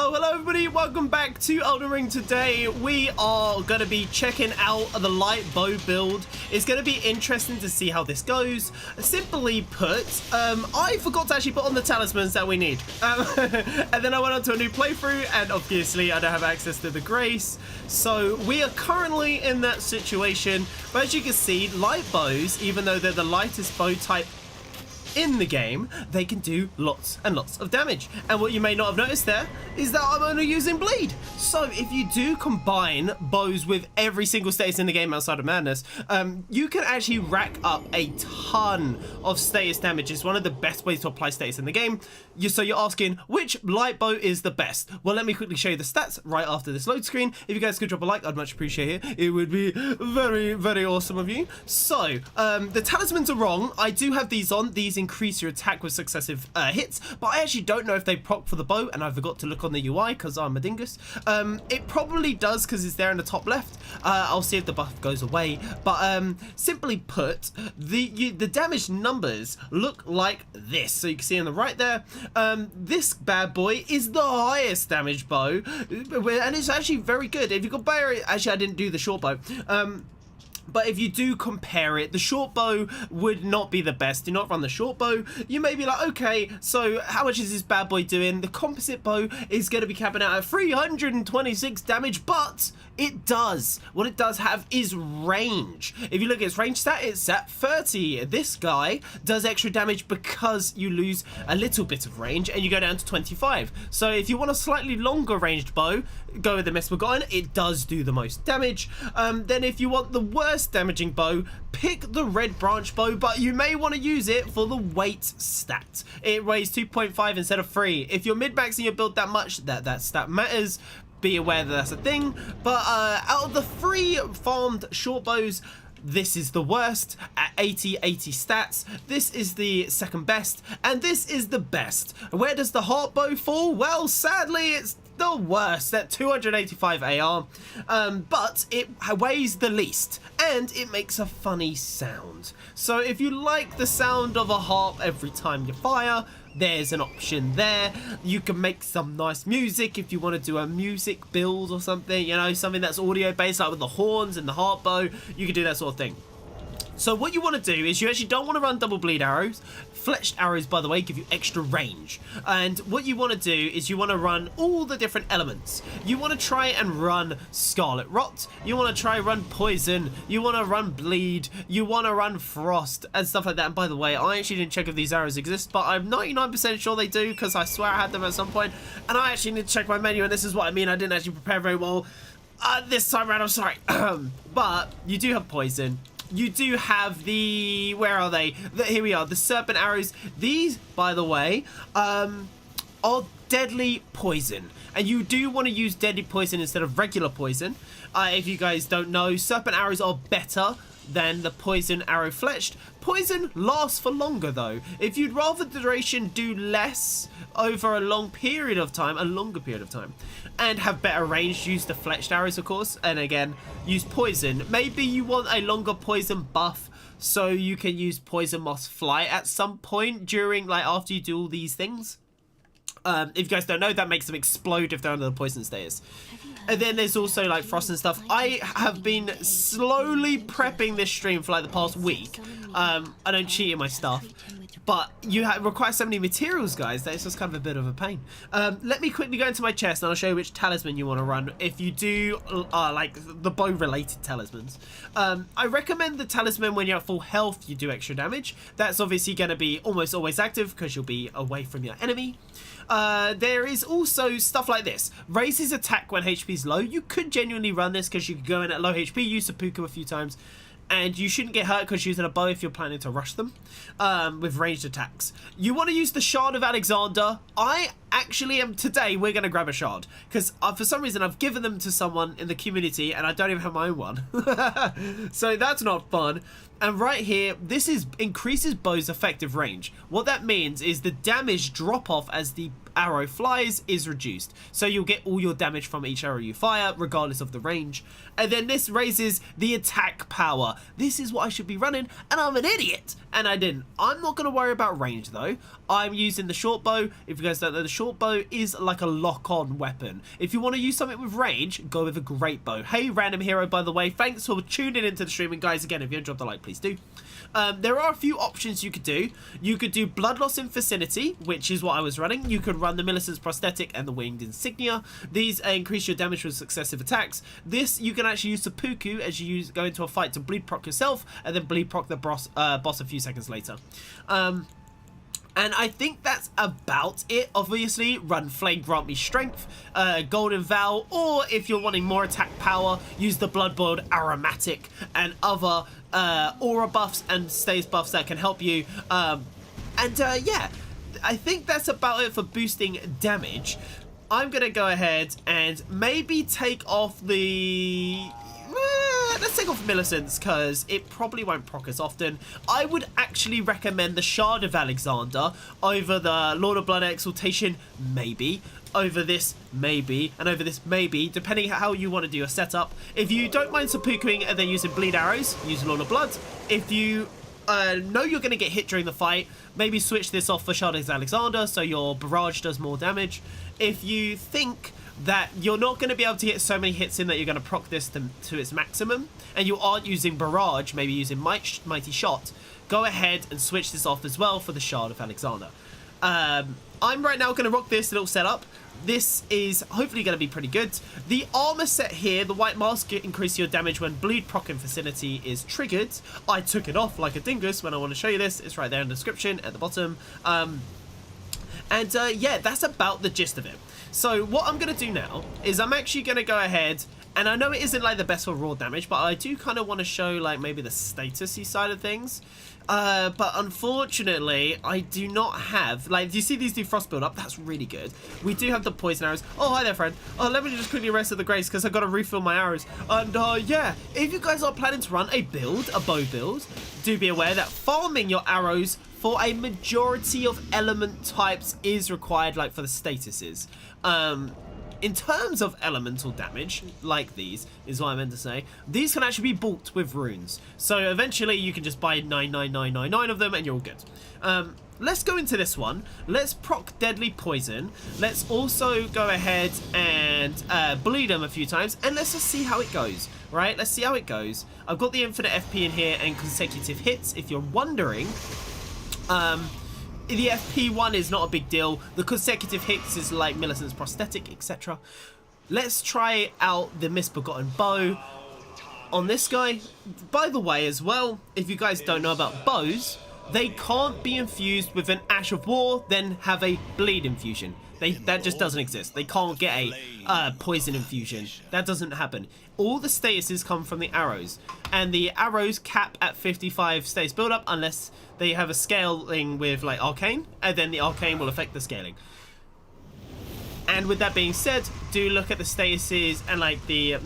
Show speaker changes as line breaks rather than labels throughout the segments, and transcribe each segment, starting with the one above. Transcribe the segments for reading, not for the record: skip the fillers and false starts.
Hello everybody, welcome back to Elden Ring. Today we are going to be checking out the light bow build. It's going to be interesting to see how this goes. Simply put, I forgot to actually put on the talismans that we need. And then I went on to a new playthrough and obviously I don't have access to the grace. So we are currently in that situation. But as you can see, light bows, even though they're the lightest bow type in the game, they can do lots and lots of damage. And what you may not have noticed there is that I'm only using bleed. So if you do combine bows with every single status in the game outside of madness, you can actually rack up a ton of status damage. It's one of the best ways to apply status in the game. So you're asking, which light bow is the best? Well, let me quickly show you the stats right after this load screen. If you guys could drop a like, I'd much appreciate it. It would be very, very awesome of you. So the talismans are wrong. I do have these on. These increase your attack with successive hits, but I actually don't know if they proc for the bow, and I forgot to look on the UI because I'm a dingus. It probably does because it's there in the top left. I'll see if the buff goes away, but simply put, the damage numbers look like this. So you can see on the right there, this bad boy is the highest damage bow, and it's actually very good. If you compare it, actually I didn't do the short bow, but if you do compare it, the short bow would not be the best. Do not run the short bow. You may be like, okay, so how much is this bad boy doing? The composite bow is going to be capping out at 326 damage, but it does. What it does have is range. If you look at its range stat, it's at 30. This guy does extra damage because you lose a little bit of range and you go down to 25. So if you want a slightly longer ranged bow, go with the Misbegotten. It does do the most damage. Then if you want the worst damaging bow, pick the red branch bow, but you may want to use it for the weight stat. It weighs 2.5 instead of 3. If you're mid-maxing your build that much, that stat matters. Be aware that that's a thing. But out of the 3 farmed short bows, this is the worst at 80 stats. This is the second best, and this is the best. Where does the heart bow fall? Well, sadly, it's the worst at 285 AR, but it weighs the least and it makes a funny sound. So if you like the sound of a harp every time you fire, there's an option there. You can make some nice music if you want to do a music build or something, you know, something that's audio based, like with the horns and the harp bow. You can do that sort of thing. So what you want to do is you actually don't want to run double bleed arrows. Fletched arrows, by the way, give you extra range. And what you want to do is you want to run all the different elements. You want to try and run Scarlet Rot. You want to try and run Poison. You want to run Bleed. You want to run Frost and stuff like that. And by the way, I actually didn't check if these arrows exist, but I'm 99% sure they do because I swear I had them at some point. And I actually need to check my menu, and this is what I mean. I didn't actually prepare very well this time around. I'm sorry. But you do have Poison. You do have the, where are they? Here we are, the serpent arrows. These, by the way, are deadly poison. And you do want to use deadly poison instead of regular poison. If you guys don't know, serpent arrows are better than the poison arrow fletched. Poison lasts for longer though. If you'd rather the duration do less over a longer period of time, and have better range, use the fletched arrows of course, and again use poison. Maybe you want a longer poison buff so you can use poison moss flight at some point during, like, after you do all these things. If you guys don't know, that makes them explode if they're under the poison status. And then there's also like frost and stuff. I have been slowly prepping this stream for like the past week. I don't cheat in my stuff, but you require so many materials, guys, that it's just kind of a bit of a pain. Let me quickly go into my chest and I'll show you which talisman you want to run if you do like the bow related talismans. I recommend the talisman when you're at full health, you do extra damage. That's obviously going to be almost always active because you'll be away from your enemy. There is also stuff like this. Raises attack when HP is low. You could genuinely run this because you could go in at low HP, use Seppuku a few times, and you shouldn't get hurt because you're using a bow if you're planning to rush them with ranged attacks. You want to use the Shard of Alexander. I actually am, today we're going to grab a shard because for some reason I've given them to someone in the community and I don't even have my own one. So that's not fun. And right here, this increases bow's effective range. What that means is the damage drop off as the arrow flies is reduced. So you'll get all your damage from each arrow you fire, regardless of the range. And then this raises the attack power. This is what I should be running, and I'm an idiot. And I didn't. I'm not going to worry about range though. I'm using the short bow. If you guys don't know, the short bow is like a lock-on weapon. If you want to use something with range, go with a great bow. Hey, random hero, by the way, thanks for tuning into the stream. And guys, again, if you enjoyed the like, please do. There are a few options you could do. You could do blood loss in vicinity, which is what I was running. You could run the Millicent's prosthetic and the winged insignia. These increase your damage with successive attacks. This you can actually use seppuku as you go into a fight to bleed proc yourself and then bleed proc the boss a few seconds later. And I think that's about it. Obviously, run Flame Grant Me Strength, Golden Vow, or if you're wanting more attack power, use the Blood Boiled Aromatic and other aura buffs and stays buffs that can help you. Yeah, I think that's about it for boosting damage. I'm going to go ahead and maybe take off the... let's take off Millicent's because it probably won't proc as often. I would actually recommend the Shard of Alexander over the Lord of Blood Exaltation, maybe. Over this, maybe. And over this, maybe. Depending how you want to do your setup. If you don't mind seppukuing and then using bleed arrows, use Lord of Blood. If you know you're going to get hit during the fight, maybe switch this off for Shard of Alexander so your barrage does more damage. If you think that you're not going to be able to get so many hits in that you're going to proc this to its maximum, and you aren't using barrage, maybe using mighty shot, go ahead and switch this off as well for the Shard of Alexander. I'm right now going to rock this little setup. This is hopefully going to be pretty good. The armor set here, the white mask, increases your damage when bleed proc in vicinity is triggered. I took it off like a dingus when I want to show you this. It's right there in the description at the bottom. Yeah, that's about the gist of it. So what I'm going to do now is I'm actually going to go ahead, and I know it isn't like the best for raw damage, but I do kind of want to show like maybe the statusy side of things. But unfortunately, I do not have, like, do you see these do frost build up? That's really good. We do have the poison arrows. Oh, hi there, friend. Oh, let me just quickly rest of the grace because I've got to refill my arrows. And yeah, if you guys are planning to run a bow build, do be aware that farming your arrows for a majority of element types is required, like for the statuses. In terms of elemental damage, like these, is what I meant to say, these can actually be bought with runes. So eventually you can just buy 99999 of them and you're all good. Let's go into this one. Let's proc Deadly Poison. Let's also go ahead and bleed them a few times. And let's just see how it goes, right? Let's see how it goes. I've got the infinite FP in here and consecutive hits, if you're wondering. The FP1 is not a big deal. The consecutive hits is like Millicent's prosthetic, etc. Let's try out the Misbegotten Bow on this guy. By the way, as well, if you guys don't know about bows, they can't be infused with an Ash of War, then have a bleed infusion. That just doesn't exist. They can't get a poison infusion. That doesn't happen. All the statuses come from the arrows, and the arrows cap at 55 status build up unless they have a scaling with like arcane, and then the arcane will affect the scaling. And with that being said, do look at the statuses and like the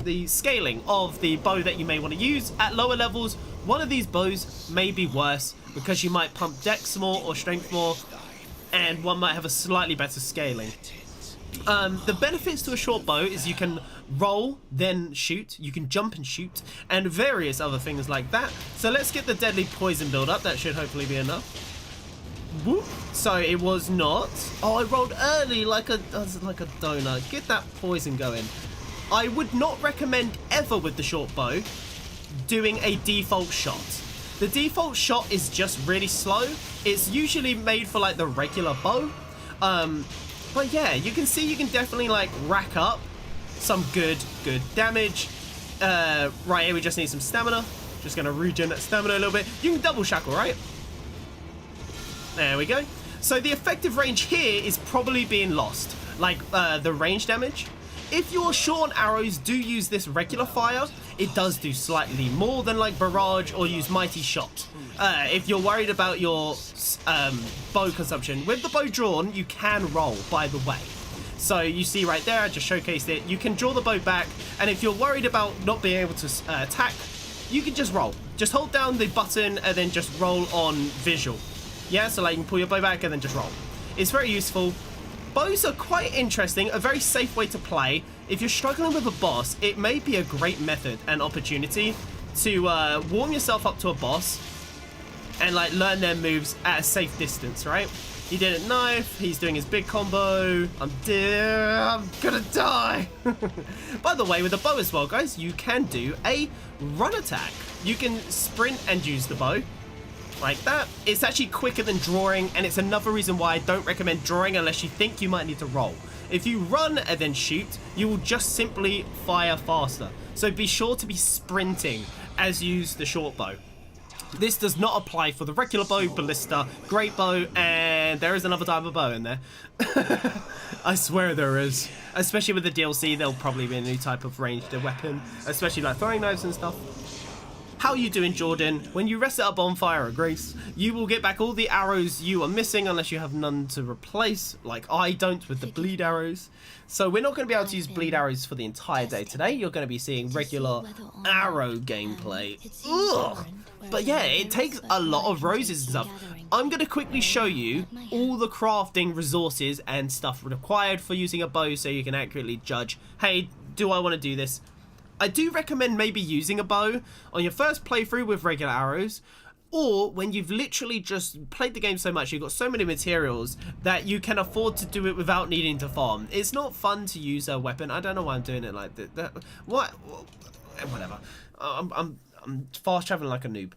the scaling of the bow that you may want to use at lower levels. One of these bows may be worse because you might pump dex more or strength more, and one might have a slightly better scaling. The benefits to a short bow is you can roll, then shoot, you can jump and shoot, and various other things like that. So let's get the Deadly Poison build up. That should hopefully be enough. Whoop. So it was not. Oh, I rolled early like a donut. Get that poison going. I would not recommend ever with the short bow doing a default shot. The default shot is just really slow. It's usually made for like the regular bow. But yeah, you can see you can definitely like rack up some good damage. Right here we just need some stamina. Just gonna regen that stamina a little bit. You can double shackle, right? There we go. So the effective range here is probably being lost, like the range damage. If you're short on arrows, do use this regular fire. It does do slightly more than like barrage or use mighty shot. If you're worried about your bow consumption, with the bow drawn, you can roll, by the way. So you see right there, I just showcased it. You can draw the bow back, and if you're worried about not being able to attack, you can just roll. Just hold down the button and then just roll on visual. Yeah, so like you can pull your bow back and then just roll. It's very useful. Bows are quite interesting, a very safe way to play. If you're struggling with a boss, it may be a great method and opportunity to warm yourself up to a boss, and like learn their moves at a safe distance, right? He didn't knife, he's doing his big combo. I'm gonna die. By the way, with the bow as well, guys, you can do a run attack. You can sprint and use the bow like that. It's actually quicker than drawing, and it's another reason why I don't recommend drawing unless you think you might need to roll. If you run and then shoot, you will just simply fire faster. So be sure to be sprinting as you use the short bow. This does not apply for the regular bow, ballista, great bow, and there is another type of bow in there. I swear there is. Especially with the DLC, there'll probably be a new type of ranged weapon, especially like throwing knives and stuff. How you doing, Jordan? When you rest at a bonfire or Grace, you will get back all the arrows you are missing unless you have none to replace, like I don't with the bleed arrows. So we're not going to be able to use bleed arrows for the entire day today. You're going to be seeing regular arrow gameplay. Ugh. But yeah, it takes a lot of roses and stuff. I'm going to quickly show you all the crafting resources and stuff required for using a bow so you can accurately judge, hey, do I want to do this? I do recommend maybe using a bow on your first playthrough with regular arrows, or when you've literally just played the game so much, you've got so many materials that you can afford to do it without needing to farm. It's not fun to use a weapon. I don't know why I'm doing it like that. What? Whatever. I'm fast traveling like a noob.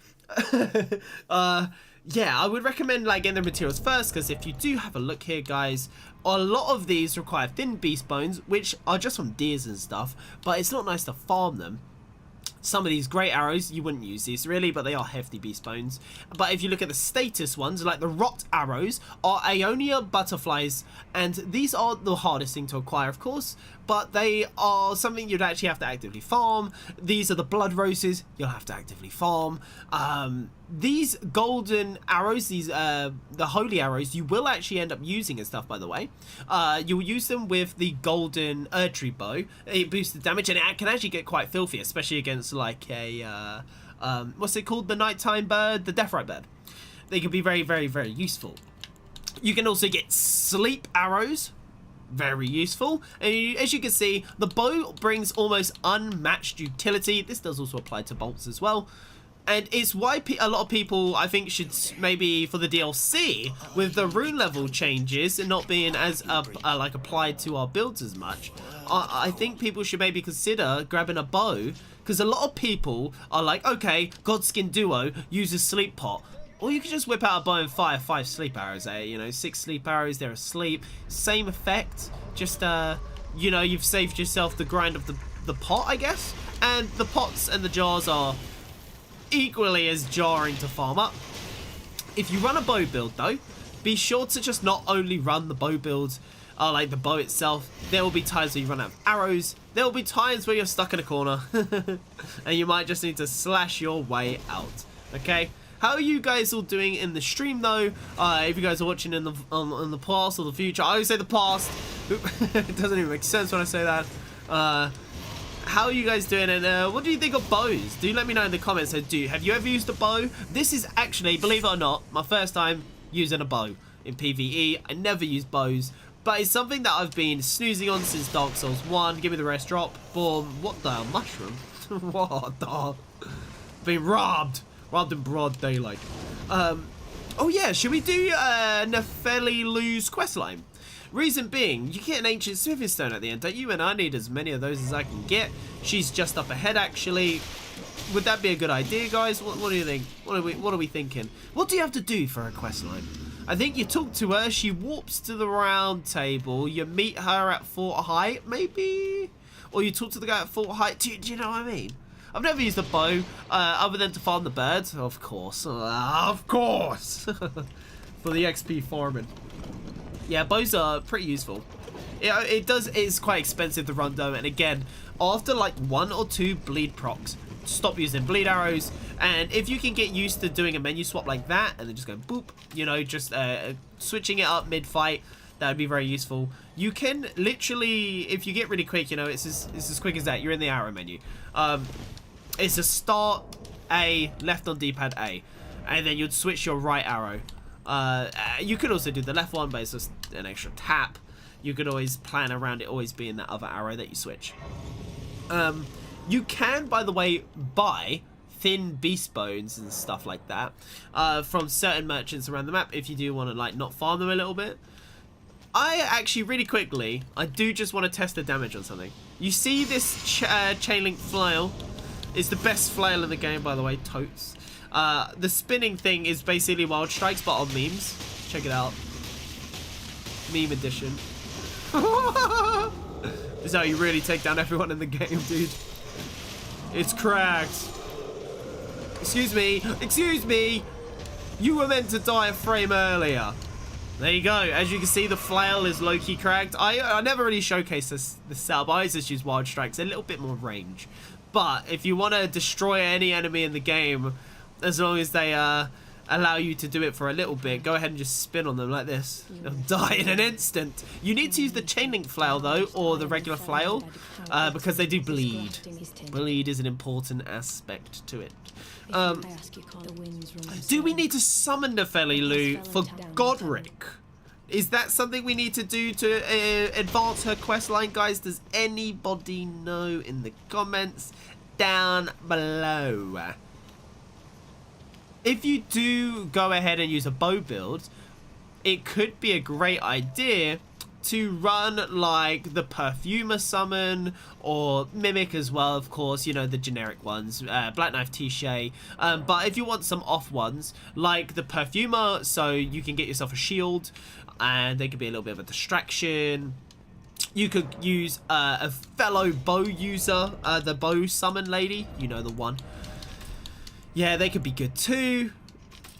Yeah, I would recommend like getting the materials first, because if you do have a look here, guys, a lot of these require thin beast bones, which are just from deers and stuff, but it's not nice to farm them. Some of these great arrows, you wouldn't use these really, but they are hefty beast bones. But if you look at the status ones, like the rot arrows, are Aeonia butterflies, and these are the hardest thing to acquire, of course, but they are something you'd actually have to actively farm. These are the blood roses, you'll have to actively farm. These golden arrows, these the holy arrows, you will actually end up using and stuff, by the way. You'll use them with the golden Erdtree bow. It boosts the damage, and it can actually get quite filthy, especially against like a what's it called, the nighttime bird, the deathrite bird. They can be very, very, very useful. You can also get sleep arrows, very useful. And as you can see, the bow brings almost unmatched utility. This does also apply to bolts as well. And it's why a lot of people, I think, should maybe for the DLC, with the rune level changes and not being as like applied to our builds as much, I think people should maybe consider grabbing a bow, because a lot of people are like, okay, Godskin Duo uses sleep pot. Or you can just whip out a bow and fire 5 sleep arrows at it, you know, 6 sleep arrows, they're asleep, same effect, just, you know, you've saved yourself the grind of the pot, I guess, and the pots and the jars are equally as jarring to farm up. If you run a bow build though, be sure to just not only run the bow build, like the bow itself. There will be times where you run out of arrows, there will be times where you're stuck in a corner, and you might just need to slash your way out, okay? How are you guys all doing in the stream though? If you guys are watching in the past or the future, I always say the past. It doesn't even make sense when I say that. How are you guys doing, and what do you think of bows? Do let me know in the comments. So have you ever used a bow? This is actually, believe it or not, my first time using a bow in PvE. I never used bows, but it's something that I've been snoozing on since Dark Souls 1. Give me the rest drop. Boom. What the mushroom? What the? Been robbed in broad daylight. Oh yeah, should we do Nefelilu's questline? Reason being, you get an ancient smithing stone at the end, don't you? And I need as many of those as I can get. She's just up ahead, actually. Would that be a good idea, guys? What do you think? What are we thinking? What do you have to do for a questline? I think you talk to her. She warps to the round table. You meet her at Fort Height, maybe, or you talk to the guy at Fort Height. Do you know what I mean? I've never used a bow other than to farm the birds, of course. Of course, for the XP farming. Yeah, bows are pretty useful. It's quite expensive to run though, and again, after like 1 or 2 bleed procs, stop using bleed arrows. And if you can get used to doing a menu swap like that, and then just go boop, you know, just switching it up mid-fight, that would be very useful. You can literally, if you get really quick, you know, it's as quick as that. You're in the arrow menu. It's a start A, left on D-pad A, and then you'd switch your right arrow. You could also do the left one, but it's just an extra tap. You could always plan around it always being that other arrow that you switch. You can, by the way, buy thin beast bones and stuff like that from certain merchants around the map if you do want to like not farm them a little bit. I actually really quickly, I do just want to test the damage on something. You see this chain link flail? It's the best flail in the game, by the way, totes. The spinning thing is basically Wild Strikes, but on memes. Check it out. Meme edition. This is how you really take down everyone in the game, dude. It's cracked. Excuse me. Excuse me. You were meant to die a frame earlier. There you go. As you can see, the flail is low-key cracked. I never really showcased the setup. I always just use Wild Strikes. A little bit more range. But if you want to destroy any enemy in the game, as long as they allow you to do it for a little bit, go ahead and just spin on them like this. They'll die in an instant. You need to use the chain link flail though, or the regular flail, because they do bleed. Bleed is an important aspect to it. Do we need to summon the Felilu for Godric? Is that something we need to do to advance her questline, guys? Does anybody know in the comments down below? If you do go ahead and use a bow build, it could be a great idea to run like the Perfumer summon or Mimic as well, of course, you know, the generic ones, Black Knife Tichet. But if you want some off ones, like the Perfumer, so you can get yourself a shield and they could be a little bit of a distraction. You could use a fellow bow user, the bow summon lady, you know, the one. Yeah, they could be good too.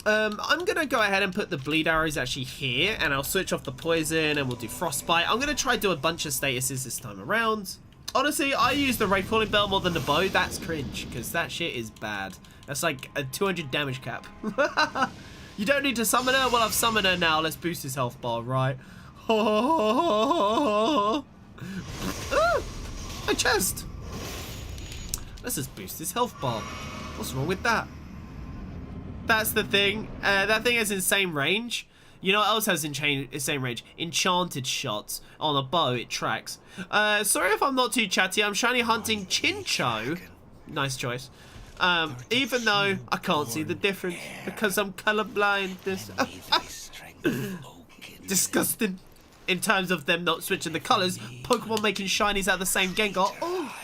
I'm going to go ahead and put the bleed arrows actually here, and I'll switch off the poison and we'll do frostbite. I'm going to try to do a bunch of statuses this time around. Honestly, I use the Wraith Calling Bell more than the bow. That's cringe, because that shit is bad. That's like a 200 damage cap. You don't need to summon her? Well, I've summoned her now. Let's boost his health bar, right? My chest. Let's just boost his health bar. What's wrong with that? That's the thing. That thing has insane range. You know what else has insane range? Enchanted shots. On a bow, it tracks. Sorry if I'm not too chatty. I'm shiny hunting Chincho. Nice choice. Even though I can't see the difference because I'm colorblind. Disgusting. In terms of them not switching the colors, Pokemon making shinies out of the same Gengar. Oh.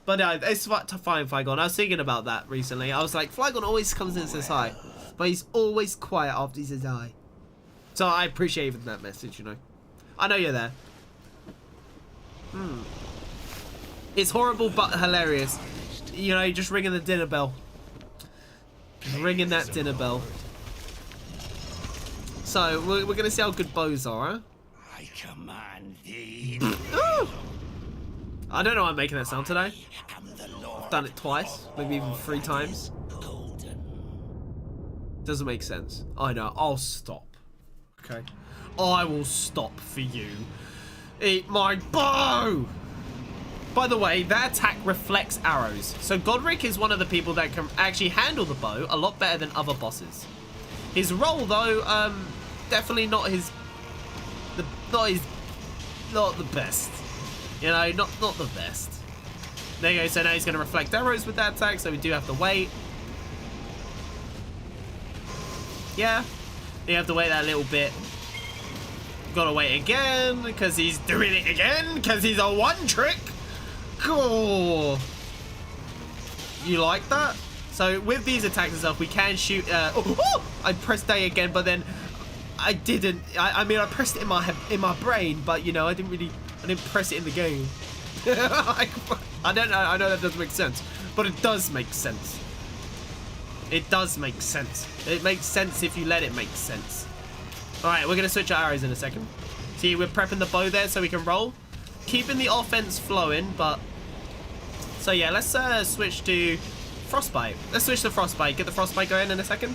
But it's fine, Flygon. I was thinking about that recently. I was like, Flygon always comes in and says hi, but he's always quiet after he says hi. So I appreciate even that message, you know. I know you're there. It's horrible but hilarious. You know, just ringing the dinner bell. Ringing that dinner bell. So, we're going to see how good bows are, huh?
I command thee.
I don't know why I'm making that sound today. I've done it twice, maybe even 3 times. Doesn't make sense. I know, I'll stop. Okay. I will stop for you. Eat my bow! By the way, that attack reflects arrows. So Godric is one of the people that can actually handle the bow a lot better than other bosses. His role, though, definitely not the best. You know, not the best. There you go. So now he's going to reflect arrows with that attack. So we do have to wait. Yeah, you have to wait that little bit. Gotta wait again because he's doing it again because he's a one trick. Cool. You like that? So with these attacks and stuff, we can shoot. I pressed A again, but then I didn't. I mean, I pressed it in my brain, but you know, I didn't press it in the game. I don't know. I know that doesn't make sense, but it does make sense. It does make sense. It makes sense if you let it make sense. All right, we're gonna switch our arrows in a second. See, we're prepping the bow there so we can roll, keeping the offense flowing. But so yeah, let's switch to frostbite. Let's switch to frostbite. Get the frostbite going in a second.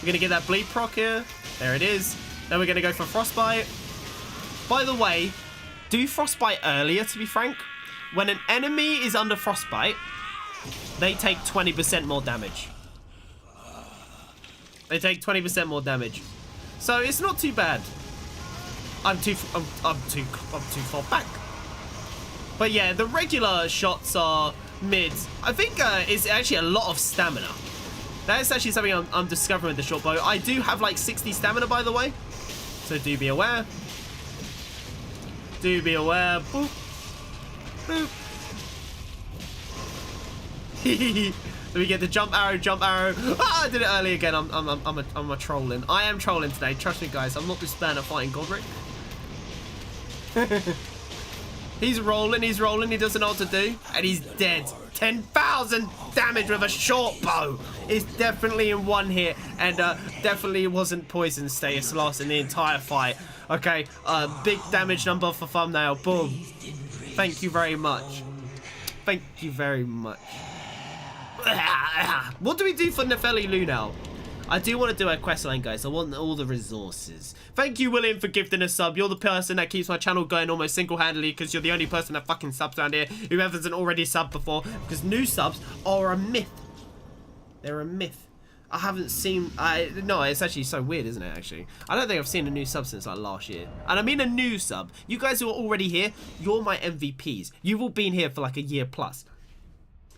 We're gonna get that bleed proc here. There it is. Then we're gonna go for frostbite. By the way, do frostbite earlier, to be frank. When an enemy is under frostbite, they take 20% more damage. They take 20% more damage. So it's not too bad. I'm too far back. But yeah, the regular shots are mid. I think it's actually a lot of stamina. That is actually something I'm discovering with the short bow. I do have like 60 stamina, by the way. So do be aware. Do be aware. Boop. Boop. Let me get the jump arrow, jump arrow. Ah, I did it early again. I'm a trolling. I am trolling today. Trust me, guys. I'm not this bad at fighting Godric. He's rolling. He's rolling. He doesn't know what to do, and he's dead. 10,000 damage with a short bow. It's definitely in one hit, and definitely wasn't poison status lasting the entire fight. Okay, big damage number for thumbnail. Boom. Thank you very much. Thank you very much. What do we do for Nefeli Lu now? I do want to do a quest line, guys. I want all the resources. Thank you, William, for gifting a sub. You're the person that keeps my channel going almost single-handedly because you're the only person that fucking subs around here who hasn't already subbed before, because new subs are a myth. They're a myth. I haven't seen... No, it's actually so weird, isn't it, actually? I don't think I've seen a new sub since, like, last year. And I mean a new sub. You guys who are already here, you're my MVPs. You've all been here for, like, a year plus.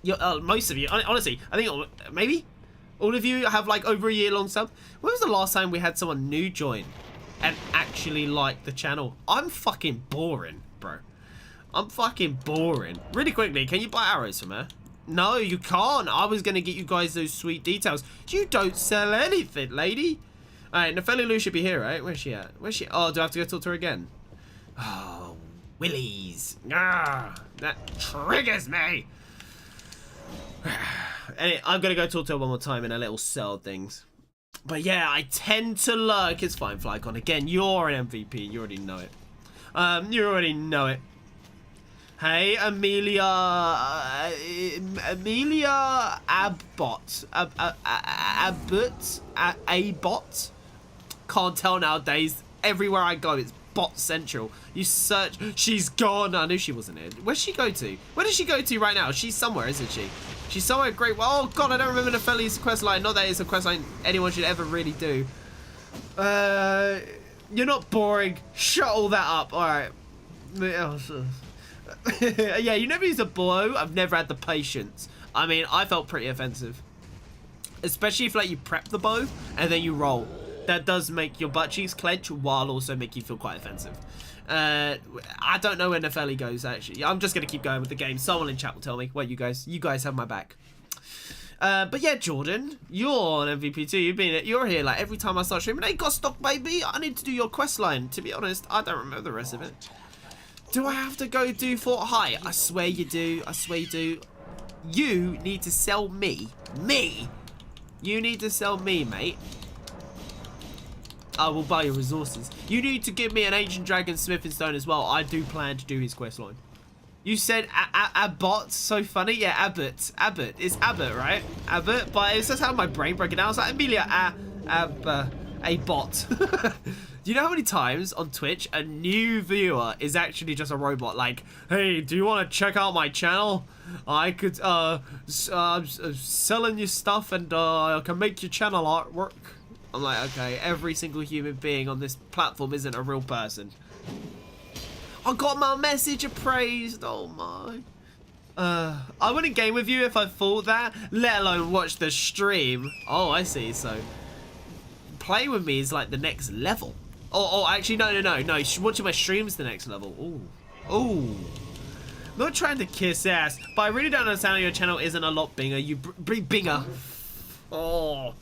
Most of you, honestly, I think maybe all of you have like over a year-long sub. When was the last time we had someone new join and actually like the channel? I'm fucking boring, bro. I'm fucking boring. Really quickly, can you buy arrows from her? No, you can't. I was gonna get you guys those sweet details. You don't sell anything, lady. All right, Nefeli Lu should be here, right? Where's she at? Where's she? Oh, do I have to go talk to her again? Oh, Willies. Ah, that triggers me. Anyway, I'm gonna go talk to her one more time in a little cell things. But yeah, I tend to lurk. It's fine, Flycon. Again, you're an MVP. You already know it. You already know it. Hey, Amelia Abbott. Abbott. Can't tell nowadays. Everywhere I go, it's bot central. You search. She's gone. I knew she wasn't in. Where'd she go to? Where does she go to right now? She's somewhere, isn't she? She's somewhere great. Oh god, I don't remember Nefeli's quest line. Not that it's a quest line anyone should ever really do. You're not boring. Shut all that up. All right. Yeah, you never use a bow. I've never had the patience. I mean, I felt pretty offensive, especially if like you prep the bow and then you roll. That does make your butt cheeks clench while also make you feel quite offensive. I don't know where Nefeli goes, actually. I'm just going to keep going with the game. Someone in chat will tell me. Wait, you guys have my back. But yeah, Jordan, you're an MVP too. You're here like every time I start streaming. Hey, got stock, baby. I need to do your quest line. To be honest, I don't remember the rest of it. Do I have to go do Fort High? I swear you do. I swear you do. You need to sell me. You need to sell me, mate. I will buy your resources. You need to give me an ancient dragon smithing stone as well. I do plan to do his quest line. You said Abbott, so funny. Yeah, Abbott. It's Abbott, right? Abbott, but it's just how my brain broke it down. I was like, Amelia, a bot. Do you know how many times on Twitch a new viewer is actually just a robot? Like, hey, do you want to check out my channel? I could selling you stuff and I can make your channel artwork. I'm like, okay, every single human being on this platform isn't a real person. I got my message appraised. Oh my. I wouldn't game with you if I thought that, let alone watch the stream. Oh, I see. So play with me is like the next level. Oh, actually, no. Watching my stream is the next level. Ooh. Not trying to kiss ass, but I really don't understand how your channel isn't a lot bigger. You binger. Oh.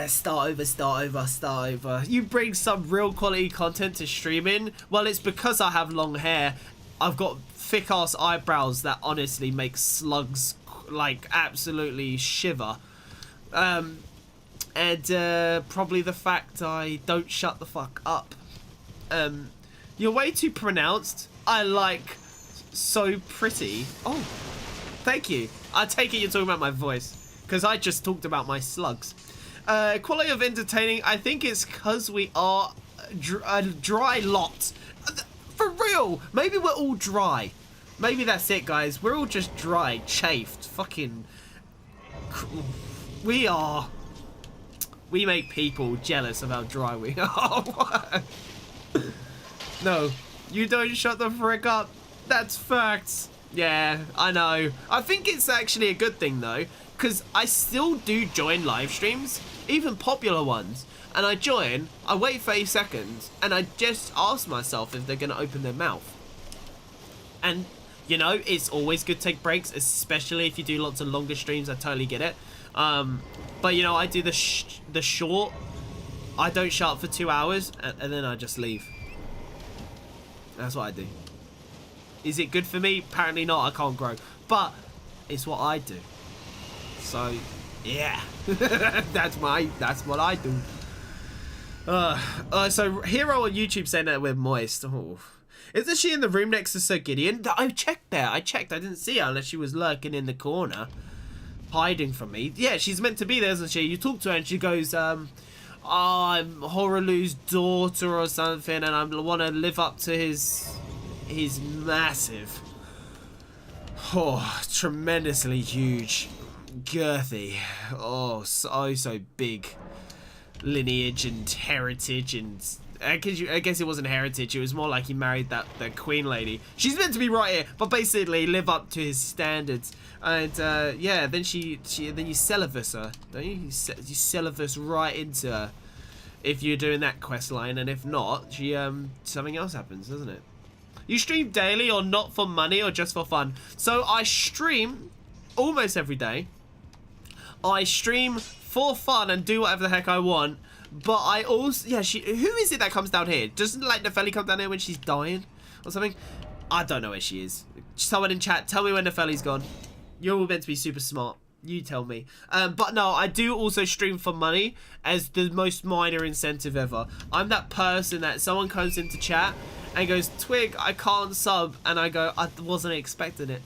Start over. You bring some real quality content to streaming. Well, it's because I have long hair. I've got thick ass eyebrows that honestly make slugs like absolutely shiver. And probably the fact I don't shut the fuck up. You're way too pronounced. I like so pretty. Oh, thank you. I take it you're talking about my voice, because I just talked about my slugs. Quality of entertaining, I think it's because we are a dry lot. For real, maybe we're all dry. Maybe that's it, guys. We're all just dry, chafed, fucking... We make people jealous of how dry we are. No, you don't shut the frick up. That's facts. Yeah, I know. I think it's actually a good thing though, because I still do join live streams, even popular ones. And I join, I wait 30 seconds, and I just ask myself if they're going to open their mouth. And, you know, it's always good to take breaks, especially if you do lots of longer streams. I totally get it. But, you know, I do the short. I don't shut up for 2 hours, and then I just leave. That's what I do. Is it good for me? Apparently not. I can't grow. But it's what I do. So, yeah. That's what I do. So Hero on YouTube saying that we're moist. Oh. Isn't she in the room next to Sir Gideon? I checked there. I checked. I didn't see her unless she was lurking in the corner, hiding from me. Yeah, she's meant to be there, isn't she? You talk to her and she goes, I'm Horalu's daughter or something, and I want to live up to his massive, tremendously huge, girthy, so big lineage and heritage. And I guess it wasn't heritage, it was more like he married that queen lady. She's meant to be right here, but basically live up to his standards. And yeah, then you Celivis her, don't you? You Celivis right into her if you're doing that quest line, and if not, something else happens, doesn't it? You stream daily or not for money or just for fun? So I stream almost every day. I stream for fun and do whatever the heck I want. But I also, yeah, who is it that comes down here? Doesn't like Nepheli come down here when she's dying or something? I don't know where she is. Someone in chat, tell me when Nepheli's gone. You're all meant to be super smart. You tell me. But no, I do also stream for money as the most minor incentive ever. I'm that person that someone comes into chat and goes, Twig, I can't sub. And I go, I wasn't expecting it.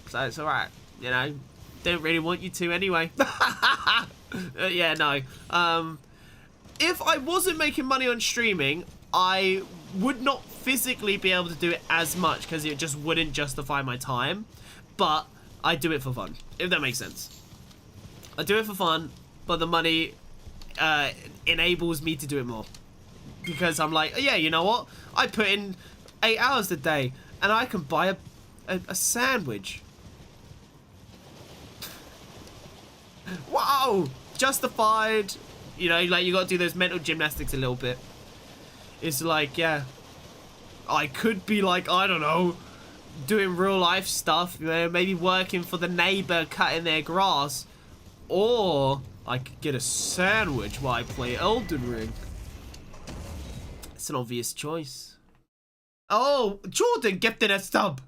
So it's alright. You know, don't really want you to anyway. Yeah, no. If I wasn't making money on streaming, I would not physically be able to do it as much because it just wouldn't justify my time. But I do it for fun, if that makes sense. I do it for fun, but the money enables me to do it more. Because I'm like, yeah, you know what? I put in 8 hours a day, and I can buy a sandwich. Wow! Justified. You know, like, you gotta do those mental gymnastics a little bit. It's like, yeah. I could be like, I don't know, doing real life stuff, you know, maybe working for the neighbor cutting their grass. Or I could get a sandwich while I play Elden Ring. It's an obvious choice. Oh, Jordan gifted a sub.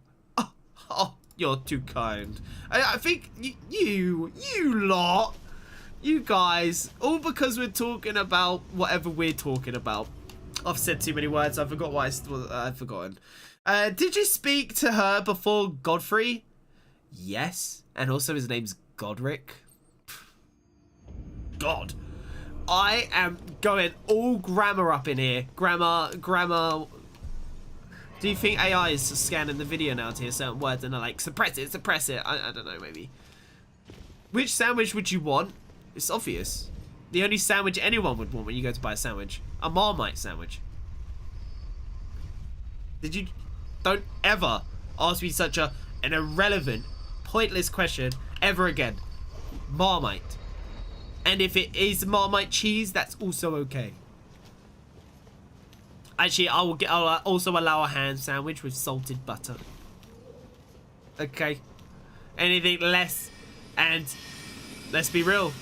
Oh, you're too kind. I think you lot, you guys, all because we're talking about whatever we're talking about. I've said too many words. I forgot what I've forgotten. Did you speak to her before Godfrey? Yes. And also his name's Godric. God. I am going all grammar up in here. Grammar. Do you think AI is scanning the video now to hear certain words and they're like, suppress it? I don't know, maybe. Which sandwich would you want? It's obvious. The only sandwich anyone would want when you go to buy a sandwich. A Marmite sandwich. Don't ever ask me such an irrelevant, pointless question ever again. Marmite. And if it is Marmite cheese, that's also okay. Actually, I'll also allow a ham sandwich with salted butter. Okay. Anything less, and let's be real,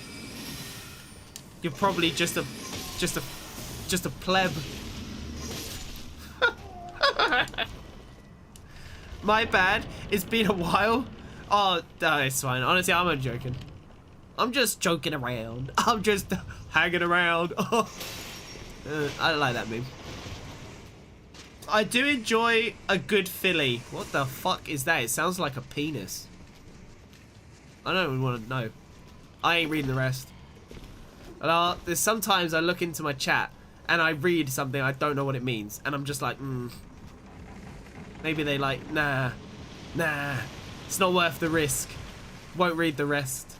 you're probably just a pleb. My bad. It's been a while. Oh, no, it's fine. Honestly, I'm not joking. I'm just joking around. I'm just hanging around. I don't like that meme. I do enjoy a good filly. What the fuck is that? It sounds like a penis. I don't even want to know. I ain't reading the rest. There's sometimes I look into my chat and I read something, I don't know what it means. And I'm just like, Maybe they like, nah. It's not worth the risk. Won't read the rest.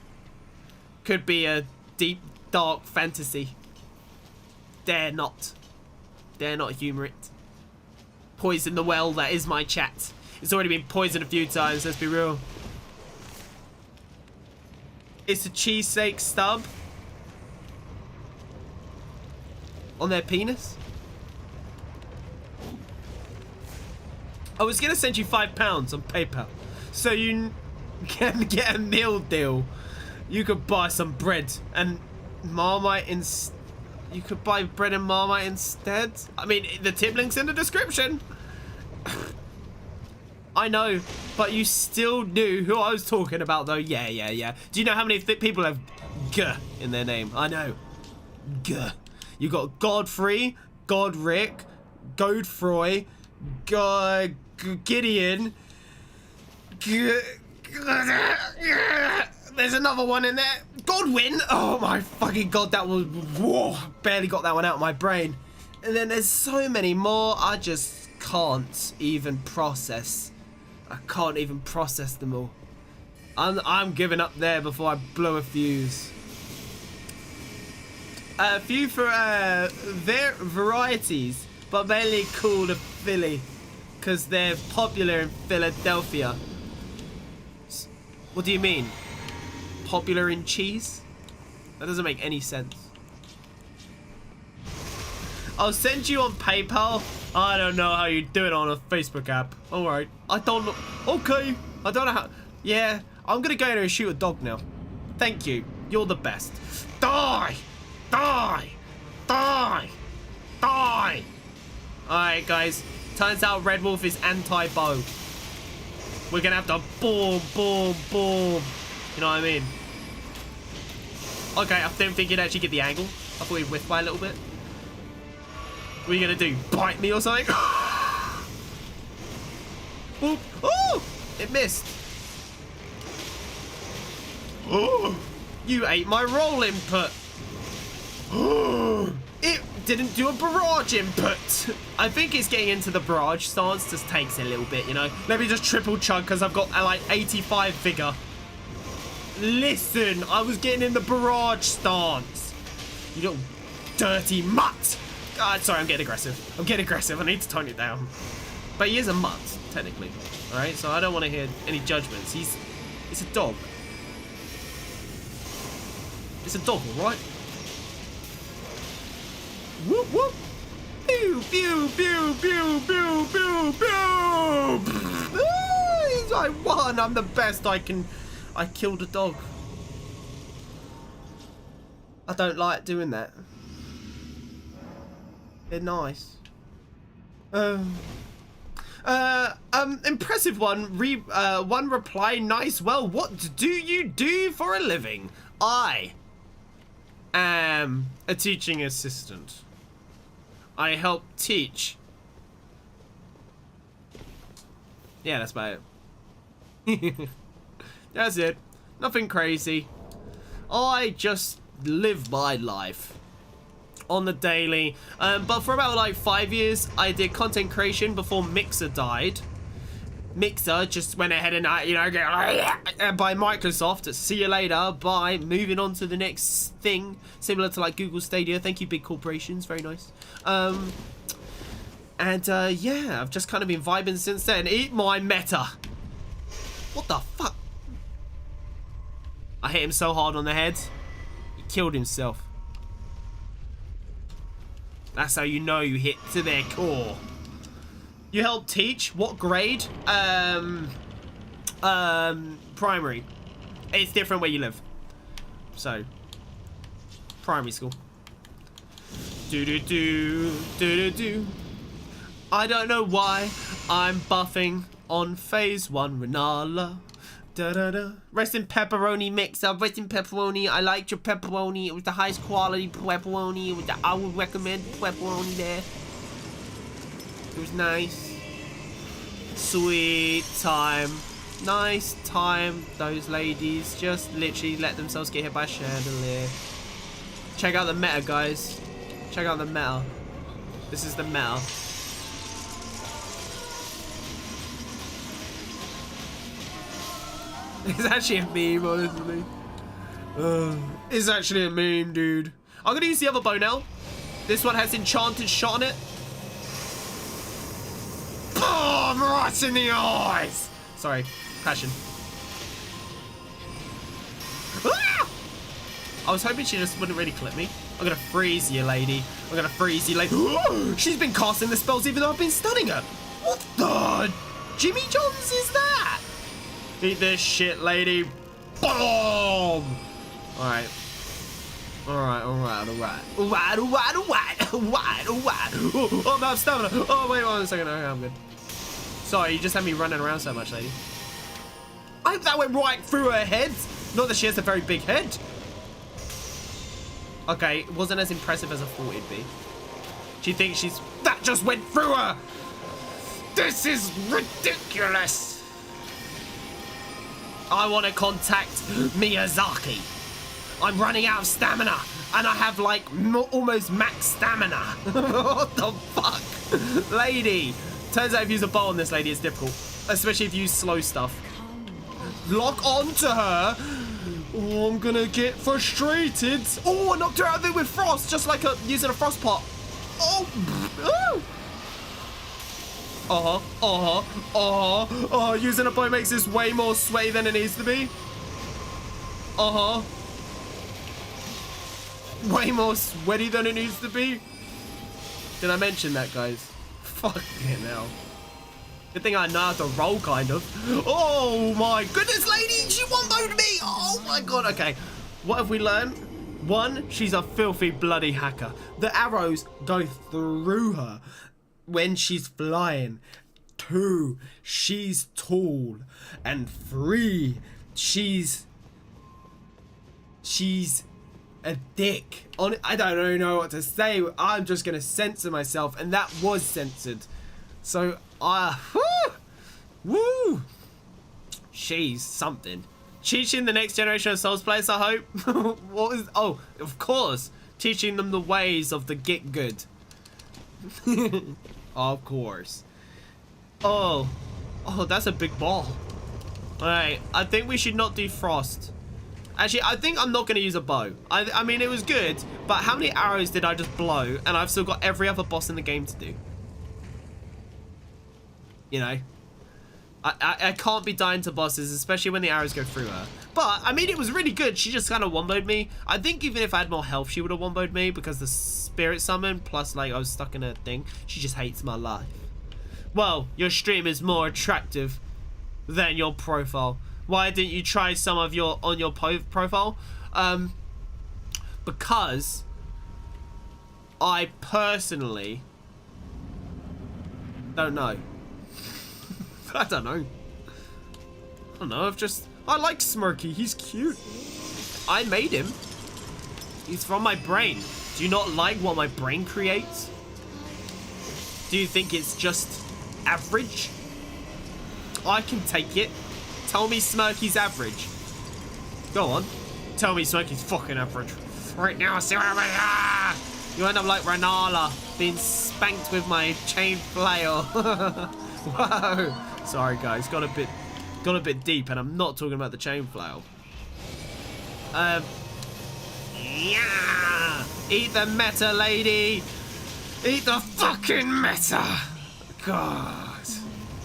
Could be a deep, dark fantasy. Dare not humor it. Poison the well that is my chat. It's already been poisoned a few times, let's be real. It's a cheesesteak stub on their penis. I was gonna send you £5 on PayPal so you can get a meal deal. You could buy some bread and Marmite instead. You could buy bread and Marmite instead. I mean, the tip link's in the description. I know, but you still knew who I was talking about, though. Yeah. Do you know how many people have G in their name? I know. G. You got Godfrey, Godric, Godfroy, Gideon. There's another one in there. Godwin. Oh my fucking god, that was... Whoa, barely got that one out of my brain. And then there's so many more. I just can't even process. I can't even process them all. I'm giving up there before I blow a fuse. A few for their varieties, but mainly called a Philly, because they're popular in Philadelphia. What do you mean? Popular in cheese? That doesn't make any sense. I'll send you on PayPal. I don't know how you do it on a Facebook app. Alright. I don't know. Okay. I don't know how. Yeah. I'm gonna go in and shoot a dog now. Thank you. You're the best. Die! Die! Die! Die! Alright, guys. Turns out Red Wolf is anti-bow. We're gonna have to boom, boom, boom. You know what I mean? Okay, I didn't think you'd actually get the angle. I thought you'd whiff by a little bit. What are you gonna do? Bite me or something? Oop. Oh! It missed. Oh! You ate my roll input. It didn't do a barrage input. I think it's getting into the barrage stance. Just takes a little bit, you know. Let me just triple chug because I've got like 85 vigor. Listen, I was getting in the barrage stance. You little dirty mutt. Sorry, I'm getting aggressive. I need to tone it down. But he is a mutt, technically. Alright, so I don't want to hear any judgments. It's a dog. It's a dog, alright? Whoop, whoop. Pew, pew, pew, pew, pew, pew, pew. I won. I'm the best. I killed a dog. I don't like doing that. They're nice. Impressive one. One reply. Nice. Well, what do you do for a living? I am a teaching assistant. I help teach. Yeah, that's about it. That's it. Nothing crazy. I just live my life on the daily. But for about like 5 years, I did content creation before Mixer died. Mixer just went ahead and, you know, by Microsoft. See you later. Bye. Moving on to the next thing. Similar to like Google Stadia. Thank you, big corporations. Very nice. Yeah, I've just kind of been vibing since then. Eat my meta. What the fuck? I hit him so hard on the head. He killed himself. That's how you know you hit to their core. You help teach? What grade? Primary. It's different where you live. So, primary school. Do. I don't know why I'm buffing on phase 1 Renala. Rest in pepperoni mixer. Rest in pepperoni. I liked your pepperoni. It was the highest quality pepperoni. I would recommend pepperoni there. It was nice. Sweet time. Nice time. Those ladies just literally let themselves get hit by a chandelier. Check out the meta, guys. Check out the meta. This is the meta. It's actually a meme, honestly. It's actually a meme, dude. I'm gonna use the other bow now. This one has enchanted shot on it. Oh! I'm right in the eyes. Sorry, passion. Ah! I was hoping she just wouldn't really clip me. I'm gonna freeze you, lady. I'm gonna freeze you, lady. She's been casting the spells even though I've been stunning her. What the Jimmy Johns is that? Eat this shit, lady. Boom! Alright. Alright. Oh, I'm out of stamina. Oh, wait 1 second. Okay, I'm good. Sorry, you just had me running around so much, lady. I hope that went right through her head. Not that she has a very big head. Okay, it wasn't as impressive as I thought it'd be. She thinks she's... That just went through her! This is ridiculous! I want to contact Miyazaki. I'm running out of stamina, and I have like almost max stamina. What the fuck? Lady! Turns out if you use a bow on this lady, it's difficult. Especially if you use slow stuff. Lock on to her. Oh, I'm gonna get frustrated. Oh, I knocked her out of it with frost, just like using a frost pot. Oh, oh, using a bow makes this way more sweaty than it needs to be. Way more sweaty than it needs to be. Did I mention that, guys? Fucking hell. Good thing I know how to roll, kind of. Oh my goodness, lady! She womboed me! Oh my god, okay. What have we learned? 1, she's a filthy bloody hacker. The arrows go through her when she's flying. 2, she's tall. And 3, she's a dick. I don't really know what to say. I'm just gonna censor myself, and that was censored. So, woo! She's something. Teaching the next generation of Souls players, I hope. What was? Oh, of course, teaching them the ways of the get good. Of course. Oh, that's a big ball. All right, I think we should not do frost. Actually, I think I'm not going to use a bow. I mean, it was good, but how many arrows did I just blow? And I've still got every other boss in the game to do. You know, I can't be dying to bosses, especially when the arrows go through her. But, I mean, it was really good. She just kind of womboed me. I think even if I had more health, she would have womboed me because the spirit summon, plus, like, I was stuck in a thing. She just hates my life. Well, your stream is more attractive than your profile. Why didn't you try some of your on your profile? Because I personally don't know. I don't know. I like Smirky. He's cute. I made him. He's from my brain. Do you not like what my brain creates? Do you think it's just average? I can take it. Tell me Smirky's average. Go on. Tell me Smirky's fucking average. Right now, see where we are. You end up like Renala, being spanked with my chain flail. Whoa. Sorry guys, got a bit deep, and I'm not talking about the chain flail. Yeah. Eat the meta, lady. Eat the fucking meta. God.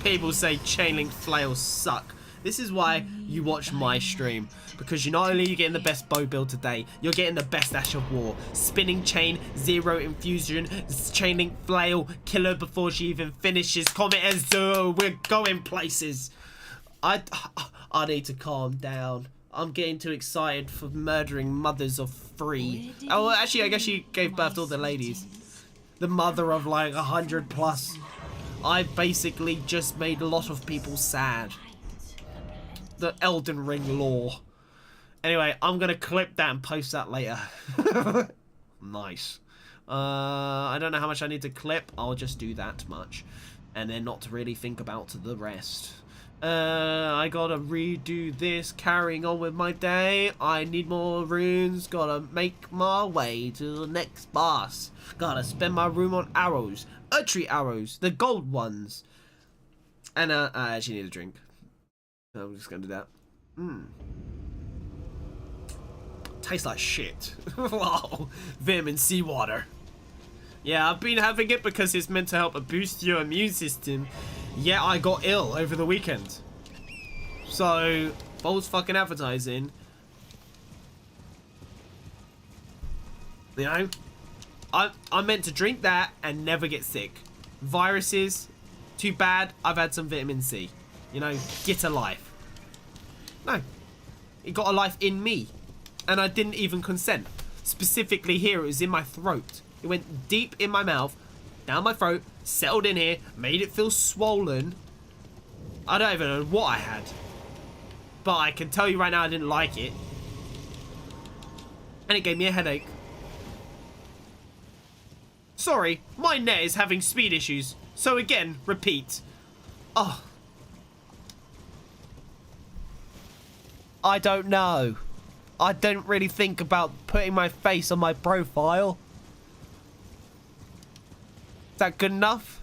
People say chain link flails suck. This is why you watch my stream, because you're not only getting the best bow build today, you're getting the best Ash of War. Spinning chain, 0 infusion, chain link flail, kill her before she even finishes, Comet Azure, we're going places. I need to calm down. I'm getting too excited for murdering mothers of 3. Oh, well, actually, I guess she gave birth to all the ladies. The mother of like 100 plus. I basically just made a lot of people sad. The Elden Ring lore. Anyway, I'm gonna clip that and post that later. Nice. I don't know how much I need to clip. I'll just do that much, and then not really think about the rest. I gotta redo this, carrying on with my day. I need more runes. Gotta make my way to the next boss. Gotta spend my room on arrows, Erdtree arrows, the gold ones. And I actually need a drink. I'm just gonna do that. Tastes like shit. Wow. Vitamin seawater. Yeah, I've been having it because it's meant to help boost your immune system. Yeah, I got ill over the weekend. So, false fucking advertising. You know? I'm meant to drink that and never get sick. Viruses, too bad. I've had some vitamin C. You know, get a life. No. It got a life in me. And I didn't even consent. Specifically here, it was in my throat. It went deep in my mouth, down my throat, settled in here, made it feel swollen. I don't even know what I had. But I can tell you right now I didn't like it. And it gave me a headache. Sorry, my net is having speed issues. So again, repeat. Oh. I don't know. I don't really think about putting my face on my profile. Is that good enough?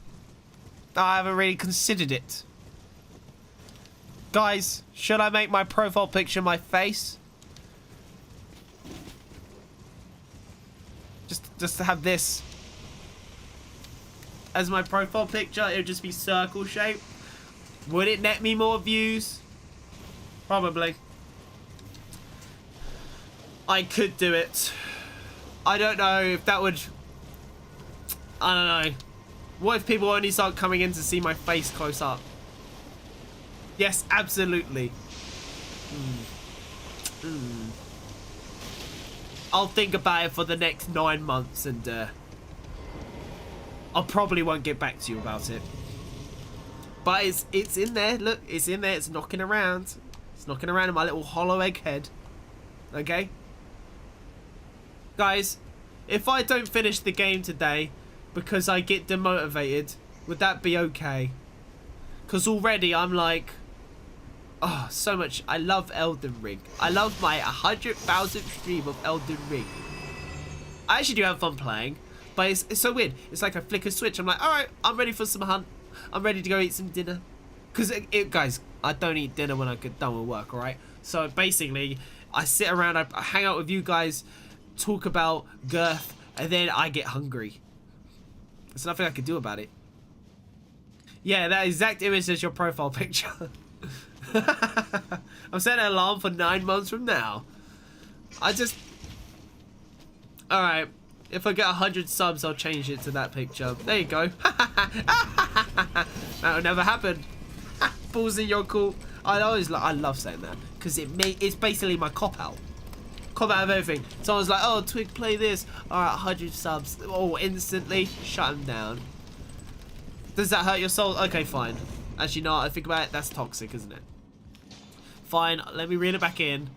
I haven't really considered it. Guys, should I make my profile picture my face? Just to have this as my profile picture, it would just be circle shaped. Would it net me more views? Probably. I could do it. I don't know if that would... I don't know. What if people only start coming in to see my face close up? Yes, absolutely. I'll think about it for the next 9 months and I probably won't get back to you about it. But it's in there. Look, it's in there. It's knocking around. It's knocking around in my little hollow egg head. Okay? Guys, if I don't finish the game today because I get demotivated, would that be okay? Because already I'm like, oh, so much. I love Elden Ring. I love my 100,000th stream of Elden Ring. I actually do have fun playing, but it's so weird. It's like I flick a switch. I'm like, all right, I'm ready for some hunt. I'm ready to go eat some dinner. Because, guys, I don't eat dinner when I get done with work, all right? So basically, I sit around, I hang out with you guys, talk about girth, and then I get hungry. There's nothing I can do about it. Yeah, that exact image is your profile picture. I'm setting an alarm for 9 months from now. Alright, if I get 100 subs, I'll change it to that picture. There you go. That'll never happen. Balls in your cool. I love saying that because it's basically my cop out. Cop out of everything. Someone's like, oh, Twig, play this. Alright, 100 subs. Oh, instantly shut them down. Does that hurt your soul? Okay, fine. Actually, no, I think about it, that's toxic, isn't it? Fine, let me reel it back in.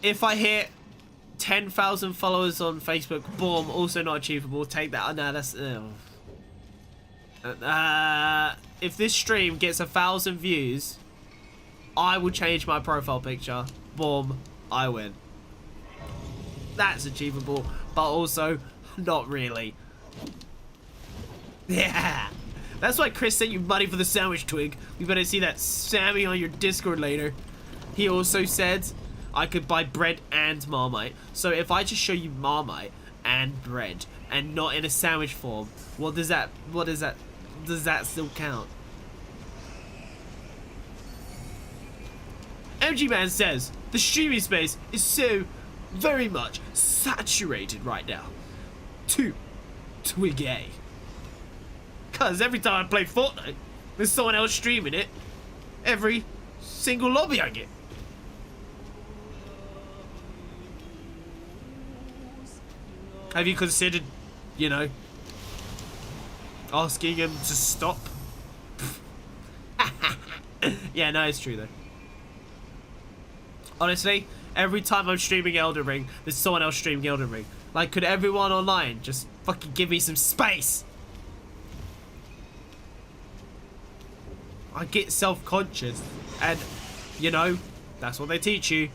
If I hit 10,000 followers on Facebook, boom, also not achievable. Take that. Oh, no, that's... if this stream gets 1,000 views, I will change my profile picture. Boom, I win. That's achievable, but also not really. Yeah. That's why Chris sent you money for the sandwich, Twig. We better see that Sammy on your Discord later. He also said I could buy bread and Marmite. So if I just show you Marmite and bread and not in a sandwich form, does that still count? MG Man says the streaming space is so very much saturated right now. Twiggy. Because every time I play Fortnite, there's someone else streaming it. Every single lobby I get. Have you considered, you know, asking him to stop? Yeah, no, it's true though. Honestly, every time I'm streaming Elden Ring, there's someone else streaming Elden Ring. Like, could everyone online just fucking give me some space? I get self-conscious, and, you know, that's what they teach you.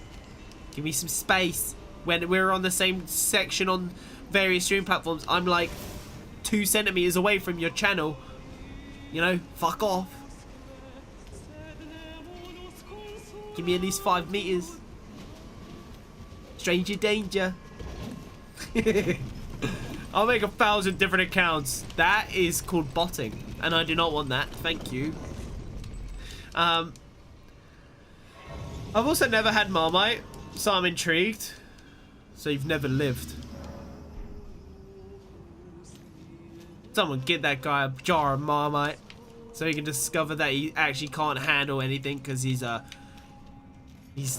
Give me some space. When we're on the same section on various stream platforms, I'm like 2 centimeters away from your channel. You know, fuck off. Give me at least 5 meters. Stranger danger. I'll make 1,000 different accounts. That is called botting. And I do not want that. Thank you. I've also never had Marmite, so I'm intrigued. So you've never lived. Someone get that guy a jar of Marmite so he can discover that he actually can't handle anything because he's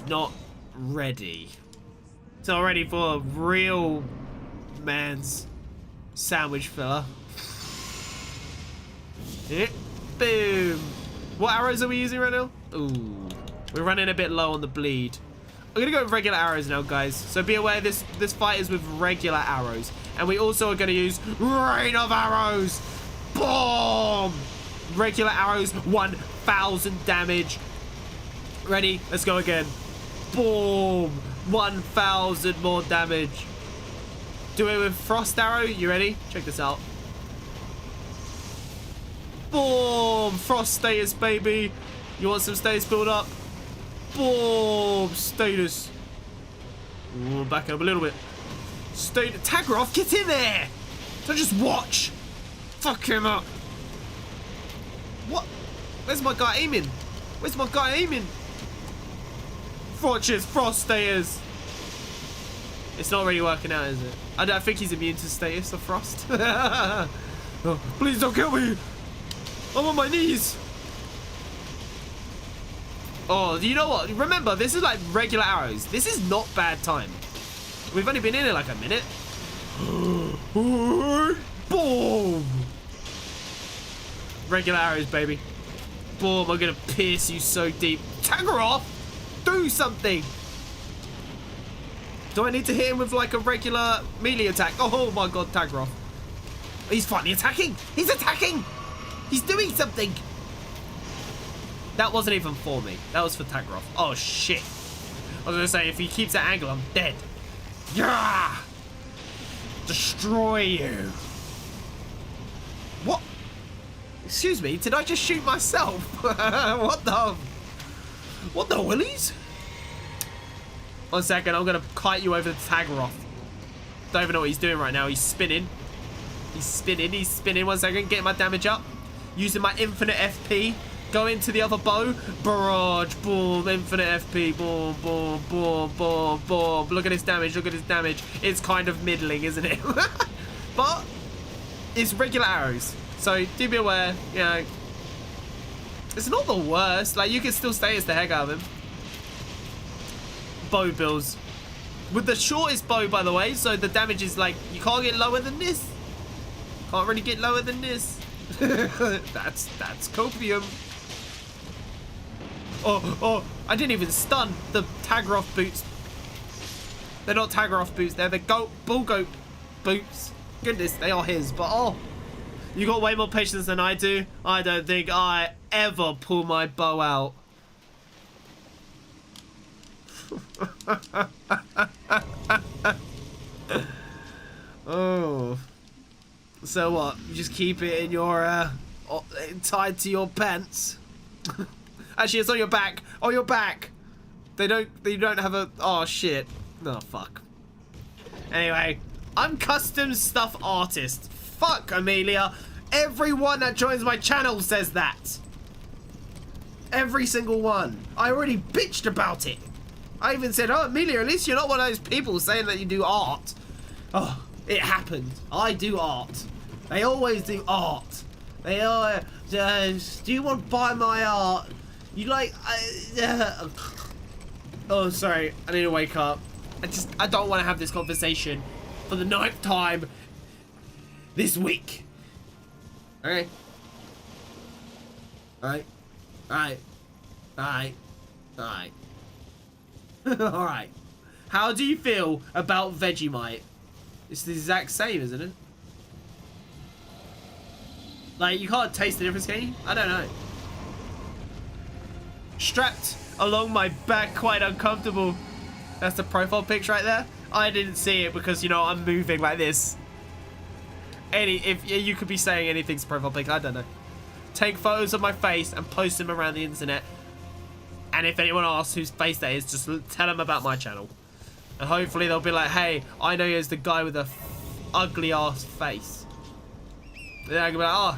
not ready. He's not ready for a real man's sandwich filler. Boom. What arrows are we using right now? Ooh, we're running a bit low on the bleed. I'm gonna go with regular arrows now, guys. So be aware this fight is with regular arrows. And we also are gonna use rain of arrows. Boom! Regular arrows, 1,000 damage. Ready? Let's go again. Boom! 1,000 more damage. Do it with frost arrow. You ready? Check this out. Boom! Frost status, baby. You want some status build up? Boom! Status. Ooh, back up a little bit. Status. Tagroff, get in there! Don't just watch. Fuck him up. What? Where's my guy aiming? Where's my guy aiming? Fortress, frost status. It's not really working out, is it? I don't think he's immune to status or frost. Oh, please don't kill me. I'm on my knees. Oh, you know what? Remember, this is like regular arrows. This is not bad time. We've only been in it like a minute. Boom! Regular arrows, baby. Boom, I'm gonna pierce you so deep. Tagroff! Do something! Do I need to hit him with like a regular melee attack? Oh my god, Tagroff. He's finally attacking! He's attacking! He's doing something! That wasn't even for me. That was for Tagroff. Oh shit. I was gonna say, if he keeps that angle, I'm dead. Yeah! Destroy you. What? Excuse me, did I just shoot myself? What the willies? 1 second, I'm gonna kite you over the Tagroff. Don't even know what he's doing right now. He's spinning. He's spinning. 1 second, getting my damage up. Using my infinite FP. Go into the other bow. Barrage. Boom. Infinite FP. Boom, boom, boom, boom, boom. Look at his damage. Look at his damage. It's kind of middling, isn't it? But it's regular arrows. So do be aware, you know. It's not the worst. Like, you can still stay as the heck out of him. Bow builds. With the shortest bow, by the way. So the damage is like, you can't get lower than this. Can't really get lower than this. That's copium. Oh, I didn't even stun the Tagroff boots. They're not Tagroff boots, they're the bull goat boots. Goodness, they are his, but oh, you got way more patience than I do. I don't think I ever pull my bow out. Oh. So what? You just keep it in your, tied to your pants? Actually, it's on your back. On your back. You don't have a, oh shit. Oh, fuck. Anyway, I'm custom stuff artist. Fuck, Amelia. Everyone that joins my channel says that. Every single one. I already bitched about it. I even said, oh, Amelia, at least you're not one of those people saying that you do art. Oh, it happened. I do art. They always do art. They are, do you want to buy my art? You like, oh, sorry. I need to wake up. I don't want to have this conversation for the 9th time this week. Okay. Alright. Alright. How do you feel about Vegemite? It's the exact same, isn't it? Like, you can't taste the difference, can you? I don't know. Strapped along my back, quite uncomfortable. That's the profile picture right there. I didn't see it because, you know, I'm moving like this. If you could be saying anything's profile pic, I don't know. Take photos of my face and post them around the internet. And if anyone asks whose face that is, just tell them about my channel. And hopefully they'll be like, hey, I know you as the guy with a ugly ass face. Then I can be like, oh,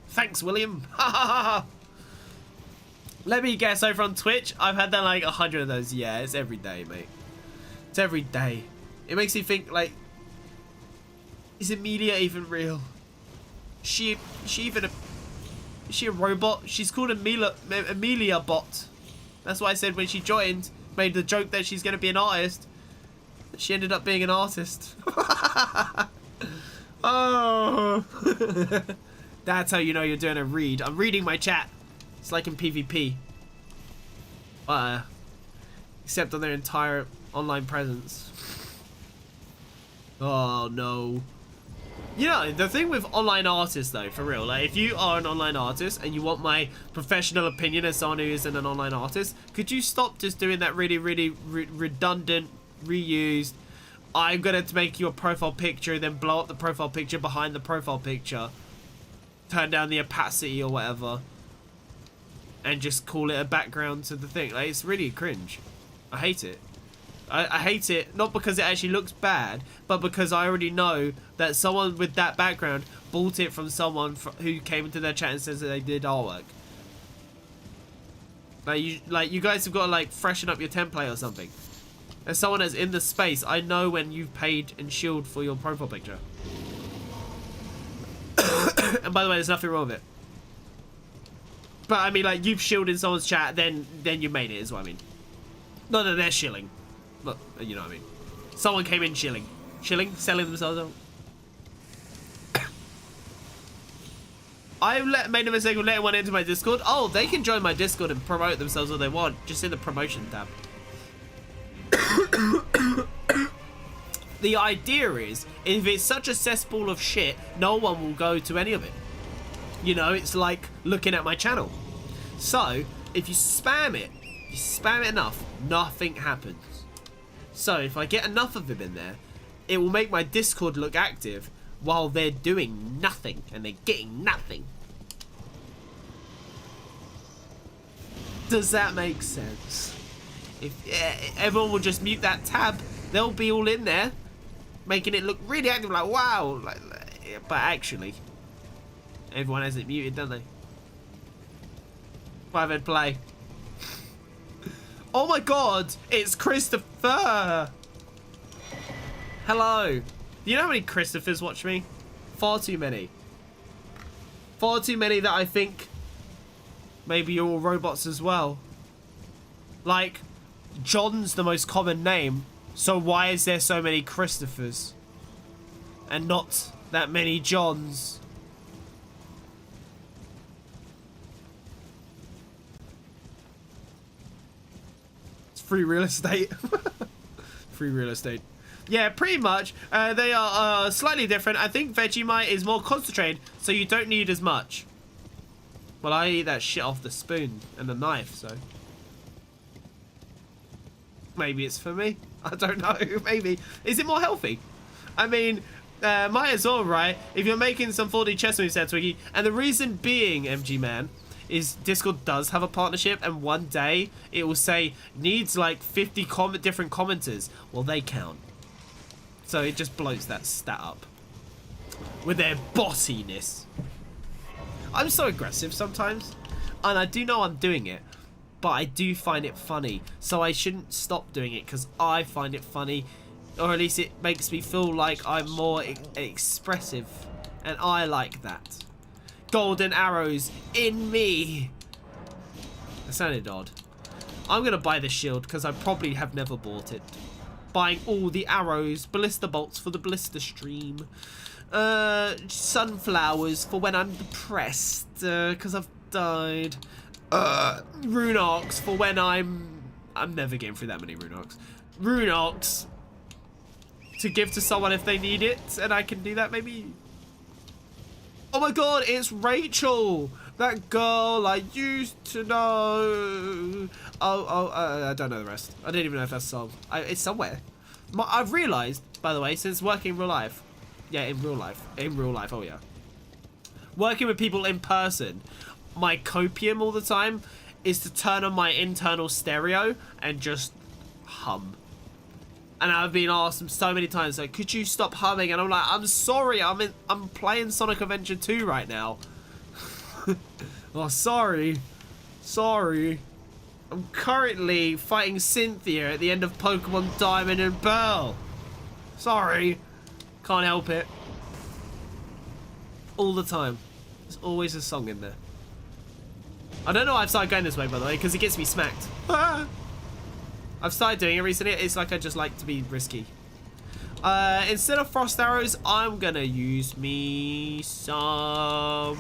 Thanks, William. Ha ha ha ha. Let me guess, over on Twitch, I've had that like 100 of those. Yeah, it's every day, mate. It's every day. It makes you think, like, is Amelia even real? Is she a robot? She's called Amelia Bot. That's why I said when she joined, made the joke that she's going to be an artist. She ended up being an artist. Oh. That's how you know you're doing a read. I'm reading my chat. It's like in PvP. Except on their entire online presence. Oh no. You know, the thing with online artists though, for real, like if you are an online artist and you want my professional opinion as someone who isn't an online artist, could you stop just doing that really redundant, reused, I'm gonna make you a profile picture, then blow up the profile picture behind the profile picture, turn down the opacity or whatever, and just call it a background to the thing. Like, it's really cringe. I hate it. I hate it, not because it actually looks bad, but because I already know that someone with that background bought it from someone who came into their chat and says that they did artwork. Like you guys have got to like freshen up your template or something. As someone that's in the space, I know when you've paid and shielded for your profile picture. And by the way, there's nothing wrong with it. But I mean, like, you've shielded someone's chat, then you made it, is what I mean. Not that they're shilling. But, you know what I mean. Someone came in shilling. Shilling? Selling themselves out. I made a mistake of letting one into my Discord. Oh, they can join my Discord and promote themselves all they want. Just in the promotion tab. The idea is, if it's such a cesspool of shit, no one will go to any of it. You know, it's like looking at my channel. So, if you spam it enough, nothing happens. So, if I get enough of them in there, it will make my Discord look active while they're doing nothing and they're getting nothing. Does that make sense? If everyone will just mute that tab, they'll be all in there, making it look really active, like, wow. But actually, everyone has it muted, don't they? 5-head play. Oh my god, it's Christopher! Hello. Do you know how many Christophers watch me? Far too many. Far too many that I think maybe you're all robots as well. Like, John's the most common name, so why is there so many Christophers? And not that many Johns? Free real estate. Free real estate. Yeah, pretty much. They are slightly different. I think Vegemite is more concentrated, so you don't need as much. Well, I eat that shit off the spoon and the knife, so maybe it's for me. I don't know. Maybe. Is it more healthy? I mean, might as well, right? If you're making some 4D chess moves there, Twiggy. And the reason being, MG Man, is Discord does have a partnership, and one day it will say needs like 50 different commenters. Well, they count, so it just blows that stat up with their bossiness. I'm so aggressive sometimes, and I do know I'm doing it, but I do find it funny, so I shouldn't stop doing it because I find it funny, or at least it makes me feel like I'm more expressive, and I like that. Golden arrows in me. That sounded odd. I'm gonna buy this shield because I probably have never bought it. Buying all the arrows, ballista bolts for the ballista stream, sunflowers for when I'm depressed because I've died, rune arcs for when I'm never getting through that many rune arcs. Rune arcs to give to someone if they need it, and I can do that maybe. Oh my god, it's Rachel! That girl I used to know. I don't know the rest. I don't even know if that's a song. It's somewhere. I've realised, by the way, since working in real life. Yeah, in real life. In real life, oh yeah. Working with people in person, my copium all the time is to turn on my internal stereo and just hum. And I've been asked so many times, like, could you stop humming? And I'm like, I'm sorry, I'm playing Sonic Adventure 2 right now. Oh, sorry. Sorry. I'm currently fighting Cynthia at the end of Pokemon Diamond and Pearl. Sorry. Can't help it. All the time. There's always a song in there. I don't know why I've started going this way, by the way, because it gets me smacked. I've started doing it recently. It's like I just like to be risky. Instead of frost arrows, I'm gonna use me some...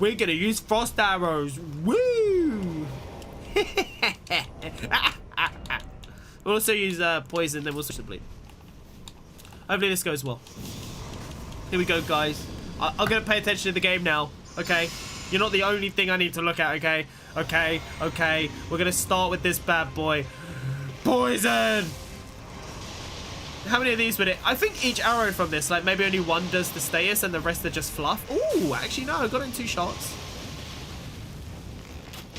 We're gonna use frost arrows. Woo! We'll also use poison, then we'll switch to bleed. Hopefully this goes well. Here we go, guys. I'm gonna pay attention to the game now. Okay? You're not the only thing I need to look at, okay? Okay, okay. We're gonna start with this bad boy. Poison! How many of these would it... I think each arrow from this, like, maybe only one does the status and the rest are just fluff. Ooh, actually, no. I got it in 2 shots.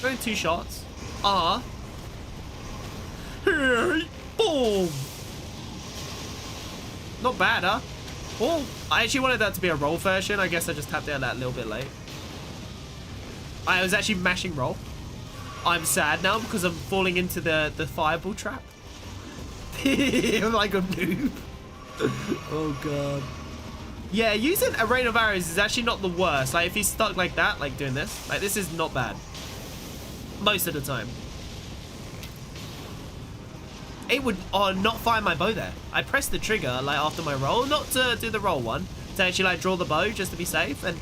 Got it in 2 shots. Boom! Not bad, huh? Oh, I actually wanted that to be a roll version. I guess I just tapped out that a little bit late. I was actually mashing roll. I'm sad now because I'm falling into the fireball trap. I'm like a noob. Oh god. Yeah, using a rain of arrows is actually not the worst. Like if he's stuck like that, like doing this, like this is not bad. Most of the time. It would not fire my bow there. I pressed the trigger like after my roll, not to do the roll one, to actually like draw the bow just to be safe, and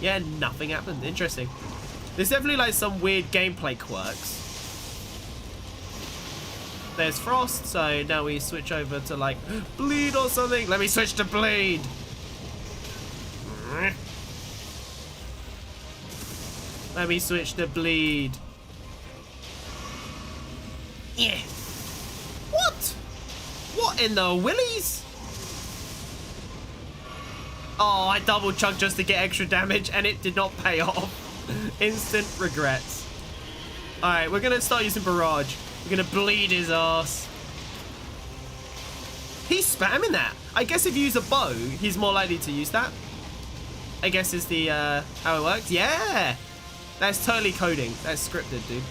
yeah, nothing happened. Interesting. There's definitely like some weird gameplay quirks. There's frost, so now we switch over to like bleed or something. Let me switch to bleed. Let me switch to bleed. Yeah. What? What in the willies? Oh, I double chugged just to get extra damage and it did not pay off. Instant regrets. Alright, we're gonna start using barrage. We're gonna bleed his ass. He's spamming that. I guess if you use a bow, he's more likely to use that. I guess is the how it works. Yeah! That's totally coding. That's scripted, dude.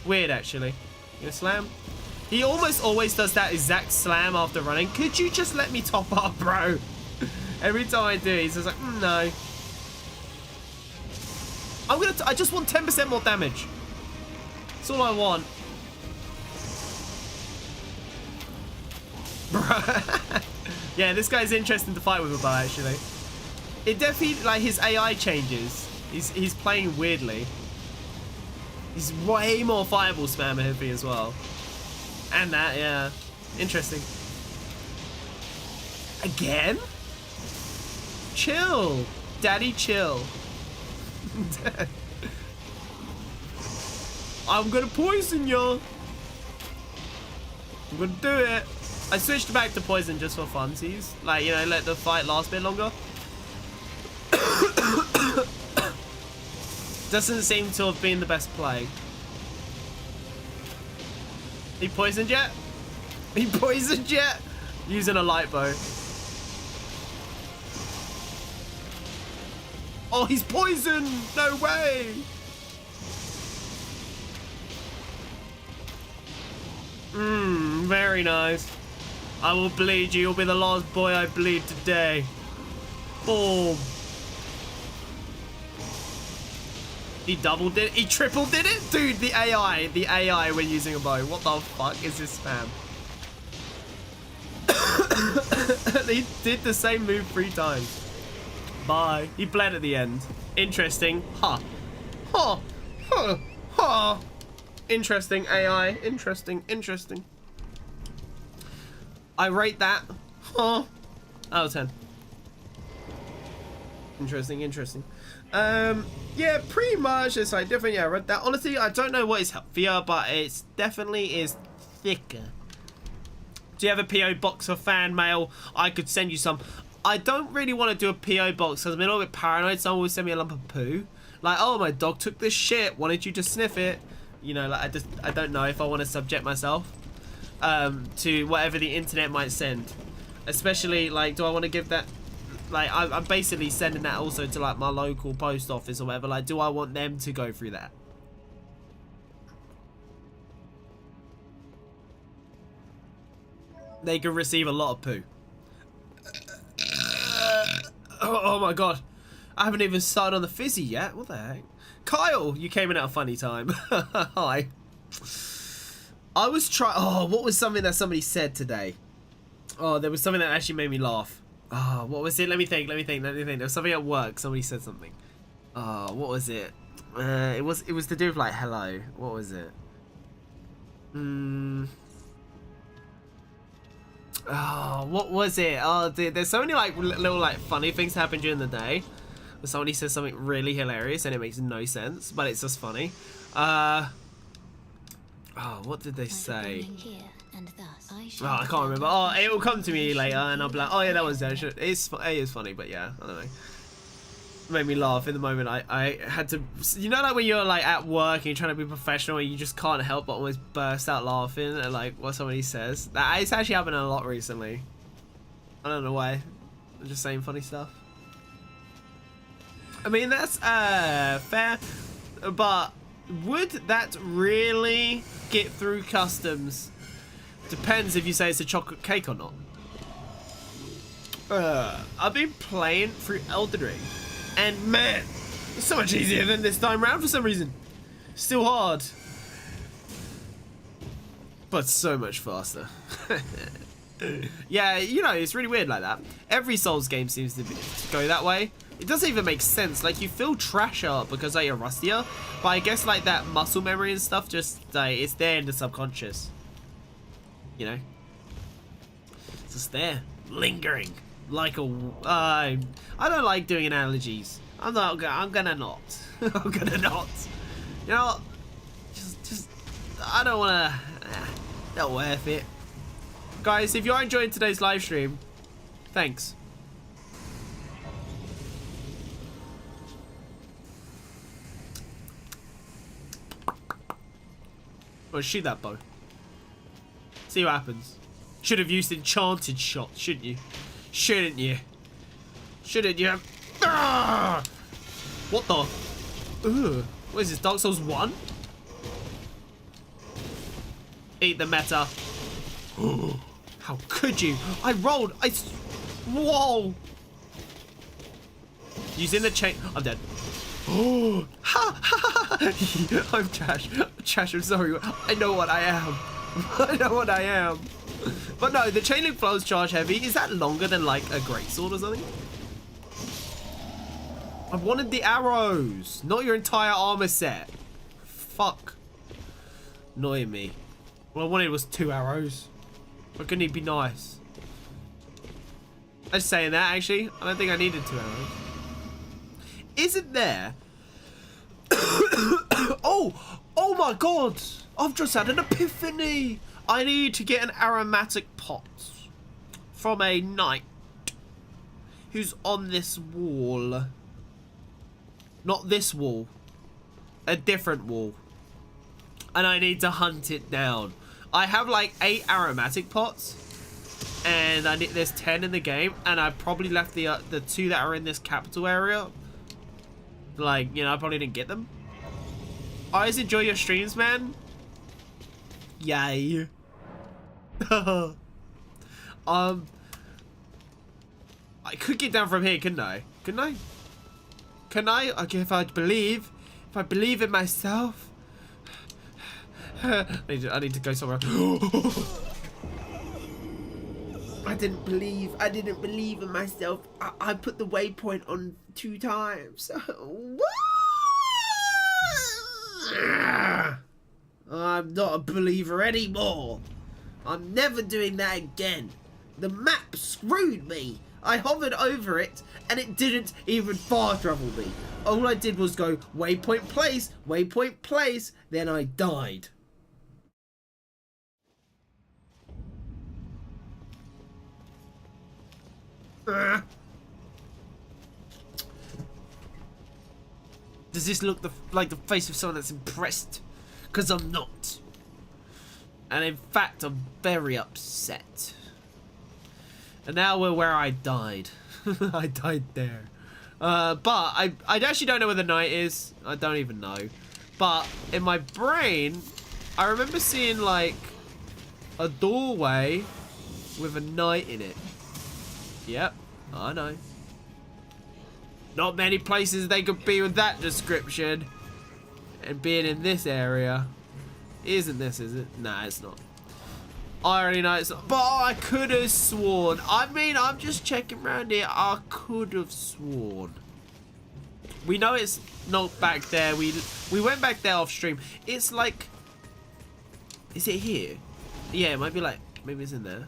Weird, actually. You gonna slam? He almost always does that exact slam after running. Could you just let me top up, bro? Every time I do, he's just like, no. I just want 10% more damage. That's all I want. Bruh. Yeah, this guy's interesting to fight with a bow, actually. It definitely, like, his AI changes. He's playing weirdly. He's way more fireball spammer heavy as well. And that, yeah. Interesting. Again? Chill. Daddy, chill. I'm gonna poison you. I'm gonna do it. I switched back to poison just for funsies. Like, you know, let the fight last a bit longer. Doesn't seem to have been the best play. He poisoned yet? He poisoned yet? Using a light bow. Oh, he's poisoned! No way! Very nice. I will bleed you. You'll be the last boy I bleed today. Boom. He double did it? He triple did it? Dude, the AI when using a bow. What the fuck is this spam? He did the same move 3 times. Bye. He bled at the end. Interesting. Huh. Huh. Huh. Huh. Interesting AI. Interesting. Interesting. I rate that. Huh. Out of 10. Interesting. Interesting. Yeah, pretty much. It's like different. Yeah, I read that. Honestly, I don't know what is healthier, but it's definitely is thicker. Do you have a PO box or fan mail? I could send you some. I don't really want to do a PO box because I'm a little bit paranoid. Someone will send me a lump of poo. Like, oh, my dog took this shit. Why don't you just sniff it? You know, like I don't know if I want to subject myself to whatever the internet might send. Especially, like, do I want to give that Like, I'm basically sending that also to, like, my local post office or whatever. Like, do I want them to go through that? They can receive a lot of poo. Oh my god. I haven't even started on the fizzy yet. What the heck? Kyle, you came in at a funny time. Hi. I was trying... Oh, what was something that somebody said today? Oh, there was something that actually made me laugh. Oh, what was it? Let me think. There was something at work. Somebody said something. Oh, what was it? It was to do with, like, hello. What was it? Oh, what was it? Oh, dude, there's so many, like, little, like, funny things happen during the day. Somebody says something really hilarious and it makes no sense, but it's just funny. Oh, what did they say? Oh, I can't remember. Oh, it will come to me later and I'll be like, oh yeah, that was there. It is funny, but yeah, I don't know. It made me laugh in the moment. I had to, you know, like when you're like at work and you're trying to be professional and you just can't help but almost burst out laughing at like what somebody says. It's actually happening a lot recently. I don't know why. I'm just saying funny stuff. I mean, that's fair, but would that really get through customs? Depends if you say it's a chocolate cake or not. I've been playing through Elden Ring, and man, it's so much easier than this time round for some reason. Still hard, but so much faster. Yeah, you know, it's really weird like that. Every Souls game seems to go that way. It doesn't even make sense. Like, you feel trasher because like, you're rustier, but I guess like that muscle memory and stuff just it's there in the subconscious. You know, it's just there, lingering like a. I don't like doing analogies. I'm gonna not. I'm gonna not. You know, just I don't wanna. Not worth it. Guys, if you're enjoying today's live stream, thanks. Well, shoot that bow. See what happens. Should have used enchanted shot, shouldn't you? Shouldn't you? Shouldn't you? Ah! What the? Ugh. What is this? Dark Souls 1? Eat the meta. How could you? I rolled. Whoa. Using the chain. I'm dead. Oh, ha, ha, ha. I'm trash. Trash, I'm sorry. I know what I am. I know what I am. But no, the chain link flows charge heavy. Is that longer than like a greatsword or something? I wanted the arrows, not your entire armor set. Fuck. Annoying me. What I wanted was 2 arrows. Why couldn't he be nice? I'm just saying that actually. I don't think I needed 2 arrows. Isn't there? Oh my god! I've just had an epiphany! I need to get an aromatic pot from a knight who's on this wall. Not this wall. A different wall. And I need to hunt it down. I have like 8 aromatic pots. And there's 10 in the game. And I probably left the 2 that are in this capital area. Like, you know, I probably didn't get them. I always enjoy your streams, man. Yay. I could get down from here, couldn't I? Couldn't I? Can I? Okay, if I believe in myself. I need to go somewhere. I didn't believe in myself. I put the waypoint on 2 times. I'm not a believer anymore. I'm never doing that again. The map screwed me. I hovered over it and it didn't even fast travel me. All I did was go waypoint place, then I died. Does this look like the face of someone that's impressed? Because I'm not. And in fact, I'm very upset. And now we're where I died. I died there. But I actually don't know where the knight is. I don't even know. But in my brain, I remember seeing like a doorway with a knight in it. Yep, I know. Not many places they could be with that description. And being in this area. Isn't this, is it? Nah, it's not. I already know it's not. But I could have sworn. I mean, I'm just checking around here. I could have sworn. We know it's not back there. We went back there off stream. It's like... Is it here? Yeah, it might be like... Maybe it's in there.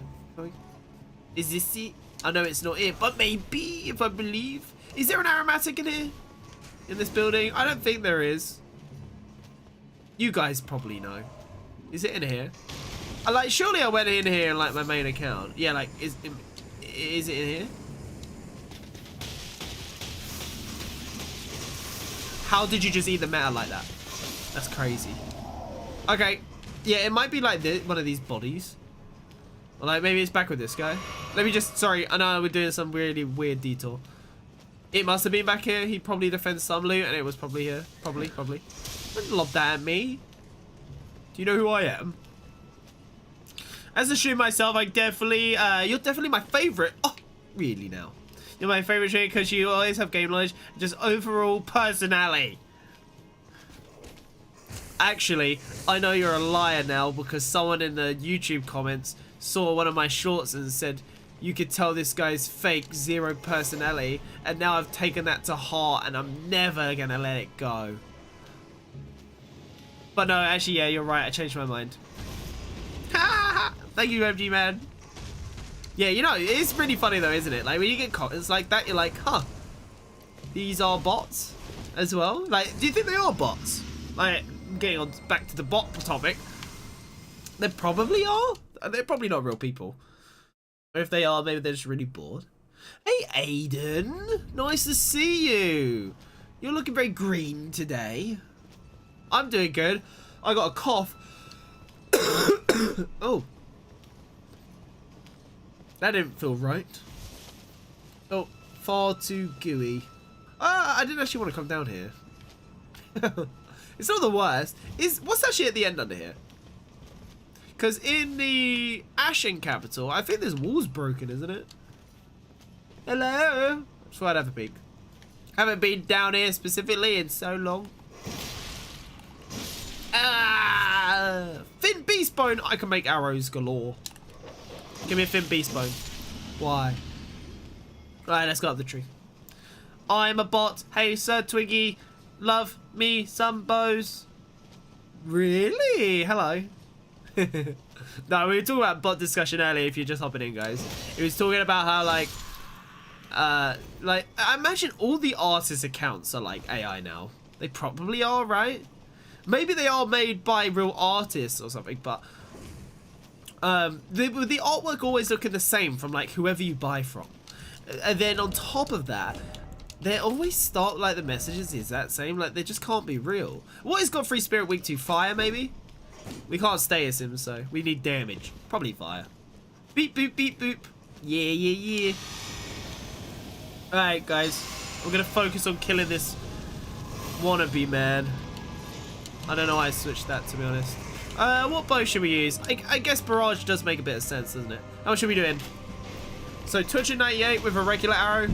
Is this it? I know it's not it, but maybe, if I believe. Is there an aromatic in here? In this building? I don't think there is. You guys probably know. Is it in here? Like, surely I went in here in like my main account. Yeah, like, is it in here? How did you just eat the metal like that? That's crazy. Okay. Yeah, it might be like this, one of these bodies. Or like, maybe it's back with this guy. Let me just, sorry, I know we're doing some really weird detour. It must have been back here. He probably defends some loot and it was probably here. Probably. Don't lob that at me. Do you know who I am? As a streamer myself, I definitely, you're definitely my favorite. Oh, really now? You're my favorite streamer because you always have game knowledge, just overall personality. Actually, I know you're a liar now because someone in the YouTube comments saw one of my shorts and said, you could tell this guy's fake, zero personality, and now I've taken that to heart and I'm never gonna let it go. But no, actually, yeah, you're right, I changed my mind. Thank you, MG man. Yeah, you know, it's really funny though, isn't it? Like, when you get comments like that, you're like, huh, these are bots as well? Like, do you think they are bots? Like, getting on back to the bot topic. They probably are. They're probably not real people. Or if they are, maybe they're just really bored. Hey, Aiden. Nice to see you. You're looking very green today. I'm doing good. I got a cough. Oh. That didn't feel right. Oh, far too gooey. I didn't actually want to come down here. It's not the worst. What's actually at the end under here? Because in the Ashen capital, I think this wall's broken, isn't it? Hello? Just thought I'd have a peek. Haven't been down here specifically in so long. Thin beast bone. I can make arrows galore. Give me a thin beast bone. Why? Right, let's go up the tree. I'm a bot. Hey, Sir Twiggy. Love me some bows. Really? Hello. No, we were talking about bot discussion earlier, if you're just hopping in, guys. He was talking about how, like, I imagine all the artist accounts are, like, AI now. They probably are, right? Maybe they are made by real artists or something, but the artwork always looking the same from, like, whoever you buy from. And then on top of that, they always start, like, the messages is that same. Like, they just can't be real. What is Godfrey Spirit weak to? Fire, maybe? We can't stay as him, so we need damage. Probably fire. Beep, boop, beep, boop. Yeah, yeah, yeah. Alright, guys. We're going to focus on killing this wannabe man. I don't know why I switched that, to be honest. What bow should we use? I guess barrage does make a bit of sense, doesn't it? How much are we doing? So, 298 with a regular arrow.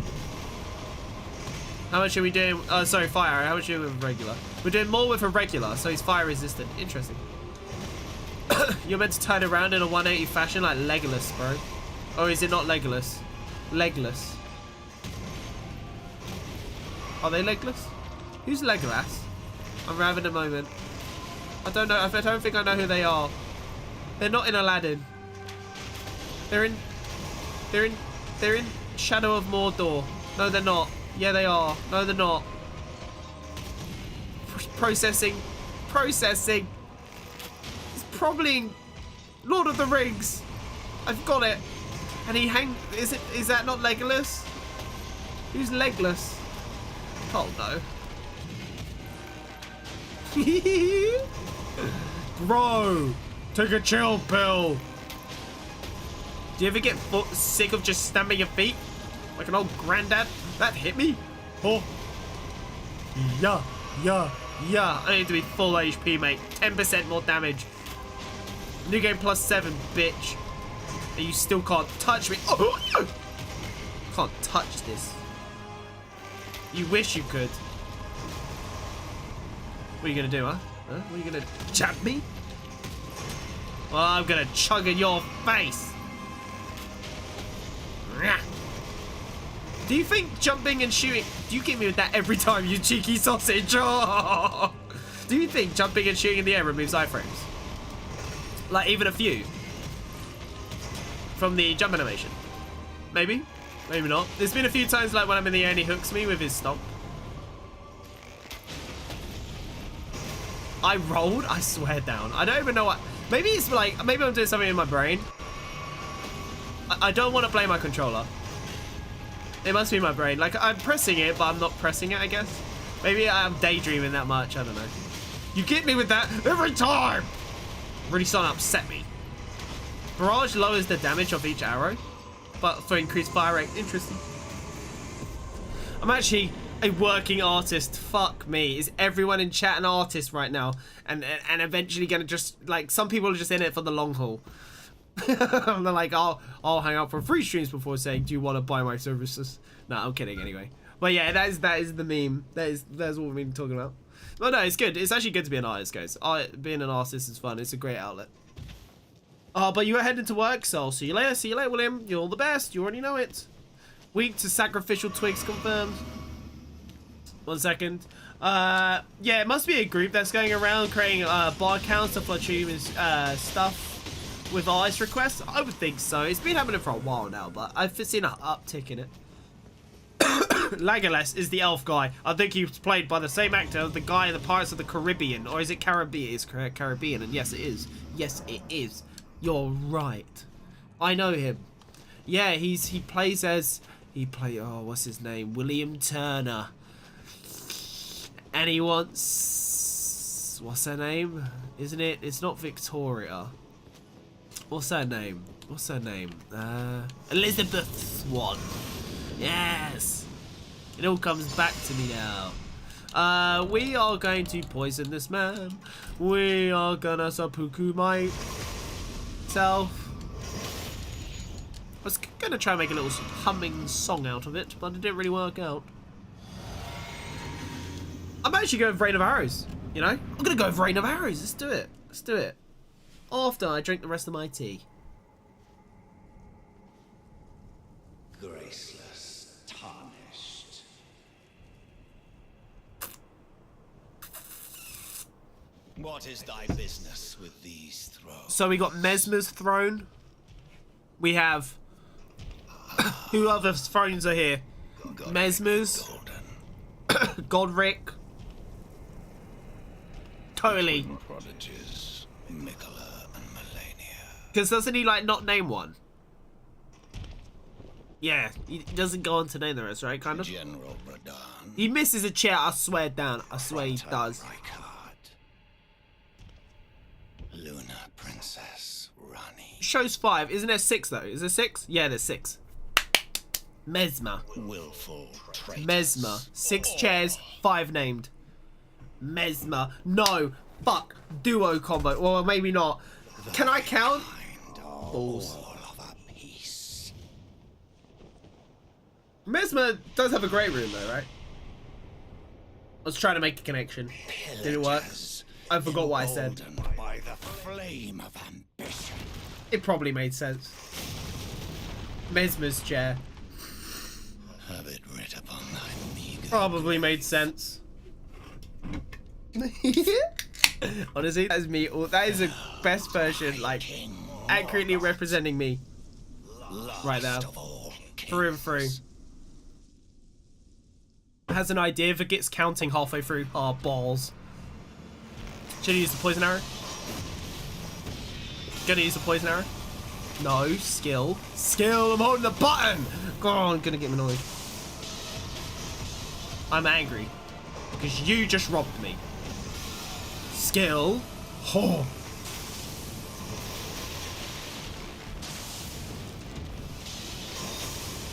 How much are we doing? Sorry, fire arrow. How much are we doing with a regular? We're doing more with a regular, so he's fire resistant. Interesting. You're meant to turn around in a 180 fashion like Legolas, bro. Or is it not Legolas? Legless. Are they legless? Who's Legolas? I'm having a moment. I don't know. I don't think I know who they are. They're not in Aladdin. They're in Shadow of Mordor. No, they're not. Yeah, they are. No, they're not. Processing. Processing. It's probably in Lord of the Rings. I've got it. And he is that not Legolas? Who's Legless? Oh no. Bro, take a chill pill. Do you ever get sick of just stamping your feet? Like an old granddad. That hit me. Oh. Yeah. I need to be full HP, mate. 10% more damage. New game plus 7, bitch. And you still can't touch me. Oh. Can't touch this. You wish you could. What are you gonna do, huh? What are you gonna jab me? Well, I'm gonna chug in your face. Do you think jumping and shooting... Do you get me with that every time, you cheeky sausage? Oh. Do you think jumping and shooting in the air removes iframes? Like, even a few? From the jump animation? Maybe? Maybe not. There's been a few times, like, when I'm in the air and he hooks me with his stomp. I rolled? I swear down. I don't even know what... Maybe it's like... Maybe I'm doing something in my brain. I don't want to play my controller. It must be my brain. Like, I'm pressing it, but I'm not pressing it, I guess. Maybe I'm daydreaming that much. I don't know. You get me with that every time! Really starting to upset me. Barrage lowers the damage of each arrow, but for increased fire rate. Interesting. I'm actually a working artist. Fuck me. Is everyone in chat an artist right now? And eventually gonna just... Like, some people are just in it for the long haul. They're like, I'll hang out for free streams before saying, do you want to buy my services? No, I'm kidding anyway. But yeah, that is the meme. That's what we've been talking about. Well, no, it's good. It's actually good to be an artist, guys. Being an artist is fun. It's a great outlet. But you are heading to work, so see you later. See you later, William. You're all the best. You already know it. Weak to sacrificial twigs confirmed. 1 second. Yeah, it must be a group that's going around creating bar counts to fluctuate stuff with artist requests. I would think so. It's been happening for a while now, but I've seen an uptick in it. Legolas is the elf guy. I think he was played by the same actor as the guy in the Pirates of the Caribbean. Or is it Caribbean? It's Caribbean, and yes, it is. Yes, it is. You're right. I know him. Yeah, he plays as... Oh, what's his name? William Turner. And he wants... What's her name? Isn't it? It's not Victoria. What's her name? Elizabeth Swan. Yes. It all comes back to me now. We are going to poison this man. We are gonna seppuku myself. I was gonna try and make a little humming song out of it, but it didn't really work out. I'm actually going with Rain of Arrows, you know? I'm gonna go with Rain of Arrows. Let's do it. Let's do it. After I drink the rest of my tea.
Graceless, tarnished. What is thy business with these thrones?
So we got Mesmer's throne. We have... Who other thrones are here? Mesmer's. Godric. Totally.
Prodigies, Mikola and Melania.
Because doesn't he, like, not name one? Yeah, he doesn't go on to name the rest, right? Kind of.
General Radahn.
He misses a chair, I swear down. I swear he does.
Luna Princess Rani.
Shows 5. Isn't there 6, though? Is there 6? Yeah, there's 6. Mesmer.
Willful traitors.
Mesmer. 6 chairs, 5 named. Mesmer. No. Fuck. Duo combo. Well, maybe not. Can I count? Balls. Mesmer does have a great room, though, right? I was trying to make a connection. Did it work? I forgot what I said.
By the flame of ambition.
It probably made sense. Mesmer's chair.
Have it writ upon thy meager.
Probably made sense. Honestly, that is me. That is the best version, like, accurately representing me. Right now. Through and through. Has an idea, forgets counting halfway through. Oh, balls. Should I use the poison arrow? Gonna use the poison arrow? No, skill. Skill, I'm holding the button! Go on, gonna get me annoyed. I'm angry. Because you just robbed me. Skill. Oh.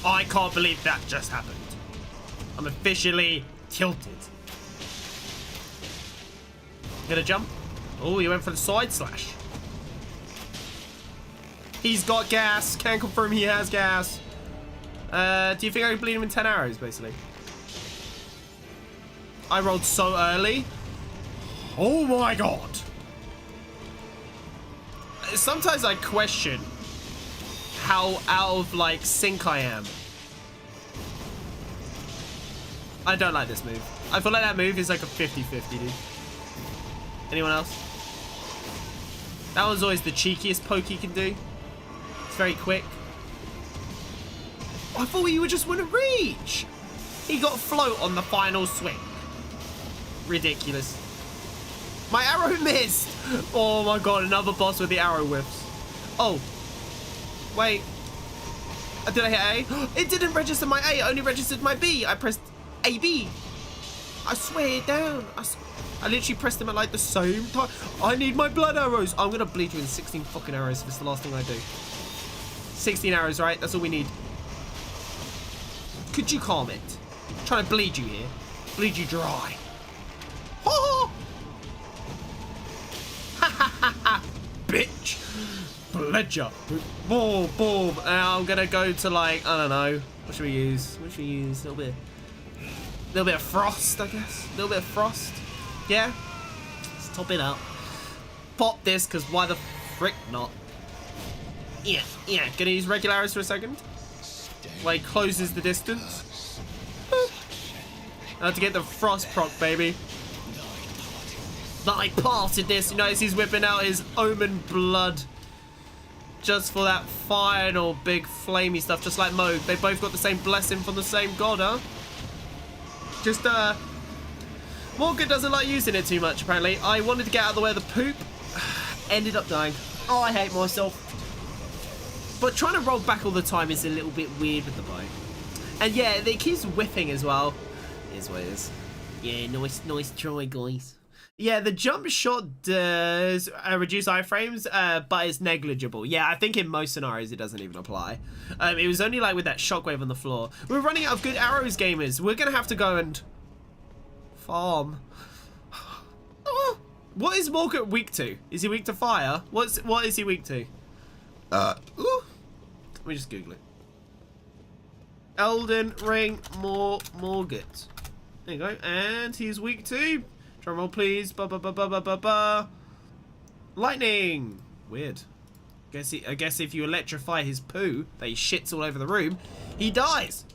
I can't believe that just happened. I'm officially tilted. Gonna jump. Oh, he went for the side slash. He's got gas. Can confirm he has gas. Do you think I can bleed him in 10 arrows, basically? I rolled so early. Oh my god. Sometimes I question how out of, like, sync I am. I don't like this move. I feel like that move is like a 50-50, dude. Anyone else? That was always the cheekiest poke he can do. It's very quick. I thought you were just want to reach. He got float on the final swing. Ridiculous. My arrow missed. Oh my god, another boss with the arrow whiffs. Oh. Wait. Did I hit A? It didn't register my A, it only registered my B. I pressed AB. I swear down. I literally pressed them at like the same time. I need my blood arrows. I'm gonna bleed you in 16 fucking arrows if it's the last thing I do. 16 arrows, right? That's all we need. Could you calm it? I'm trying to bleed you here. Bleed you dry. Oh! Ha ha ha ha! Bitch! Bled ya. Boom, boom. I'm gonna go to, like, I don't know. What should we use? What should we use? A little bit of frost, I guess. A little bit of frost. Yeah? Let's top it up. Pop this, because why the frick not? Yeah. Gonna use regular arrows for a second. While he closes the distance. Now to get the frost proc, baby. That I parted this. You notice he's whipping out his omen blood. Just for that final big flamey stuff, just like Moog. They both got the same blessing from the same god, huh? Just, Morgan doesn't like using it too much, apparently. I wanted to get out of the way of the poop. Ended up dying. Oh, I hate myself. But trying to roll back all the time is a little bit weird with the bow. And yeah, it keeps whipping as well. It is what it is. Yeah, nice try, guys. Yeah, the jump shot does reduce iframes, but it's negligible. Yeah, I think in most scenarios it doesn't even apply. It was only like with that shockwave on the floor. We're running out of good arrows, gamers. We're going to have to go and farm. What is Morgan weak to? Is he weak to fire? What is he weak to? Let me just Google it. Elden Ring Morgat. There you go. And he's weak to... Drum roll, please. Lightning. Weird. I guess if you electrify his poo, that he shits all over the room, he dies.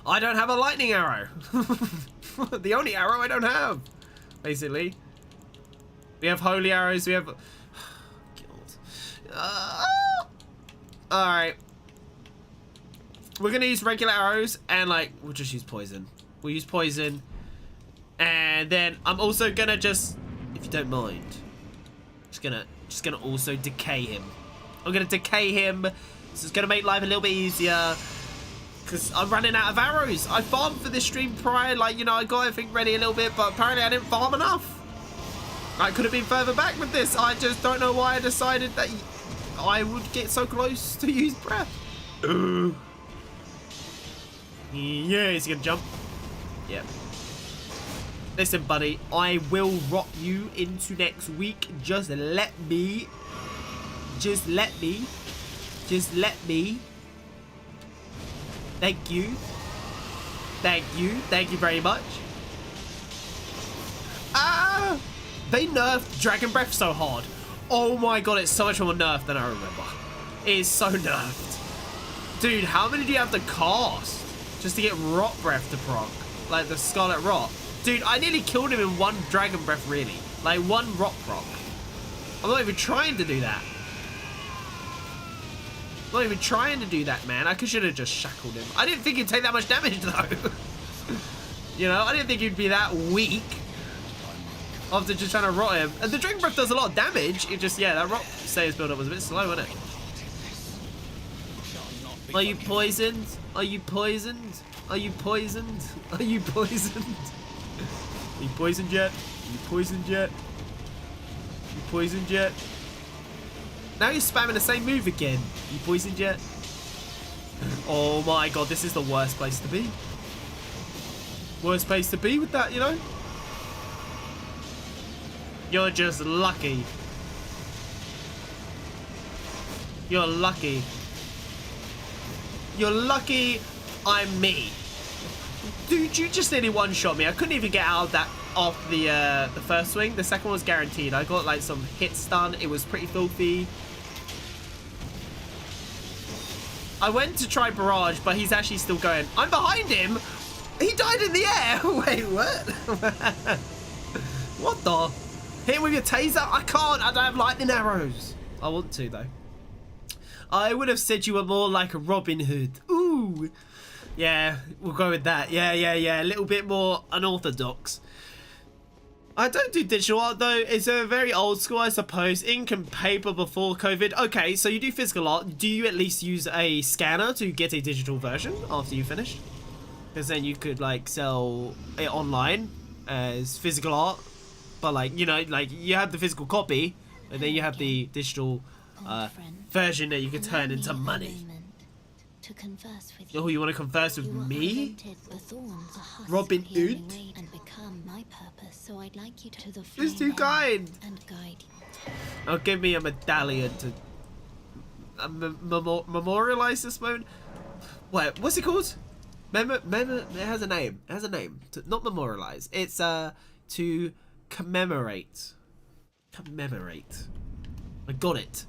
I don't have a lightning arrow. The only arrow I don't have, basically. We have holy arrows. We have... Alright. We're going to use regular arrows and, like, we'll just use poison. We'll use poison. And then I'm also gonna just, if you don't mind, just gonna also decay him. I'm gonna decay him. This is gonna make life a little bit easier because I'm running out of arrows. I farmed for this stream prior, like, you know, I got everything ready a little bit, but apparently I didn't farm enough. I could have been further back with this. I just don't know why I decided that I would get so close to use breath. Yeah, he's gonna jump. Yep. Listen, buddy, I will rock you into next week. Just let me. Just let me. Thank you. Thank you very much. Ah! They nerfed Dragon Breath so hard. Oh my god, it's so much more nerfed than I remember. It is so nerfed. Dude, how many do you have to cast just to get Rot Breath to proc? Like the Scarlet Rot. Dude, I nearly killed him in one Dragon Breath, really. Like, one Rock Proc. I'm not even trying to do that. I'm not even trying to do that, man. I should have just shackled him. I didn't think he'd take that much damage, though. You know, I didn't think he'd be that weak after just trying to rot him. And the Dragon Breath does a lot of damage. It just, yeah, that Rock Sayers build-up was a bit slow, wasn't it? Are you poisoned? Are you poisoned? Are you poisoned? Are you poisoned? Are you poisoned yet? Are you poisoned yet? Are you poisoned yet? Now you're spamming the same move again. Are you poisoned yet? Oh my god, this is the worst place to be. Worst place to be with that, you know? You're just lucky. You're lucky. You're lucky I'm me. Dude, you just nearly one-shot me. I couldn't even get out of that off the first swing. The second one was guaranteed. I got like some hit stun. It was pretty filthy. I went to try barrage, but he's actually still going. I'm behind him. He died in the air. Wait, what? What the? Hit him with your taser? I can't. I don't have lightning arrows. I want to though. I would have said you were more like a Robin Hood. Ooh. Yeah, we'll go with that. Yeah. A little bit more unorthodox. I don't do digital art though. It's a very old school, I suppose. Ink and paper before COVID. Okay, so you do physical art. Do you at least use a scanner to get a digital version after you finish? Because then you could like sell it online as physical art. But like, you know, like you have the physical copy and then you have the digital version that you can turn into money.
To converse with
Oh, you want to converse with me? Robin Hood?
And become my purpose, so I'd like you to the
Who's too kind?
And guide you.
Oh, give me a medallion to memorialize this moment. What's it called? It has a name. It has a name. Not memorialize. It's to commemorate. Commemorate. I got it.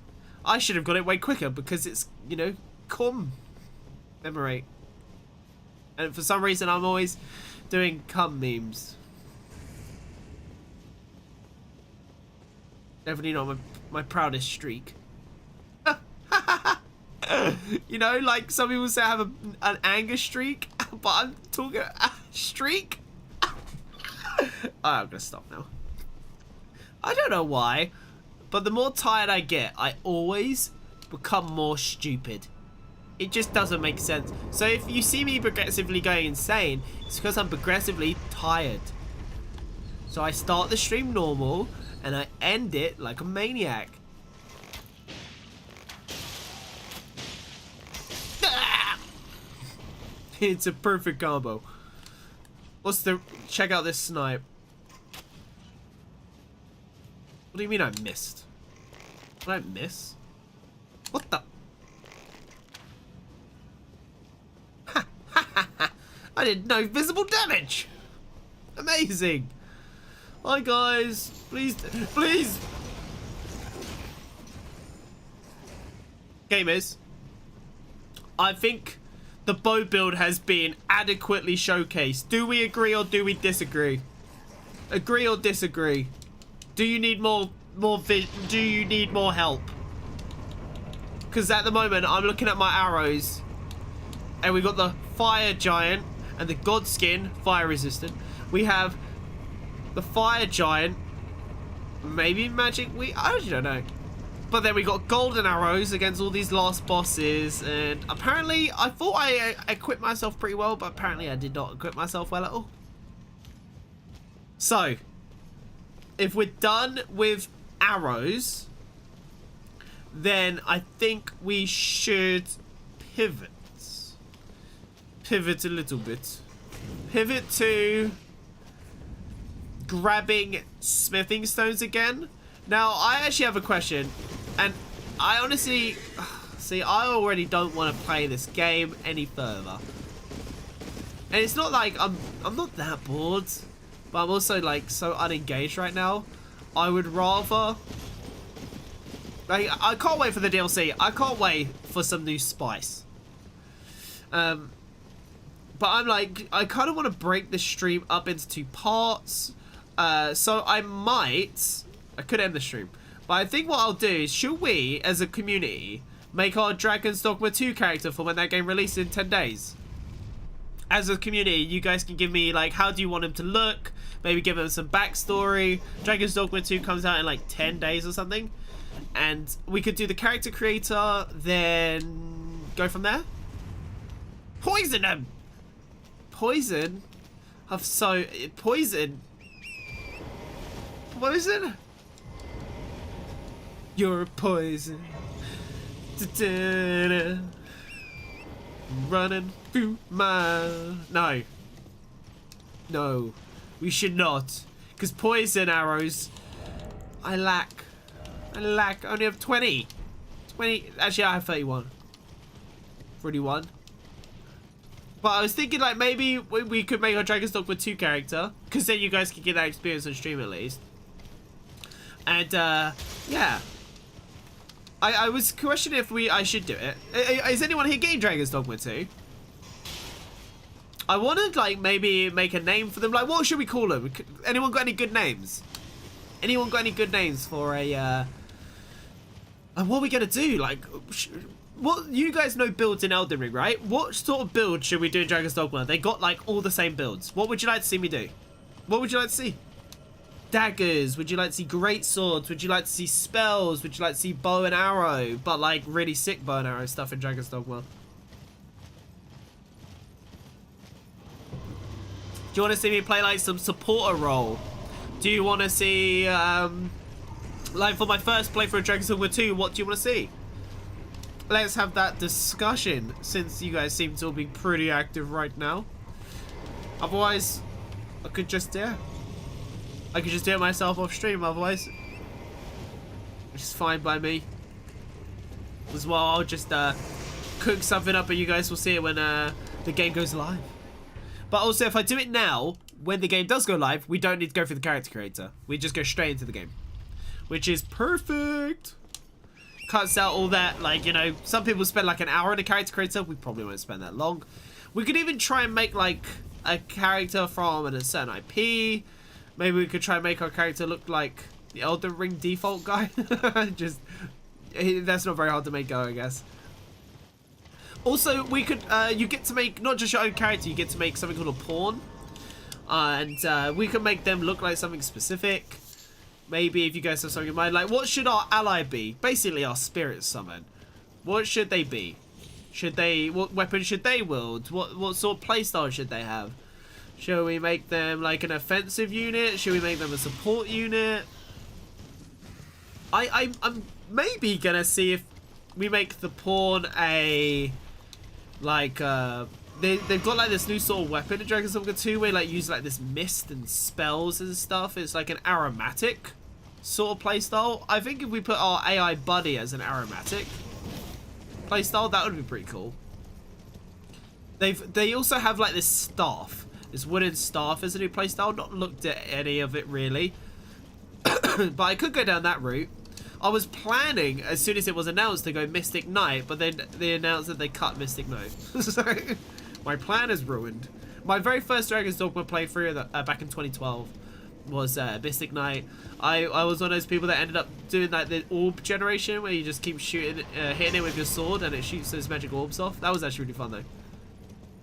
I should have got it way quicker because it's, you know, commemorate. And for some reason I'm always doing cum memes. Definitely not my proudest streak. You know, like some people say I have an anger streak, but I'm talking a streak. I'm gonna stop now. I don't know why, but the more tired I get, I always become more stupid. It just doesn't make sense. So if you see me progressively going insane, it's because I'm progressively tired. So I start the stream normal and I end it like a maniac. It's a perfect combo. Check out this snipe. What do you mean I missed? Did I miss? What the? I did no visible damage. Amazing. Hi guys, please. Gamers, I think the bow build has been adequately showcased. Do we agree or do we disagree? Agree or disagree? Do you need more do you need more help? Because at the moment I'm looking at my arrows and we've got the fire giant and the god skin, fire resistant. We have the fire giant, maybe magic, I don't know. But then we got golden arrows against all these last bosses, and apparently I thought I equipped myself pretty well, but apparently I did not equip myself well at all. So, if we're done with arrows, then I think we should pivot. Pivot a little bit. Pivot to grabbing smithing stones again. Now, I actually have a question, and I honestly, see, I already don't want to play this game any further. And it's not like I'm not that bored, but I'm also like so unengaged right now. I would rather, like, I can't wait for the DLC. I can't wait for some new spice. But I'm like, I kind of want to break the stream up into 2 parts. So I could end the stream, but I think what I'll do is, should we, as a community, make our Dragon's Dogma 2 character for when that game releases in 10 days? As a community, you guys can give me, like, how do you want him to look? Maybe give him some backstory. Dragon's Dogma 2 comes out in, like, 10 days or something. And we could do the character creator, then go from there. Poison him! Poison? Poison? Poison? You're a poison. Da-da-da. Running through my... No. No. We should not. Because poison arrows... I lack. I only have 20. 20. Actually, I have 31. 41. But I was thinking, like, maybe we could make our Dragon's Dogma 2 character. Because then you guys could get that experience on stream at least. And, yeah. I was questioning if I should do it. Is anyone here getting Dragon's Dogma 2? I wanted, like, maybe make a name for them. Like, what should we call them? Anyone got any good names? Anyone got any good names for a, and what are we gonna do? Like, what, you guys know builds in Elden Ring, right? What sort of build should we do in Dragon's Dogma? They got, like, all the same builds. What would you like to see me do? What would you like to see? Daggers? Would you like to see great swords? Would you like to see spells? Would you like to see bow and arrow? But, like, really sick bow and arrow stuff in Dragon's Dogma. Do you want to see me play, like, some supporter role? Do you want to see, like, for my first playthrough of Dragon's Dogma 2, what do you want to see? Let's have that discussion, since you guys seem to all be pretty active right now. Otherwise, I could just, yeah. I could just do it myself off stream, otherwise. Which is fine by me. As well, I'll just, cook something up and you guys will see it when, the game goes live. But also, if I do it now, when the game does go live, we don't need to go through the character creator. We just go straight into the game. Which is perfect. Cuts out all that, like, you know, some people spend like an hour in a character creator. We probably won't spend that long. We could even try and make, like, a character from a certain IP. Maybe we could try and make our character look like the Elden Ring default guy. Just, that's not very hard to make go, I guess. Also, we could, you get to make not just your own character, you get to make something called a pawn. And we can make them look like something specific. Maybe if you guys have something in mind, like, what should our ally be? Basically, our spirit summon. What should they be? Should they, what weapon should they wield? What sort of playstyle should they have? Shall we make them like an offensive unit? Should we make them a support unit? I'm maybe gonna see if we make the pawn a, like, they've got like this new sort of weapon in Dragon's Dogma 2 where like use like this mist and spells and stuff. It's like an aromatic sort of playstyle. I think if we put our AI buddy as an aromatic playstyle, that would be pretty cool. They also have like this staff, this wooden staff as a new playstyle. Not looked at any of it really, but I could go down that route. I was planning, as soon as it was announced, to go Mystic Knight, but then they announced that they cut Mystic Knight. So, my plan is ruined. My very first Dragon's Dogma playthrough back in 2012 was Mystic Knight. I was one of those people that ended up doing like the orb generation, where you just keep shooting, hitting it with your sword, and it shoots those magic orbs off. That was actually really fun, though.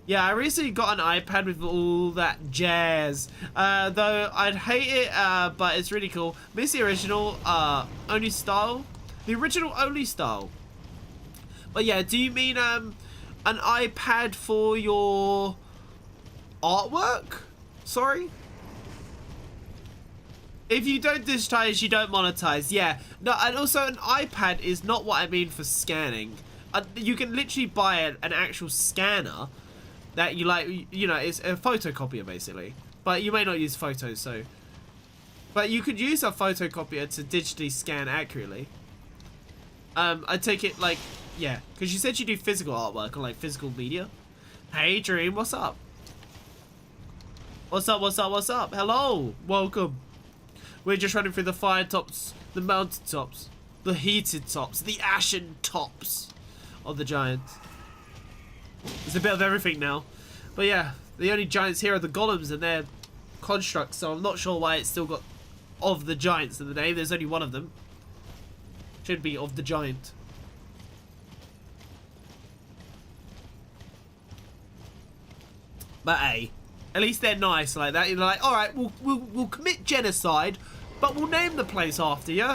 Yeah, I recently got an iPad with all that jazz. Though I'd hate it, but it's really cool. Miss the original only style. The original only style. But yeah, do you mean an iPad for your artwork? Sorry? If you don't digitize, you don't monetize. Yeah. No, and also an iPad is not what I mean for scanning. You can literally buy an actual scanner that you like, you know, it's a photocopier basically, but you may not use photos, so, but you could use a photocopier to digitally scan accurately. I take it like, yeah, because you said you do physical artwork or like physical media. Hey Dream, what's up? What's up, what's up, what's up? Hello, welcome. We're just running through the fire tops, the mountain tops, the heated tops, the ashen tops of the giants. There's a bit of everything now. But yeah, the only giants here are the golems and their constructs, so I'm not sure why it's still got of the giants in the name. There's only one of them. Should be of the giant. But hey, at least they're nice like that. You're like, alright, we'll commit genocide, but we'll name the place after you.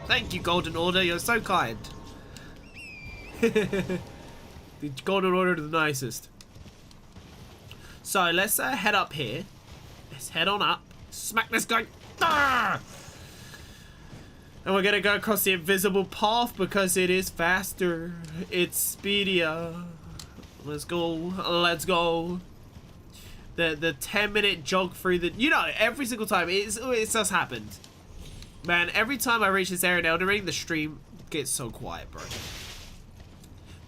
Thank you, Golden Order, you're so kind. The Golden Order to the nicest. So let's head up here. Let's head on up. Smack this guy. Ah! And we're gonna go across the invisible path because it is faster. It's speedier. Let's go. Let's go. The 10-minute jog through the... You know, every single time. It's just happened. Man, every time I reach this area in Elden Ring, the stream gets so quiet, bro.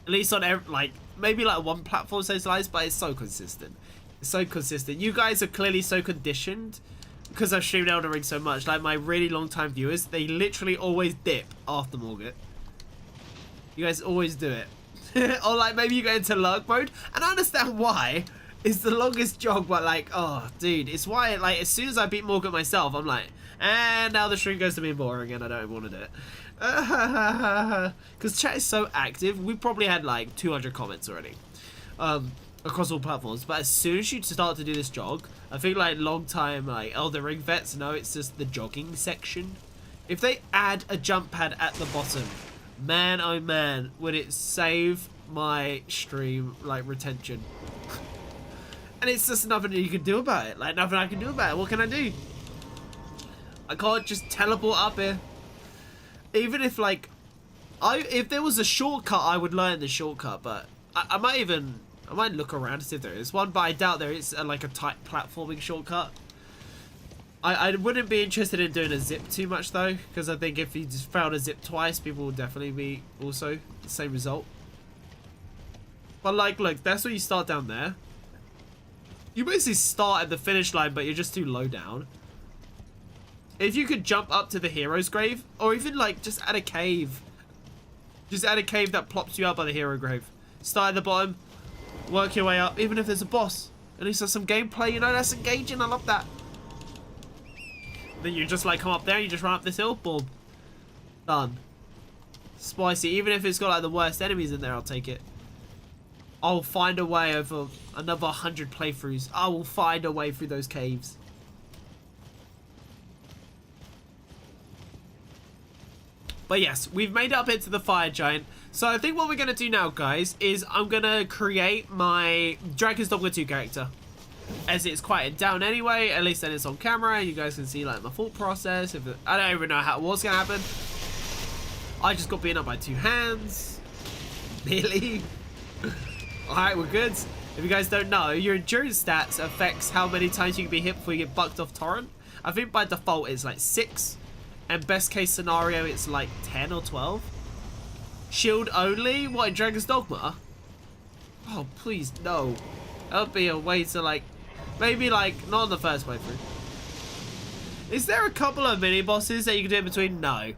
At least on, like, maybe like one platform socialized, but it's so consistent. It's so consistent. You guys are clearly so conditioned because I've streamed Elden Ring so much. Like, my really long-time viewers, they literally always dip after Morgan. You guys always do it. Or, like, maybe you go into lurk mode, and I understand why. It's the longest jog, but like, oh, dude, it's why, like, as soon as I beat Morgan myself, I'm like, and now the stream goes to being boring and I don't want to do it. Because chat is so active. We probably had like 200 comments already across all platforms. But as soon as you start to do this jog, I think like long time like Elden Ring vets know it's just the jogging section. If they add a jump pad at the bottom, man, oh man, would it save my stream like retention. And it's just nothing you can do about it. Like, nothing I can do about it. What can I do? I can't just teleport up here. Even if, like, if there was a shortcut, I would learn the shortcut. But I might look around to see if there is one. But I doubt there is, like, a tight platforming shortcut. I wouldn't be interested in doing a zip too much, though. Because I think if you just failed a zip twice, people will definitely be also the same result. But, like, look, that's where you start down there. You basically start at the finish line, but you're just too low down. If you could jump up to the hero's grave, or even like just add a cave. Just add a cave that plops you up by the hero grave. Start at the bottom, work your way up, even if there's a boss. At least there's some gameplay, you know, that's engaging, I love that. Then you just like come up there, you just run up this hill, boom. Done. Spicy, even if it's got like the worst enemies in there, I'll take it. I'll find a way over another 100 playthroughs. I will find a way through those caves. But yes, we've made it up into the fire giant. So I think what we're going to do now, guys, is I'm going to create my Dragon's Dogma 2 character. As it's quieted down anyway, at least then it's on camera. You guys can see like my thought process. I don't even know how it was going to happen. I just got beaten up by 2 hands. Nearly. Alright, we're good. If you guys don't know, your endurance stats affects how many times you can be hit before you get bucked off torrent. I think by default it's like 6. And best case scenario it's like 10 or 12. Shield only? What, in Dragon's Dogma? Oh, please, no. That would be a way to like... Maybe like, not on the first playthrough. Is there a couple of mini bosses that you can do in between? No.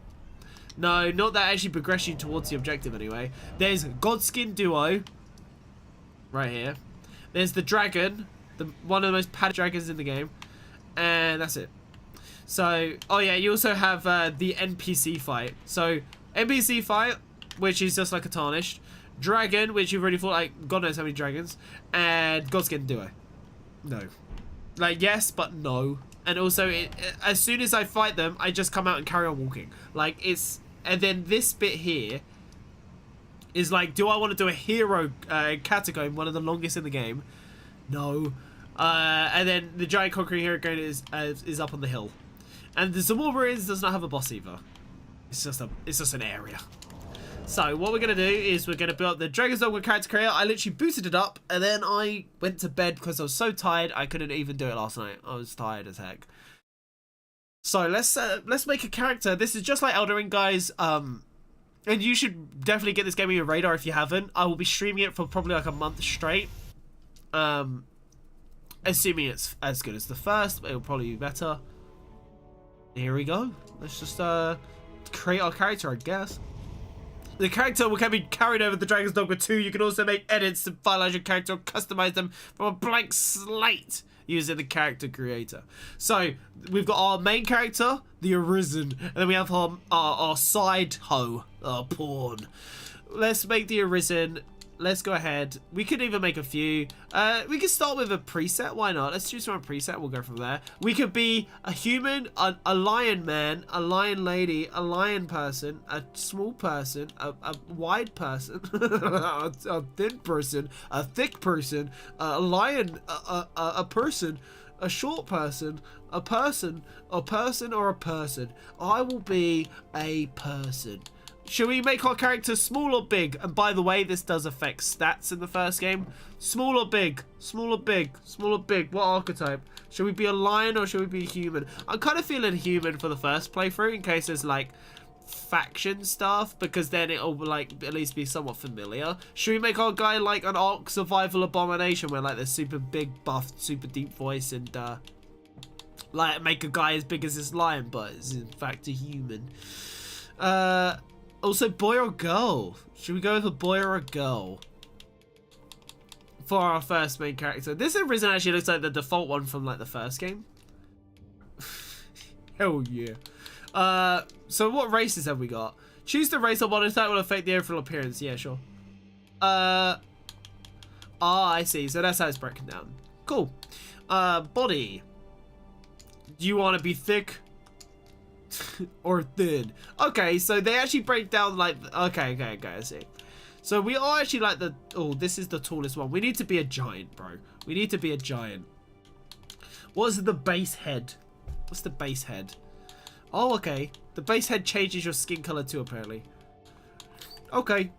No, not that actually progress you towards the objective anyway. There's Godskin Duo. Right here. There's the dragon, one of the most padded dragons in the game, and that's it. So, oh yeah, you also have the NPC fight. So, NPC fight, which is just like a tarnished, dragon, which you've already fought like God knows how many dragons, and Godskin Duo. No, like yes, but no. And also, as soon as I fight them, I just come out and carry on walking. Like it's, and then this bit here. Is like, do I want to do a hero catacomb, one of the longest in the game? No. And then the giant conquering hero going is up on the hill, and the Zamor Ruins does not have a boss either. It's just an area. So what we're gonna do is we're gonna build up the Dragon's Dogma character creator. I literally booted it up, and then I went to bed because I was so tired I couldn't even do it last night. I was tired as heck. So let's make a character. This is just like Elden Ring, guys. And you should definitely get this game on your radar if you haven't. I will be streaming it for probably like a month straight. Assuming it's as good as the first, but it'll probably be better. Here we go. Let's just create our character, I guess. The character can be carried over the Dragon's Dogma 2. You can also make edits to finalize your character or customize them from a blank slate using the character creator. So we've got our main character, the Arisen, and then we have our side hoe, our pawn. Let's make the Arisen. Let's go ahead. We could even make a few. We could start with a preset. Why not? Let's choose from a preset. We'll go from there. We could be a human, a lion man, a lion lady, a lion person, a small person, a wide person, a thin person, a thick person, a lion, a person, a short person, a person or a person. I will be a person. Should we make our character small or big? And by the way, this does affect stats in the first game. Small or big? Small or big? Small or big? What archetype? Should we be a lion or should we be human? I'm kind of feeling human for the first playthrough in case there's like faction stuff, because then it'll like at least be somewhat familiar. Should we make our guy like an orc survival abomination where like there's super big buffed, super deep voice and like make a guy as big as this lion but is in fact a human? Also, boy or girl? Should we go with a boy or a girl for our first main character? This Arisen actually looks like the default one from like the first game. Hell yeah. So what races have we got? Choose the race or body type will affect the overall appearance. Yeah, sure. I see. So that's how it's broken down. Cool. Body. Do you want to be thick or thin? Okay, so they actually break down like, okay, I see. So we are actually like the, oh, this is the tallest one. We need to be a giant, bro. We need to be a giant. What is the base head? What's the base head? Oh, okay. The base head changes your skin color too, apparently. Okay.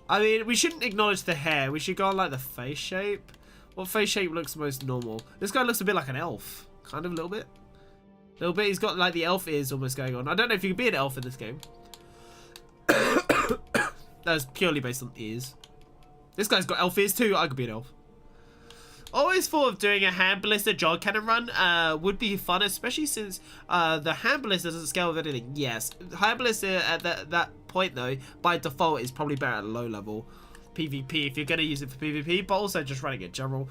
I mean, we shouldn't acknowledge the hair. We should go on like the face shape. What face shape looks most normal? This guy looks a bit like an elf. Kind of a little bit. He's got like the elf ears almost going on. I don't know if you can be an elf in this game. That's purely based on ears. This guy's got elf ears too. I could be an elf. Always thought of doing a hand ballista jog cannon run would be fun, especially since the hand ballista doesn't scale with anything. Yes, hand ballista at that point though, by default, is probably better at low level PvP if you're going to use it for PvP, but also just running it general.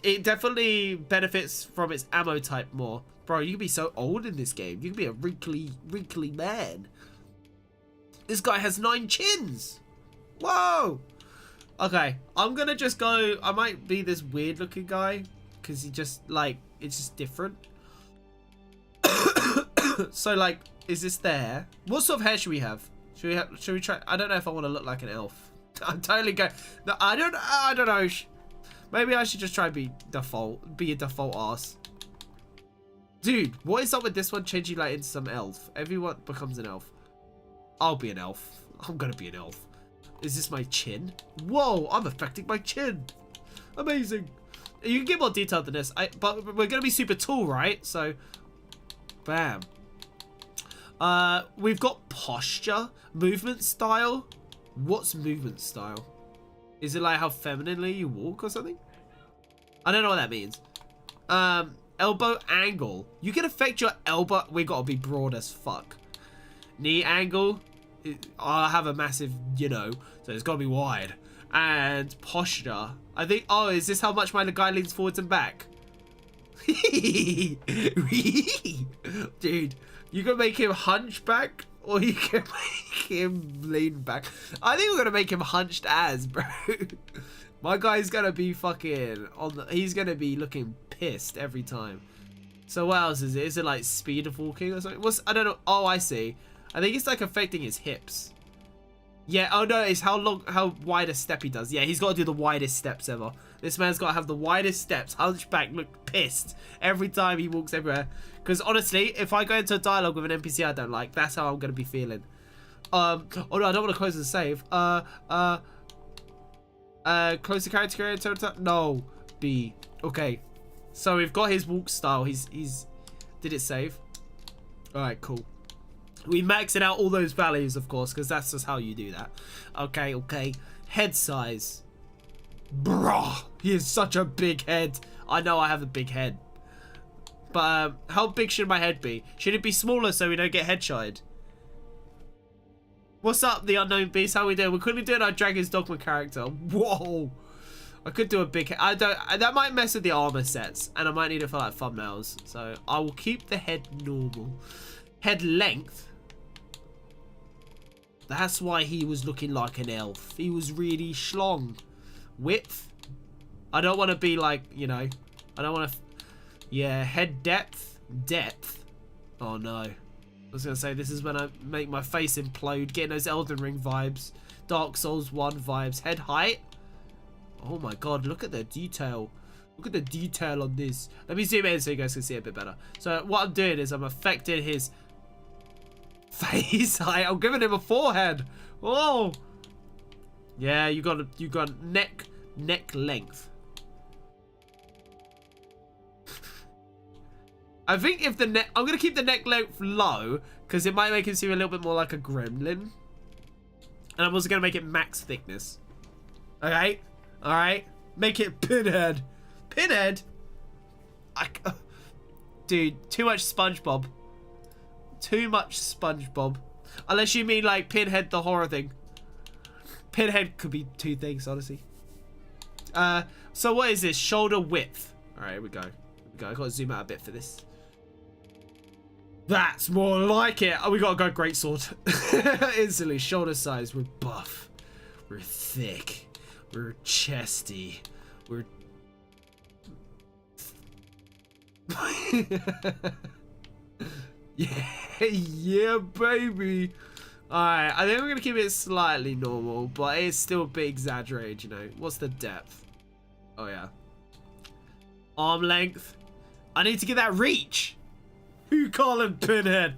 It definitely benefits from its ammo type more. Bro, you can be so old in this game. You can be a wrinkly man. This guy has 9 chins. Whoa. Okay, I'm gonna just go. I might be this weird looking guy because he just like, it's just different. So like, is this there? What sort of hair should we have? Should we try? I don't know if I want to look like an elf. I'm totally going. No, I don't know. Maybe I should just try and be a default ass. Dude, what is up with this one changing like into some elf? Everyone becomes an elf. I'll be an elf. I'm gonna be an elf. Is this my chin? Whoa, I'm affecting my chin. Amazing. You can get more detailed than this. But we're going to be super tall, right? So, bam. We've got posture, movement style. What's movement style? Is it like how femininely you walk or something? I don't know what that means. Elbow angle. You can affect your elbow. We got to be broad as fuck. Knee angle. I have a massive, you know, so it's got to be wide. And posture. I think, oh, is this how much my guy leans forwards and back? Dude, you can make him hunchback or you can make him lean back. I think we're going to make him hunched as, bro. My guy's going to be fucking he's going to be looking pissed every time. So what else is it? Is it like speed of walking or something? I don't know. Oh, I see. I think it's like affecting his hips. Yeah, oh no, it's how wide a step he does. Yeah, he's got to do the widest steps ever. This man's got to have the widest steps. Hunchback look pissed every time he walks everywhere. Because honestly, if I go into a dialogue with an NPC I don't like, that's how I'm going to be feeling. Oh no, I don't want to close the save. Close the character creator. No, B. Okay. So we've got his walk style. Did it save? Alright, cool. We maxed out all those values, of course, because that's just how you do that. Okay. Head size. Bruh, he has such a big head. I know I have a big head. But how big should my head be? Should it be smaller so we don't get headshotted? What's up, the unknown beast? How we doing? We're currently doing our Dragon's Dogma character. Whoa. I could do a big head. That might mess with the armor sets, and I might need it for like thumbnails. So I will keep the head normal. Head length. That's why he was looking like an elf. He was really schlong. Width. I don't want to be like, you know. I don't want to. Yeah, head depth. Depth. Oh no. I was going to say, this is when I make my face implode. Getting those Elden Ring vibes. Dark Souls 1 vibes. Head height. Oh my god, look at the detail. Look at the detail on this. Let me zoom in so you guys can see it a bit better. So what I'm doing is I'm affecting his face height. I'm giving him a forehead. Oh. Yeah, you got neck length. I think if the neck, I'm gonna keep the neck length low because it might make him seem a little bit more like a gremlin. And I'm also gonna make it max thickness. Okay, all right. Make it pinhead. Pinhead. Dude, too much SpongeBob. Too much SpongeBob. Unless you mean like Pinhead the horror thing. Pinhead could be two things, honestly. So what is this? Shoulder width. All right, here we go. I gotta zoom out a bit for this. That's more like it. Oh, we gotta go greatsword. Instantly, shoulder size. We're buff. We're thick. We're chesty. We're... yeah, baby. Alright, I think we're gonna keep it slightly normal, but it's still a bit exaggerated, you know. What's the depth? Oh, yeah. Arm length. I need to get that reach. Who you calling Pinhead?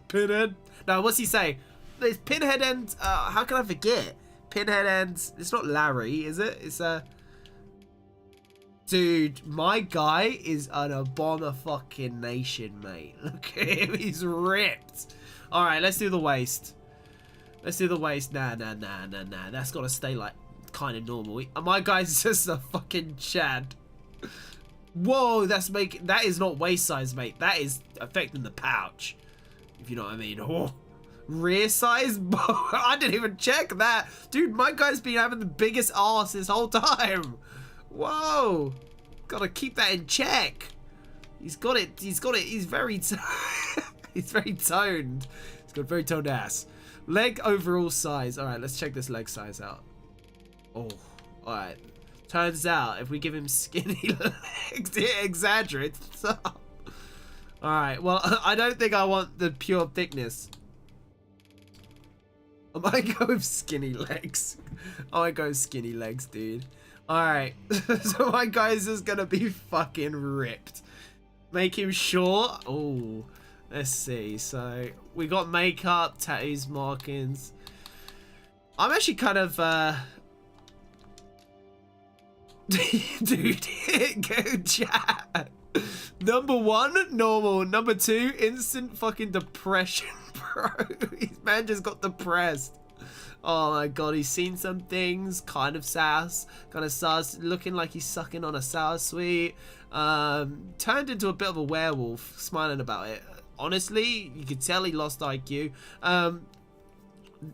Pinhead? No, what's he say? It's Pinhead and how can I forget? Pinhead and it's not Larry, is it? It's dude, my guy is an abomination, mate. Look at him, he's ripped. Alright, let's do the waist. Let's do the waist. Nah. That's gotta stay like kinda normal. My guy's just a fucking Chad. Whoa, that is not waist size, mate. That is affecting the pouch. If you know what I mean. Oh, rear size? I didn't even check that. Dude, my guy's been having the biggest arse this whole time. Whoa. Gotta keep that in check. He's got it. He's very he's very toned. He's got a very toned ass. Leg overall size. Alright, let's check this leg size out. Oh, alright. Turns out, if we give him skinny legs, it exaggerates. Alright, well, I don't think I want the pure thickness. I might go with skinny legs. I might go with skinny legs, dude. Alright, so my guy's just gonna be fucking ripped. Make him short. Oh, let's see. So, we got makeup, tattoos, markings. I'm actually kind of, dude, go chat. Number 1, normal. Number 2, instant fucking depression, bro. This man just got depressed. Oh my god, he's seen some things. Kind of sus, looking like he's sucking on a sour sweet. Turned into a bit of a werewolf, smiling about it. Honestly, you could tell he lost IQ.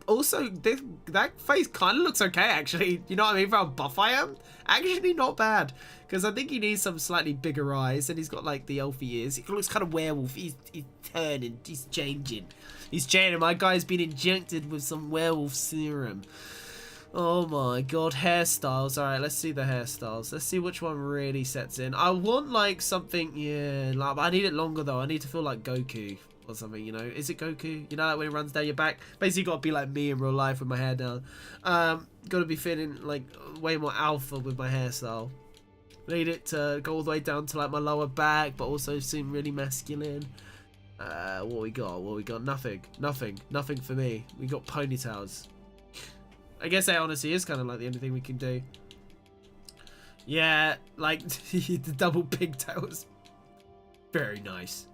Also, that face kind of looks okay, actually. You know what I mean? For how buff I am, actually not bad. Because I think he needs some slightly bigger eyes, and he's got like the elfy ears. He looks kind of werewolf. He's turning. He's changing. He's changing. My guy's been injected with some werewolf serum. Oh my god, hairstyles. All right, let's see the hairstyles. Let's see which one really sets in. I want like something. Yeah, like I need it longer though. I need to feel like Goku. Or something, you know. Is it Goku? You know, like when it runs down your back? Basically, got to be like me in real life with my hair down. Got to be feeling like way more alpha with my hairstyle. Need it to go all the way down to like my lower back, but also seem really masculine. What we got? Nothing for me. We got ponytails. I guess that honestly is kind of like the only thing we can do. Yeah, like the double pigtails. Very nice.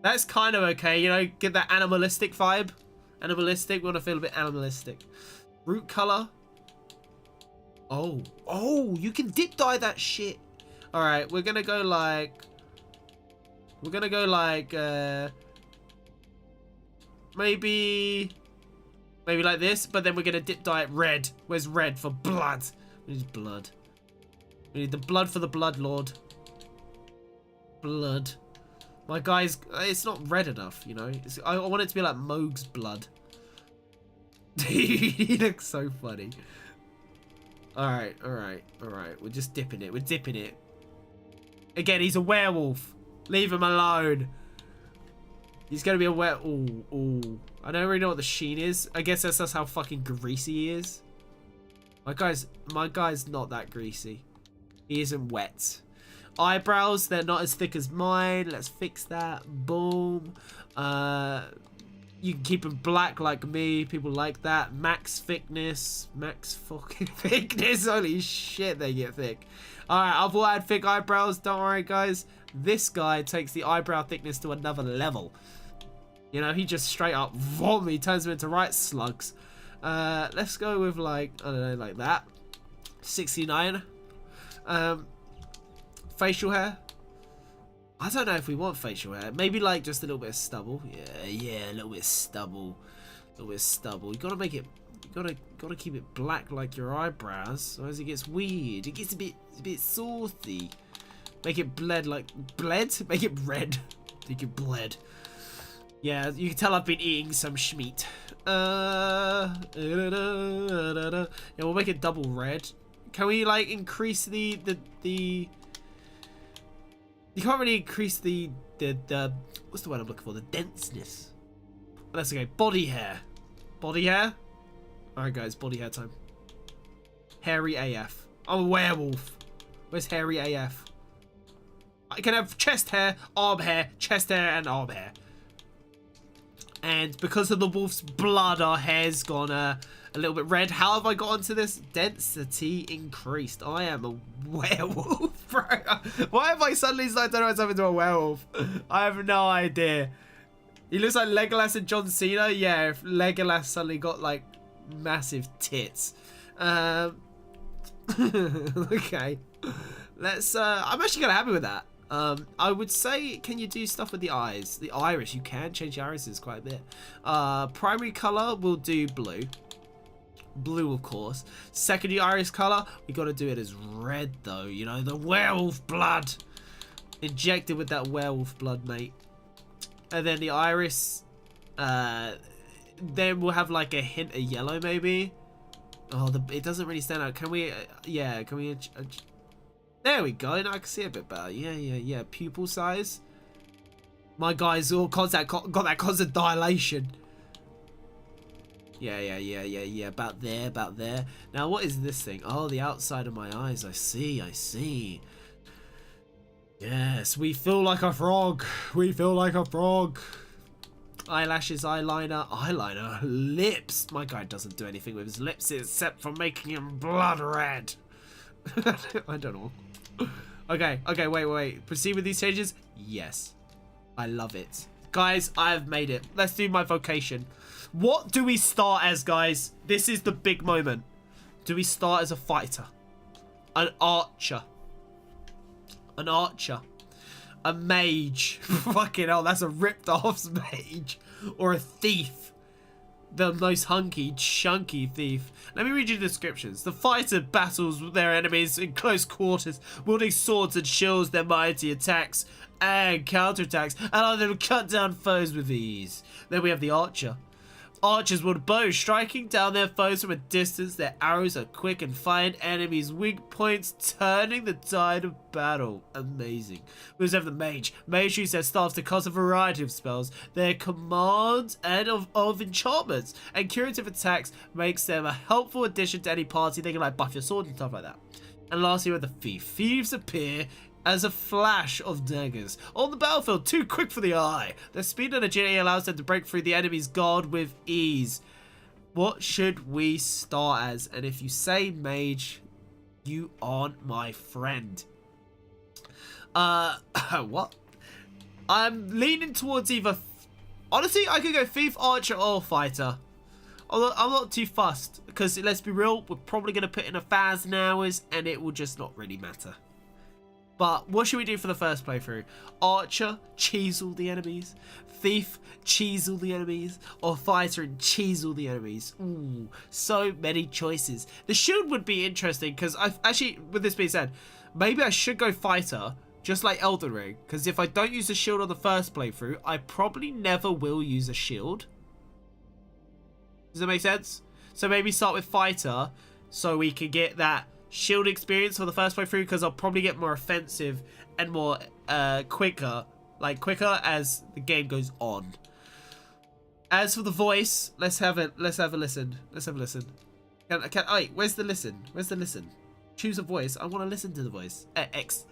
That's kind of okay, you know, get that animalistic vibe. Animalistic, we want to feel a bit animalistic. Root color. Oh, you can dip dye that shit. Alright, we're gonna go like... maybe like this, but then we're gonna dip dye it red. Where's red for blood? We need blood. We need the blood for the blood lord. Blood. My guy's, it's not red enough, you know. I want it to be like Moog's blood. He looks so funny. Alright. We're just dipping it. We're dipping it. Again, he's a werewolf. Leave him alone. He's gonna be a werewolf. Ooh. I don't really know what the sheen is. I guess that's how fucking greasy he is. My guy's not that greasy. He isn't wet. Eyebrows, they're not as thick as mine. Let's fix that. Boom. Yeah, You can keep them black like me. People like that. Max thickness. Max fucking thickness. Holy shit, they get thick. Alright, I've all had thick eyebrows. Don't worry, guys. This guy takes the eyebrow thickness to another level. You know, he just straight up vomit. He turns them into right slugs. Let's go with, like, I don't know, like that. 69. Facial hair. I don't know if we want facial hair. Maybe like just a little bit of stubble. Yeah, a little bit of stubble. A little bit of stubble. You gotta make it. You gotta keep it black like your eyebrows, otherwise it gets weird. It gets a bit salty. Make it bled like bled. Make it red. Make it bled. Yeah, you can tell I've been eating some schmeat. Yeah, we'll make it double red. Can we like increase the you can't really increase the what's the word I'm looking for? The denseness. Let's go. Body hair. Body hair? Alright guys, body hair time. Hairy AF. I'm a werewolf. Where's hairy AF? I can have chest hair, arm hair, chest hair, and arm hair. And because of the wolf's blood, our hair's gone a little bit red. How have I got onto this? Density increased. I am a werewolf, bro. Why have I suddenly started turning myself into a werewolf? I have no idea. He looks like Legolas and John Cena. Yeah, if Legolas suddenly got like massive tits. Okay. Let's I'm actually kind of happy with that. I would say, can you do stuff with the eyes? The iris, you can change the irises quite a bit. Primary color, we'll do blue. Blue, of course. Secondary iris color, we got to do it as red, though. You know, the werewolf blood. Injected with that werewolf blood, mate. And then the iris, then we'll have like a hint of yellow, maybe. Oh, it doesn't really stand out. Can we, yeah, can we... There we go. Now I can see it a bit better. Yeah. Pupil size. My guy's all got that constant dilation. Yeah. About there. Now, what is this thing? Oh, the outside of my eyes. I see. Yes, we feel like a frog. Eyelashes, eyeliner, lips. My guy doesn't do anything with his lips except for making him blood red. I don't know. Okay, wait. Proceed with these changes? Yes. I love it. Guys, I have made it. Let's do my vocation. What do we start as, guys? This is the big moment. Do we start as a fighter? An archer? A mage? Fucking hell, that's a ripped off mage. Or a thief? The most hunky, chunky thief. Let me read you the descriptions. The fighter battles with their enemies in close quarters, wielding swords and shields their mighty attacks and counterattacks, and allow them to cut down foes with ease. Then we have the archer. Archers wield bows, striking down their foes from a distance. Their arrows are quick and find enemies' weak points, turning the tide of battle. Amazing. We also have the mage. Mage use their staffs to cast a variety of spells. Their commands and of enchantments and curative attacks makes them a helpful addition to any party. They can like buff your sword and stuff like that. And lastly, we have the thief. Thieves appear as a flash of daggers on the battlefield, too quick for the eye. Their speed and agility allows them to break through the enemy's guard with ease. What should we start as? And if you say mage, you aren't my friend. What? I'm leaning towards either... Honestly, I could go thief, archer, or fighter. Although I'm not too fussed, because let's be real, we're probably going to put in 1,000 hours, and it will just not really matter. But what should we do for the first playthrough? Archer, chisel the enemies. Thief, chisel the enemies. Or fighter and chisel the enemies. Ooh, so many choices. The shield would be interesting because actually, with this being said, maybe I should go fighter, just like Elden Ring. Because if I don't use the shield on the first playthrough, I probably never will use a shield. Does that make sense? So maybe start with fighter so we can get that shield experience for the first playthrough, because I'll probably get more offensive and more quicker as the game goes on. As for the voice, let's have a listen. Wait, where's the listen? Choose a voice. I want to listen to the voice. X.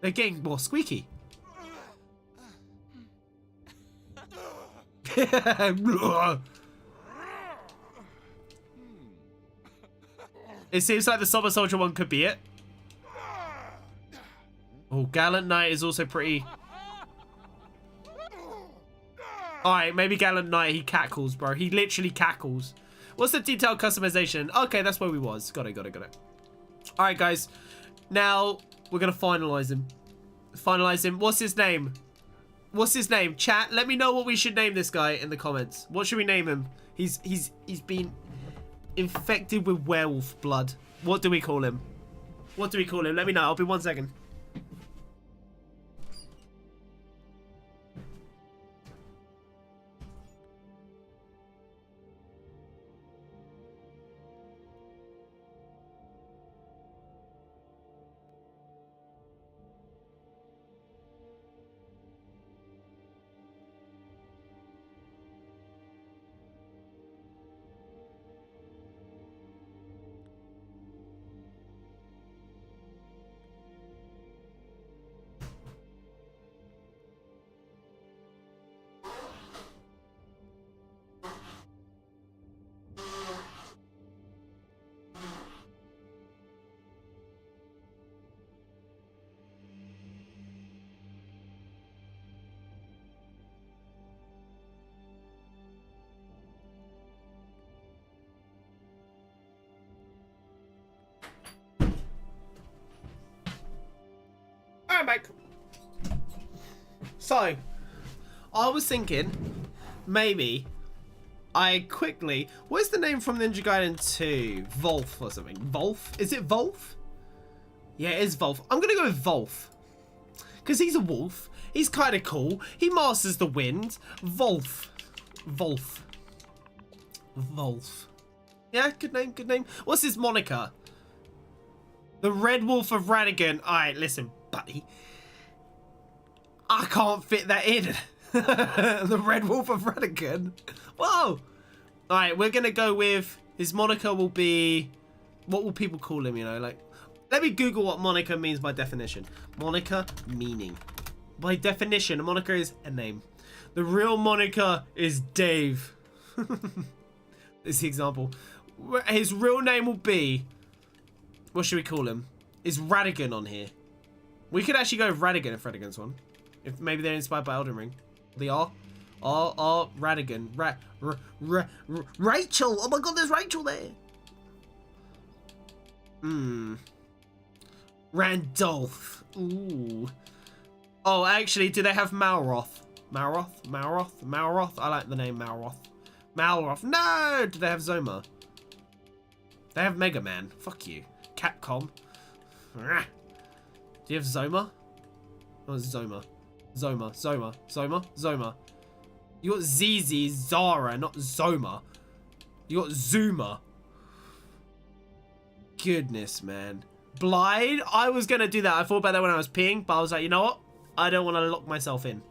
They're getting more squeaky. It seems like the Summer Soldier one could be it. Oh, Gallant Knight is also pretty... Alright, maybe Gallant Knight, he cackles, bro. He literally cackles. What's the detailed customization? Okay, that's where we was. Got it. Alright, guys. Now, we're going to finalize him. What's his name? Chat, let me know what we should name this guy in the comments. What should we name him? He's been infected with werewolf blood. What do we call him? Let me know. I'll be 1 second. Alright, Mike. So, I was thinking, maybe, what's the name from Ninja Gaiden 2? Volf or something. Volf? Is it Volf? Yeah, it is Volf. I'm gonna go with Volf. Because he's a wolf. He's kind of cool. He masters the wind. Volf. Yeah, good name. What's his moniker? The Red Wolf of Radigan. Alright, listen, buddy. I can't fit that in. The Red Wolf of Radigan. Whoa. Alright, we're going to go with... His moniker will be... What will people call him, you know? Like, let me Google what moniker means by definition. Moniker, meaning. By definition, a moniker is a name. The real moniker is Dave. This is the example. His real name will be... What should we call him? Is Radigan on here? We could actually go with Radigan if Radigan's one. If maybe they're inspired by Elden Ring. They are. Radigan. Rachel! Oh my god, there's Rachel there! Randolph. Ooh. Oh, actually, do they have Malroth? Malroth? I like the name Malroth. No! Do they have Zoma? They have Mega Man. Fuck you. Capcom. Do you have Zoma? Oh, Zoma. You got ZZ, Zara, not Zoma. You got Zuma. Goodness, man. Blythe? I was going to do that. I thought about that when I was peeing, but I was like, you know what? I don't want to lock myself in.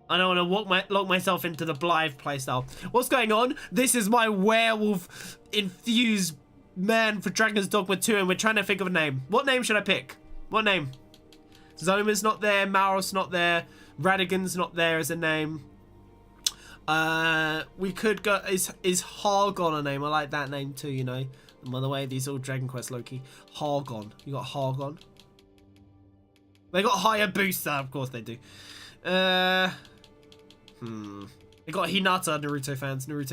I don't want to lock myself into the Blythe playstyle. What's going on? This is my werewolf-infused man for Dragon's Dogma 2, and we're trying to think of a name. What name should I pick? What name? Zoma's not there. Maros not there. Radigan's not there as a name. We could go... Is Hargon a name? I like that name too, you know. And by the way, these are all Dragon Quest Loki. Hargon. You got Hargon. They got Hayabusa. Of course they do. They got Hinata, Naruto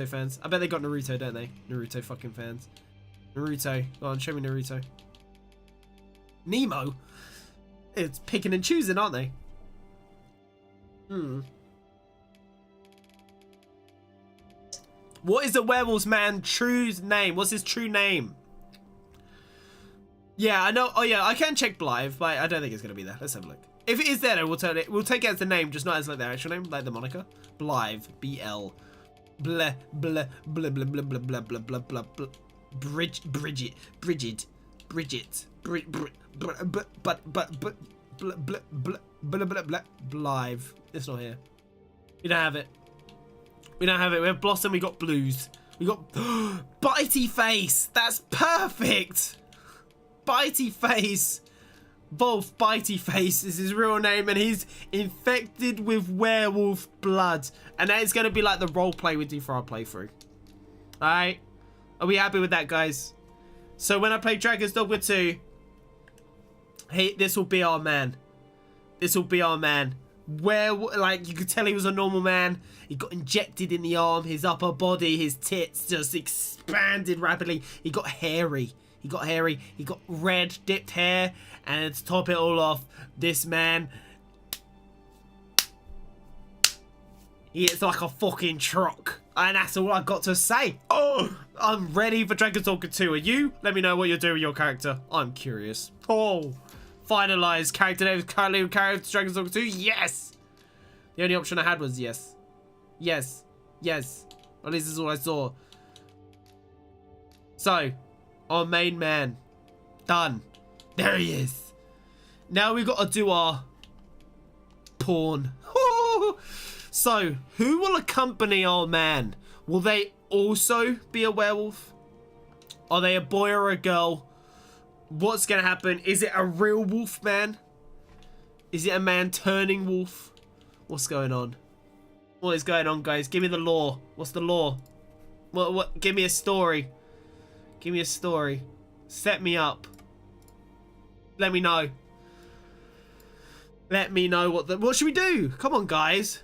fans. I bet they got Naruto, don't they? Naruto fucking fans. Naruto. Go on, show me Naruto. Nemo? It's picking and choosing, aren't they? What is the werewolf's man true name? What's his true name? Yeah, I know. Oh yeah, I can check Blythe, but I don't think it's gonna be there. Let's have a look. If it is there, then we'll take it as the name, just not as like their actual name, like the moniker. Blythe, B-L. Blah, blah, blah, blah, blah, blah, blah, blah, blah, blah, blah. Bridget. Blythe. It's not here. We don't have it. We have Blossom, we got Blues. We got Bitey Face. That's perfect. Bitey Face. Wolf Bitey Face is his real name, and he's infected with werewolf blood. And that is going to be like the roleplay we do for our playthrough. Alright? Are we happy with that, guys? So when I play Dragon's Dogma 2, hey, this will be our man. This will be our man. Where, like, you could tell he was a normal man. He got injected in the arm. His upper body, his tits just expanded rapidly. He got hairy. He got hairy. He got red dipped hair. And to top it all off, this man, he is like a fucking truck. And that's all I got to say. Oh, I'm ready for Dragon's Dogma 2. Are you? Let me know what you're doing with your character. I'm curious. Oh, finalized character name, currently character Dragon's Dogma 2. Yes. The only option I had was yes. Yes. Yes. At least this is all I saw. So, our main man. Done. There he is. Now we've got to do our pawn. So, who will accompany our man? Will they also be a werewolf? Are they a boy or a girl? What's going to happen? Is it a real wolf man? Is it a man turning wolf? What's going on? What is going on, guys? Give me the lore. What's the lore? What? Give me a story. Give me a story. Set me up. Let me know. Let me know what should we do? Come on, guys.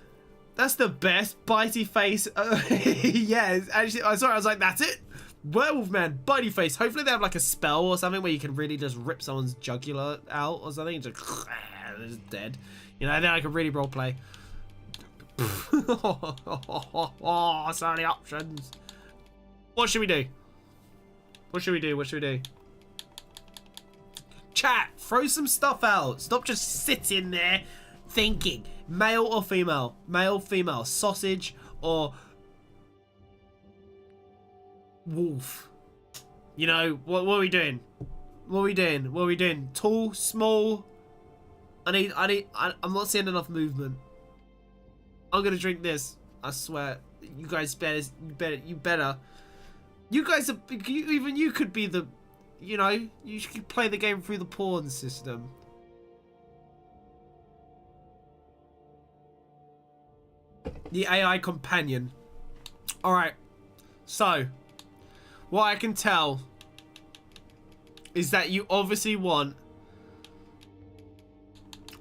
That's the best bitey face. Yes, actually, I'm sorry. I was like, that's it. Werewolf man, bitey face. Hopefully they have like a spell or something where you can really just rip someone's jugular out or something. Just, they're just dead. You know, then I can really roleplay. Oh, so many options. What should we do? What should we do? What should we do? Chat, throw some stuff out. Stop just sitting there thinking. Male or female? Male, female. Sausage or wolf? You know, what are we doing? What are we doing? What are we doing? Tall, small? I'm not seeing enough movement. I'm gonna drink this. I swear. You guys better. You guys are. Even you could be the. You know, you should play the game through the pawn system. The AI companion. Alright. So, what I can tell is that you obviously want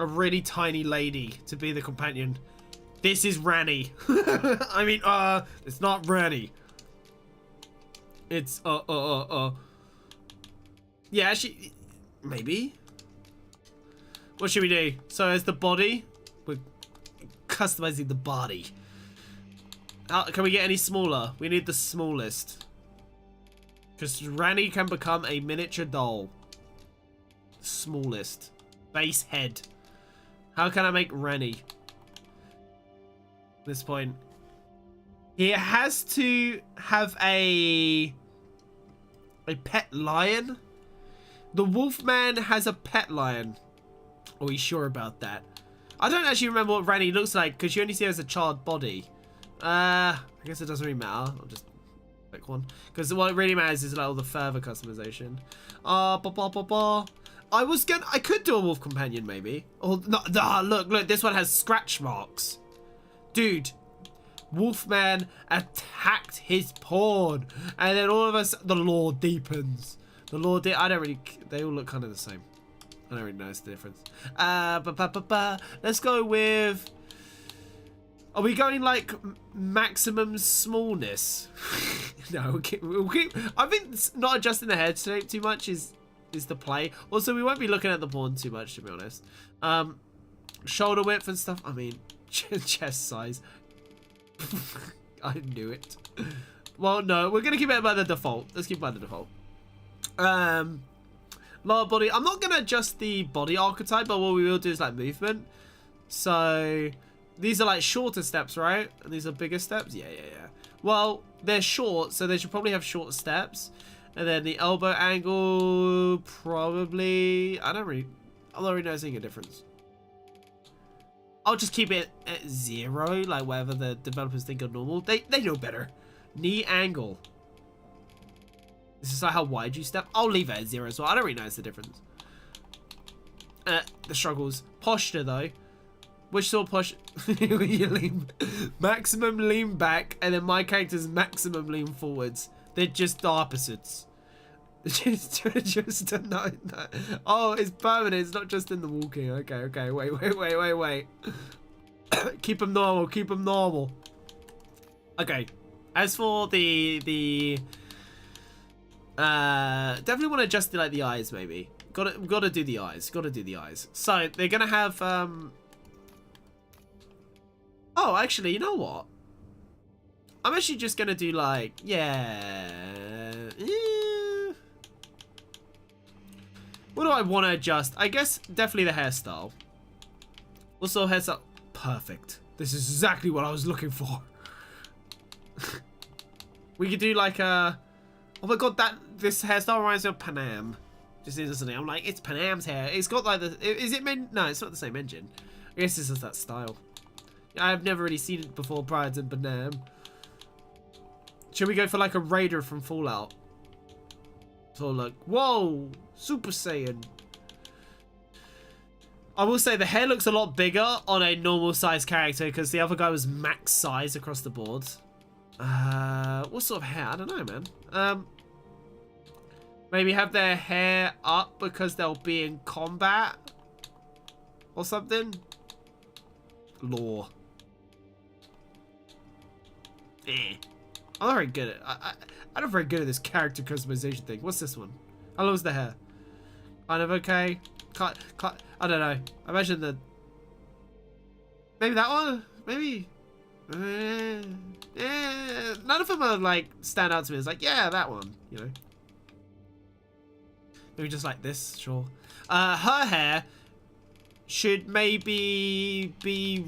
a really tiny lady to be the companion. This is Ranny. I mean, it's not Ranny. It's, yeah, actually, maybe. What should we do? So, as the body, we're customizing the body. Can we get any smaller? We need the smallest. Because Ranny can become a miniature doll. Smallest. Base head. How can I make Ranny? At this point. He has to have a pet lion. The Wolfman has a pet lion. Are we sure about that? I don't actually remember what Ranny looks like because you only see her as a child body. I guess it doesn't really matter. I'll just pick one. Because what really matters is like all the further customization. I could do a wolf companion maybe. Oh, no, look, this one has scratch marks. Dude, Wolfman attacked his pawn. And then all of us, the lore deepens. I don't really, they all look kind of the same. I don't really notice the difference. Let's go with, are we going like maximum smallness? No, we'll keep, I think not adjusting the head shape too much is the play. Also, we won't be looking at the pawn too much, to be honest. Shoulder width and stuff, I mean, chest size. I knew it. Well, no, we're going to keep it by the default. Let's keep it by the default. Lower body. I'm not going to adjust the body archetype, but what we will do is like movement. So these are like shorter steps, right? And these are bigger steps. Yeah. Well, they're short, so they should probably have short steps. And then the elbow angle, probably. I'm not really noticing a difference. I'll just keep it at 0, like whatever the developers think are normal. They know better. Knee angle. This is like how wide you step. I'll leave it at 0 as well. I don't really notice the difference. The struggles. Posture, though. Which sort of posture? You lean, maximum lean back, and then my character's maximum lean forwards. They're just the opposites. just no. Oh, it's permanent. It's not just in the walking. Okay. Wait. Keep them normal. Keep them normal. Okay. As for the definitely want to adjust like the eyes, maybe. Gotta do the eyes. Gotta do the eyes. So they're gonna have oh, actually, you know what? I'm actually just gonna do like, yeah. What do I want to adjust? I guess definitely the hairstyle. Also, hairstyle. Perfect. This is exactly what I was looking for. We could do like a. Oh my god, this hairstyle reminds me of Panam. Just instantly, I'm like, it's Panam's hair. It's got like the. Is it No, it's not the same engine. I guess this is that style. I've never really seen it before prior to Panam. Should we go for like a Raider from Fallout? So like, whoa, Super Saiyan. I will say the hair looks a lot bigger on a normal size character because the other guy was max size across the board. What sort of hair? I don't know, man. Maybe have their hair up because they'll be in combat or something. Lore. I'm not very good at I'm not very good at this character customization thing. What's this one? How long is the hair? Kind of okay. Can't, I don't know. I imagine the maybe that one. Maybe. None of them are like stand out to me. It's like yeah, that one. You know. Maybe just like this. Sure. Her hair should maybe be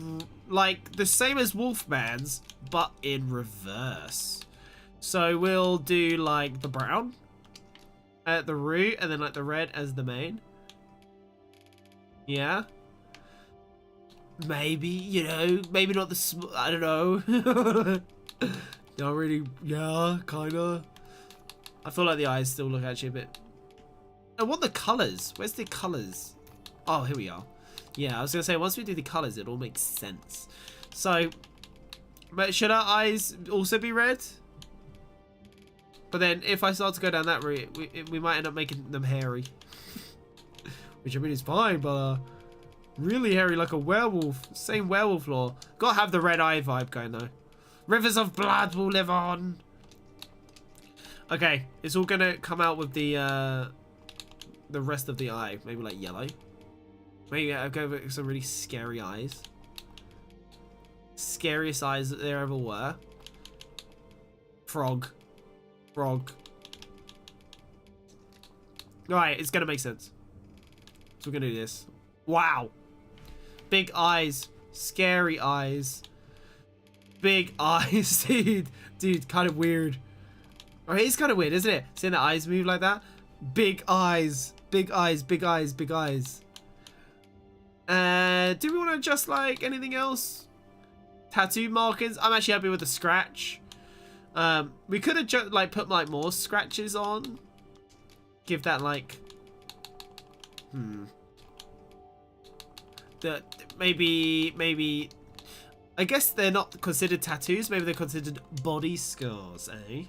like the same as Wolfman's, but in reverse. So we'll do like the brown at the root and then like the red as the main. Yeah. Maybe, you know, maybe not the I don't know. Not really, yeah, kinda. I feel like the eyes still look actually a bit. I want the colours. Where's the colours? Oh, here we are. Yeah, I was gonna say once we do the colours, it all makes sense. So, but should our eyes also be red? But then if I start to go down that route, we might end up making them hairy. Which I mean is fine, but really hairy like a werewolf. Same werewolf lore. Gotta have the red eye vibe going though. Rivers of blood will live on. Okay, it's all gonna come out with the rest of the eye. Maybe like yellow. Maybe I'll go with some really scary eyes. Scariest eyes that there ever were. Frog. Alright, it's gonna make sense. So we're gonna do this. Wow. Big eyes. Scary eyes. Big eyes, dude. Dude, kind of weird. Alright, it's kind of weird, isn't it? Seeing the eyes move like that. Big eyes. Big eyes, big eyes, big eyes. Do we want to adjust like anything else? Tattoo markings. I'm actually happy with the scratch. We could have just like put like more scratches on. Give that like maybe I guess they're not considered tattoos, maybe they're considered body scars, eh?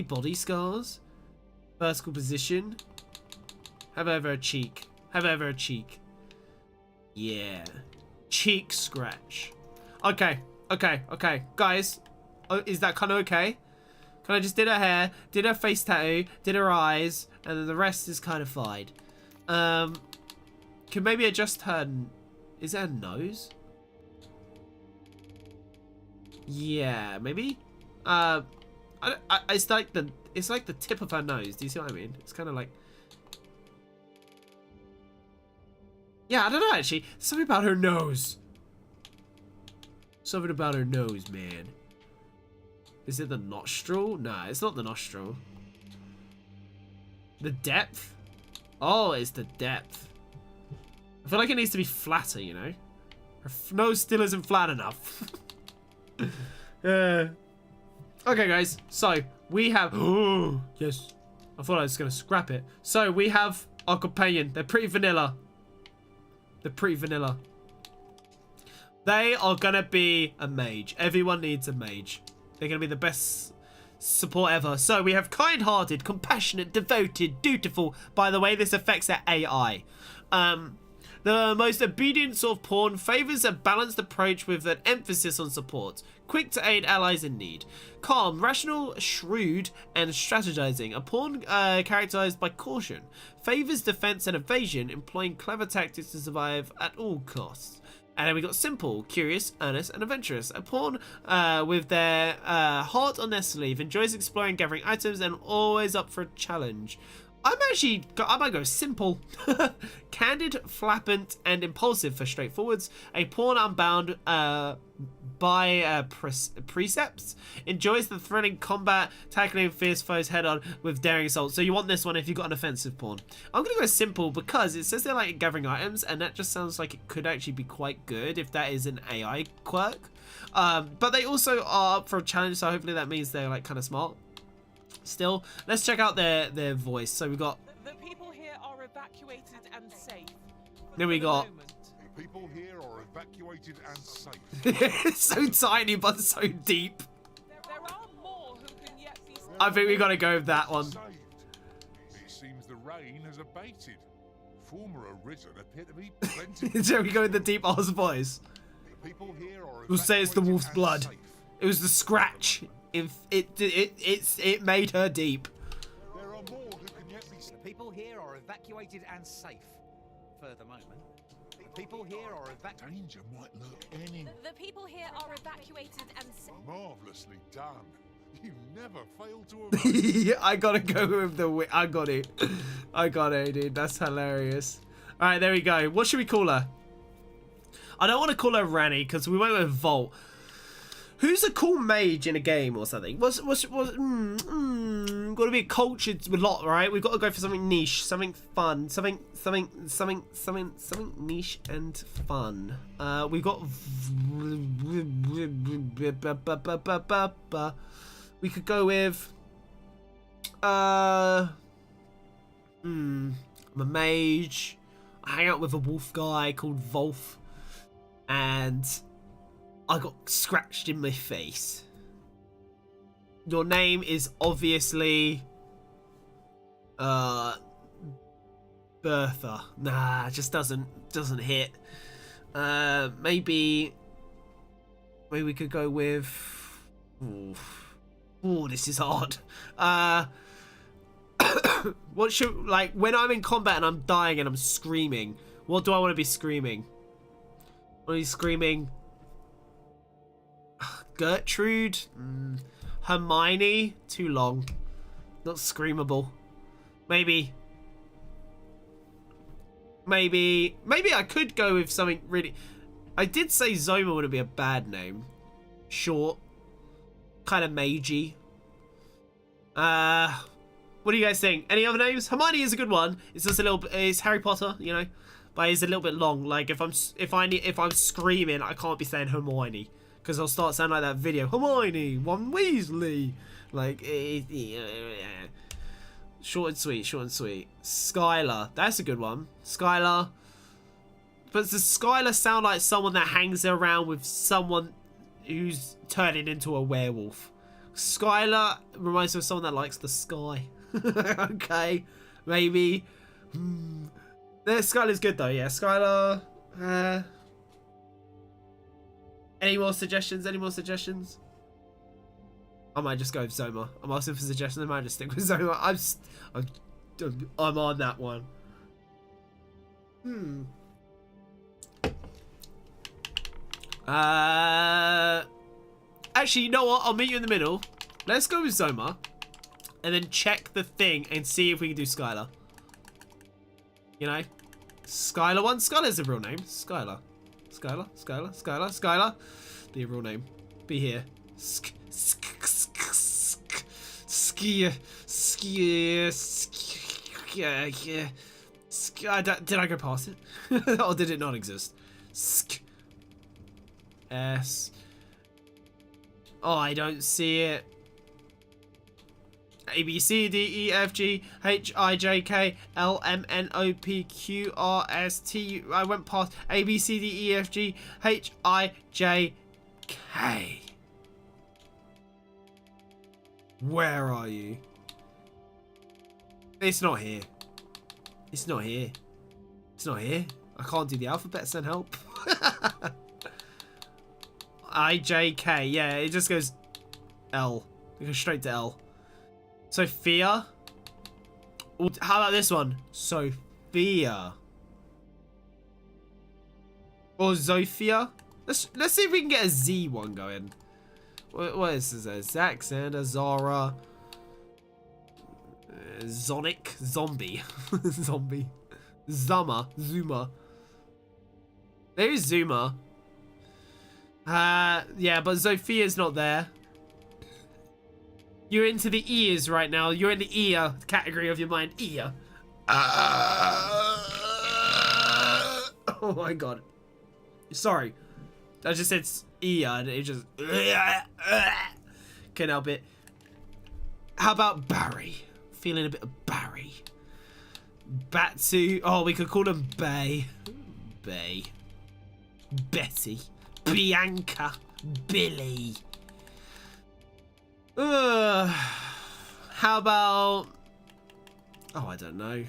Body scars. Vertical position. Have over a cheek. Have over a cheek. Yeah. Cheek scratch. Okay. Guys, is that kind of okay? Can I just did her hair, did her face tattoo, did her eyes, and then the rest is kind of fine. Can maybe adjust her. Is there a nose? Yeah, maybe. It's like the tip of her nose. Do you see what I mean? It's kind of like. Yeah, I don't know actually. Something about her nose. Something about her nose, man. Is it the nostril? Nah, it's not the nostril. The depth? Oh, it's the depth. I feel like it needs to be flatter, you know? Her nose still isn't flat enough. Okay, guys. So, we have... Oh, yes. I thought I was going to scrap it. So, we have our companion. They're pretty vanilla. The pre-vanilla. They are going to be a mage. Everyone needs a mage. They're going to be the best support ever. So we have kind-hearted, compassionate, devoted, dutiful. By the way, this affects their AI. The most obedient sort of pawn favors a balanced approach with an emphasis on support. Quick to aid allies in need. Calm, rational, shrewd, and strategizing. A pawn characterized by caution. Favors defense and evasion, employing clever tactics to survive at all costs. And then we got simple, curious, earnest, and adventurous. A pawn with their heart on their sleeve. Enjoys exploring, gathering items, and always up for a challenge. I might go simple. Candid, flappant, and impulsive for straightforwards. A pawn unbound by precepts. Enjoys the thrilling combat, tackling fierce foes head on with daring assault. So you want this one if you've got an offensive pawn. I'm going to go simple because it says they're like gathering items, and that just sounds like it could actually be quite good if that is an AI quirk. But they also are up for a challenge, so hopefully that means they're like kind of smart. Still, let's check out their voice. So we got
the people here are evacuated and safe.
Then we got
The people here are evacuated and safe.
it's so tiny but so deep.
There are more who can yet be saved.
I think we gotta go with that one.
Saved. It seems the rain has abated. Former arisen appear to be plenty.
So we go with the deep ass voice.
The people here are
We'll say it's the wolf's
evacuated
blood.
and safe.
It was the scratch. It made her deep.
There are more who can yet be saved.
The people here are evacuated and safe for the moment. The people here are evacuated.
Danger might lurk any.
The people here are evacuated and
Marvelously done. You never fail to
I gotta go with the. I got it. I got it, dude. That's hilarious. All right, there we go. What should we call her? I don't want to call her Rani because we went with Volt. Who's a cool mage in a game or something? Got to be a cultured lot, right? We've got to go for something niche, something fun, something niche and fun. We've got. We could go with. I'm a mage. I hang out with a wolf guy called Wolf, and I got scratched in my face. Your name is obviously Bertha. Nah, it just doesn't hit. Maybe we could go with. Ooh, this is hard. What should, like, when I'm in combat and I'm dying and I'm screaming, what do I want to be screaming? I want to be screaming Gertrude? Hermione? Too long. Not screamable. Maybe I could go with something really. I did say Zoma wouldn't be a bad name. Short. Kind of magey. What do you guys think? Any other names? Hermione is a good one. It's just a little bit. It's Harry Potter, you know, but it's a little bit long. Like if I'm screaming, I can't be saying Hermione because I'll start sounding like that video. Hermione, One Weasley. Like short and sweet. Skylar, that's a good one. Skylar. But does Skylar sound like someone that hangs around with someone who's turning into a werewolf? Skylar reminds me of someone that likes the sky. Okay, maybe. Skylar's good though, yeah. Skylar. Any more suggestions? I might just go with Zoma. I'm asking for suggestions. I might just stick with Zoma. I'm on that one. Actually, you know what? I'll meet you in the middle. Let's go with Zoma. And then check the thing and see if we can do Skylar. You know? Skylar one? Skylar's a real name. Skylar. Be a real name. Be here. Did I go past it? Or did it not exist? S. Oh, I don't see it. A, B, C, D, E, F, G, H, I, J, K, L, M, N, O, P, Q, R, S, T. I went past A, B, C, D, E, F, G, H, I, J, K. Where are you? It's not here. It's not here. It's not here. I can't do the alphabet, send help. I, J, K. Yeah, it just goes L. It goes straight to L. Sophia. How about this one? Sophia. Or Zofia. Let's see if we can get a Z one going. What is this? Zack, Sander, Zara, Zonic, Zombie, Zombie, Zuma. There is Zuma. Yeah, but Zophia's not there. You're into the ears right now. You're in the ear category of your mind. Ear. Oh my god. Sorry. I just said ear and it just... Can't help it. How about Barry? Feeling a bit of Barry. Batsu. Oh, we could call him Bay. Bay. Betty. Bianca. Billy. How about... Oh, I don't know.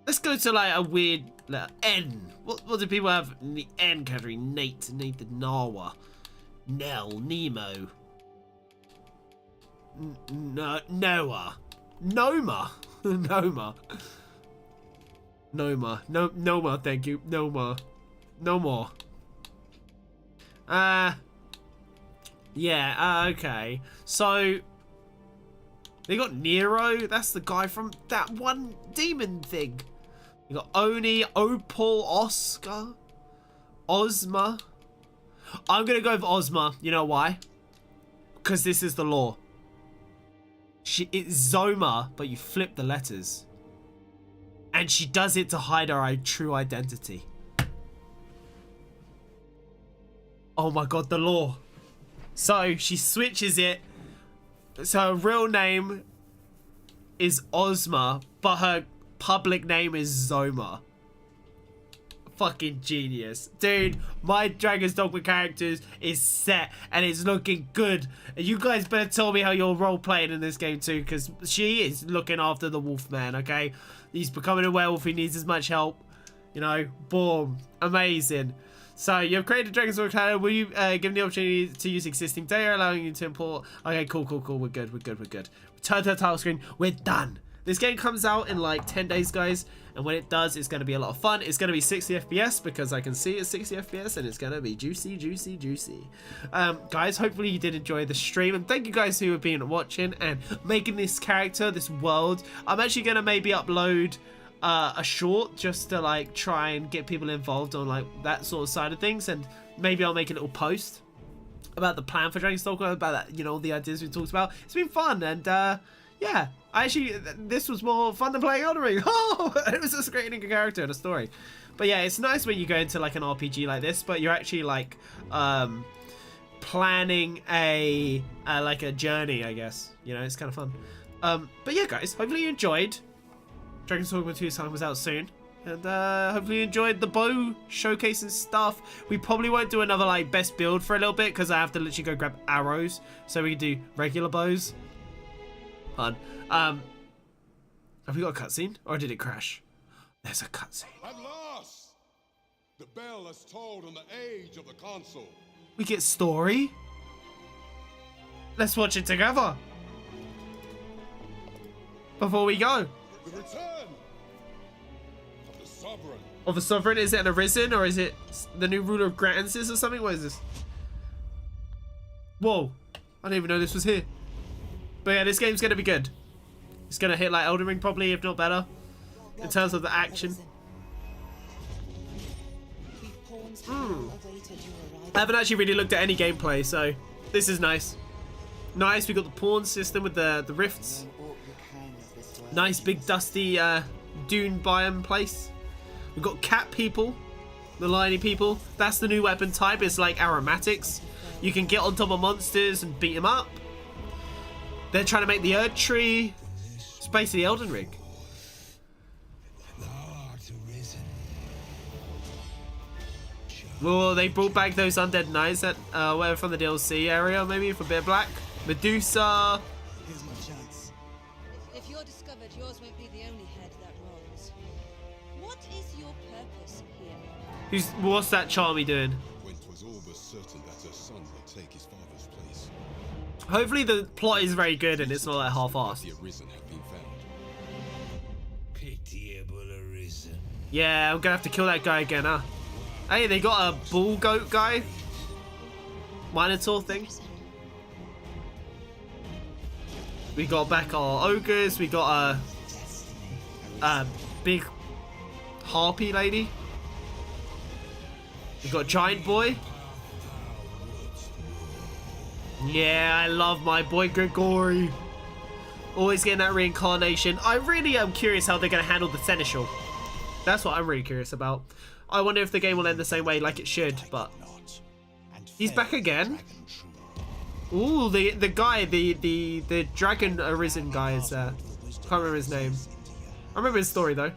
Let's go to like a weird letter. N. What do people have in the N category? Nate, Nathan, Nawa, Nell, Nemo, Noah, Noma, Noma, thank you, Noma, no more. Yeah, okay. So they got Nero. That's the guy from that one demon thing. You got Oni, Opal, Oscar, Ozma. I'm gonna go with Ozma. You know why? Because this is the law. It's Zoma, but you flip the letters. And she does it to hide her true identity. Oh my god, the law. So she switches it. So her real name is Ozma, but her public name is Zoma. Fucking genius. Dude, my Dragon's Dogma characters is set and it's looking good. And you guys better tell me how you're role playing in this game too, because she is looking after the Wolfman, okay? He's becoming a werewolf, he needs as much help. You know, boom. Amazing. So, you've created Dragon's Dogma character. Will you give the opportunity to use existing data, allowing you to import? Okay, cool. We're good. Turn to the title screen. We're done. This game comes out in like 10 days, guys. And when it does, it's going to be a lot of fun. It's going to be 60 FPS because I can see it's 60 FPS and it's going to be juicy. Guys, hopefully you did enjoy the stream. And thank you guys who have been watching and making this character, this world. I'm actually going to maybe upload a short just to like try and get people involved on like that sort of side of things. And maybe I'll make a little post about the plan for Dragon's Dogma, about that, you know, the ideas we talked about. It's been fun and yeah. This was more fun than playing Elden Ring. Oh, it was just creating a character and a story. But yeah, it's nice when you go into like an RPG like this, but you're actually like planning a like a journey, I guess. You know, it's kind of fun. But yeah, guys, hopefully you enjoyed. Dragon's Dogma 2 time was out soon. And hopefully you enjoyed the bow showcase and stuff. We probably won't do another like best build for a little bit because I have to literally go grab arrows. So we can do regular bows. Fun. Have we got a cutscene? Or did it crash? There's a cutscene.
At last! The bell has tolled on the age of the console.
We get story? Let's watch it together. Before we go.
The return of the Sovereign.
Of the Sovereign? Is it an Arisen or is it the new ruler of Gratansis or something? What is this? Whoa. I didn't even know this was here. But yeah, this game's going to be good. It's going to hit like Elden Ring probably, if not better, in terms of the action. I haven't actually really looked at any gameplay, so this is nice. Nice, we got the pawn system with the rifts. Nice big dusty dune biome place. We've got cat people, the liney people. That's the new weapon type. It's like aromatics. You can get on top of monsters and beat them up. They're trying to make the Erd Tree. It's basically Elden Ring. Well, they brought back those undead knights that were from the DLC area, maybe for a bit of black. Medusa.
Here's my chance. If you're discovered, yours won't be the only head that rolls. What is your purpose here?
What's that Charmy doing?
When 'twas all but certain that her son would take his father's place.
Hopefully the plot is very good and it's not like half-assed.
The Arisen have been found.
Pitiable Arisen.
Yeah, I'm gonna have to kill that guy again, huh? Hey, they got a bull goat guy. Minotaur thing. We got back our ogres. We got a big harpy lady. We got giant boy. Yeah, I love my boy Grigori. Always getting that reincarnation. I really am curious how they're going to handle the Seneschal. That's what I'm really curious about. I wonder if the game will end the same way like it should, but... He's back again? Ooh, the guy, the Dragon Arisen guy is there. Can't remember his name. I remember his story, though.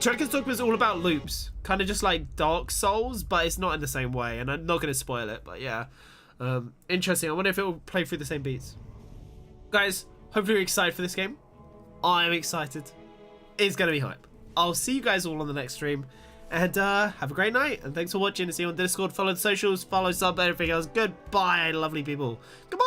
Dragon's Dogma is all about loops. Kind of just like Dark Souls, but it's not in the same way. And I'm not going to spoil it, but yeah. Interesting. I wonder if it will play through the same beats. Guys, hopefully you're excited for this game. I'm excited. It's going to be hype. I'll see you guys all on the next stream. And have a great night. And thanks for watching. See you on Discord. Follow the socials. Follow, sub, everything else. Goodbye, lovely people. Goodbye.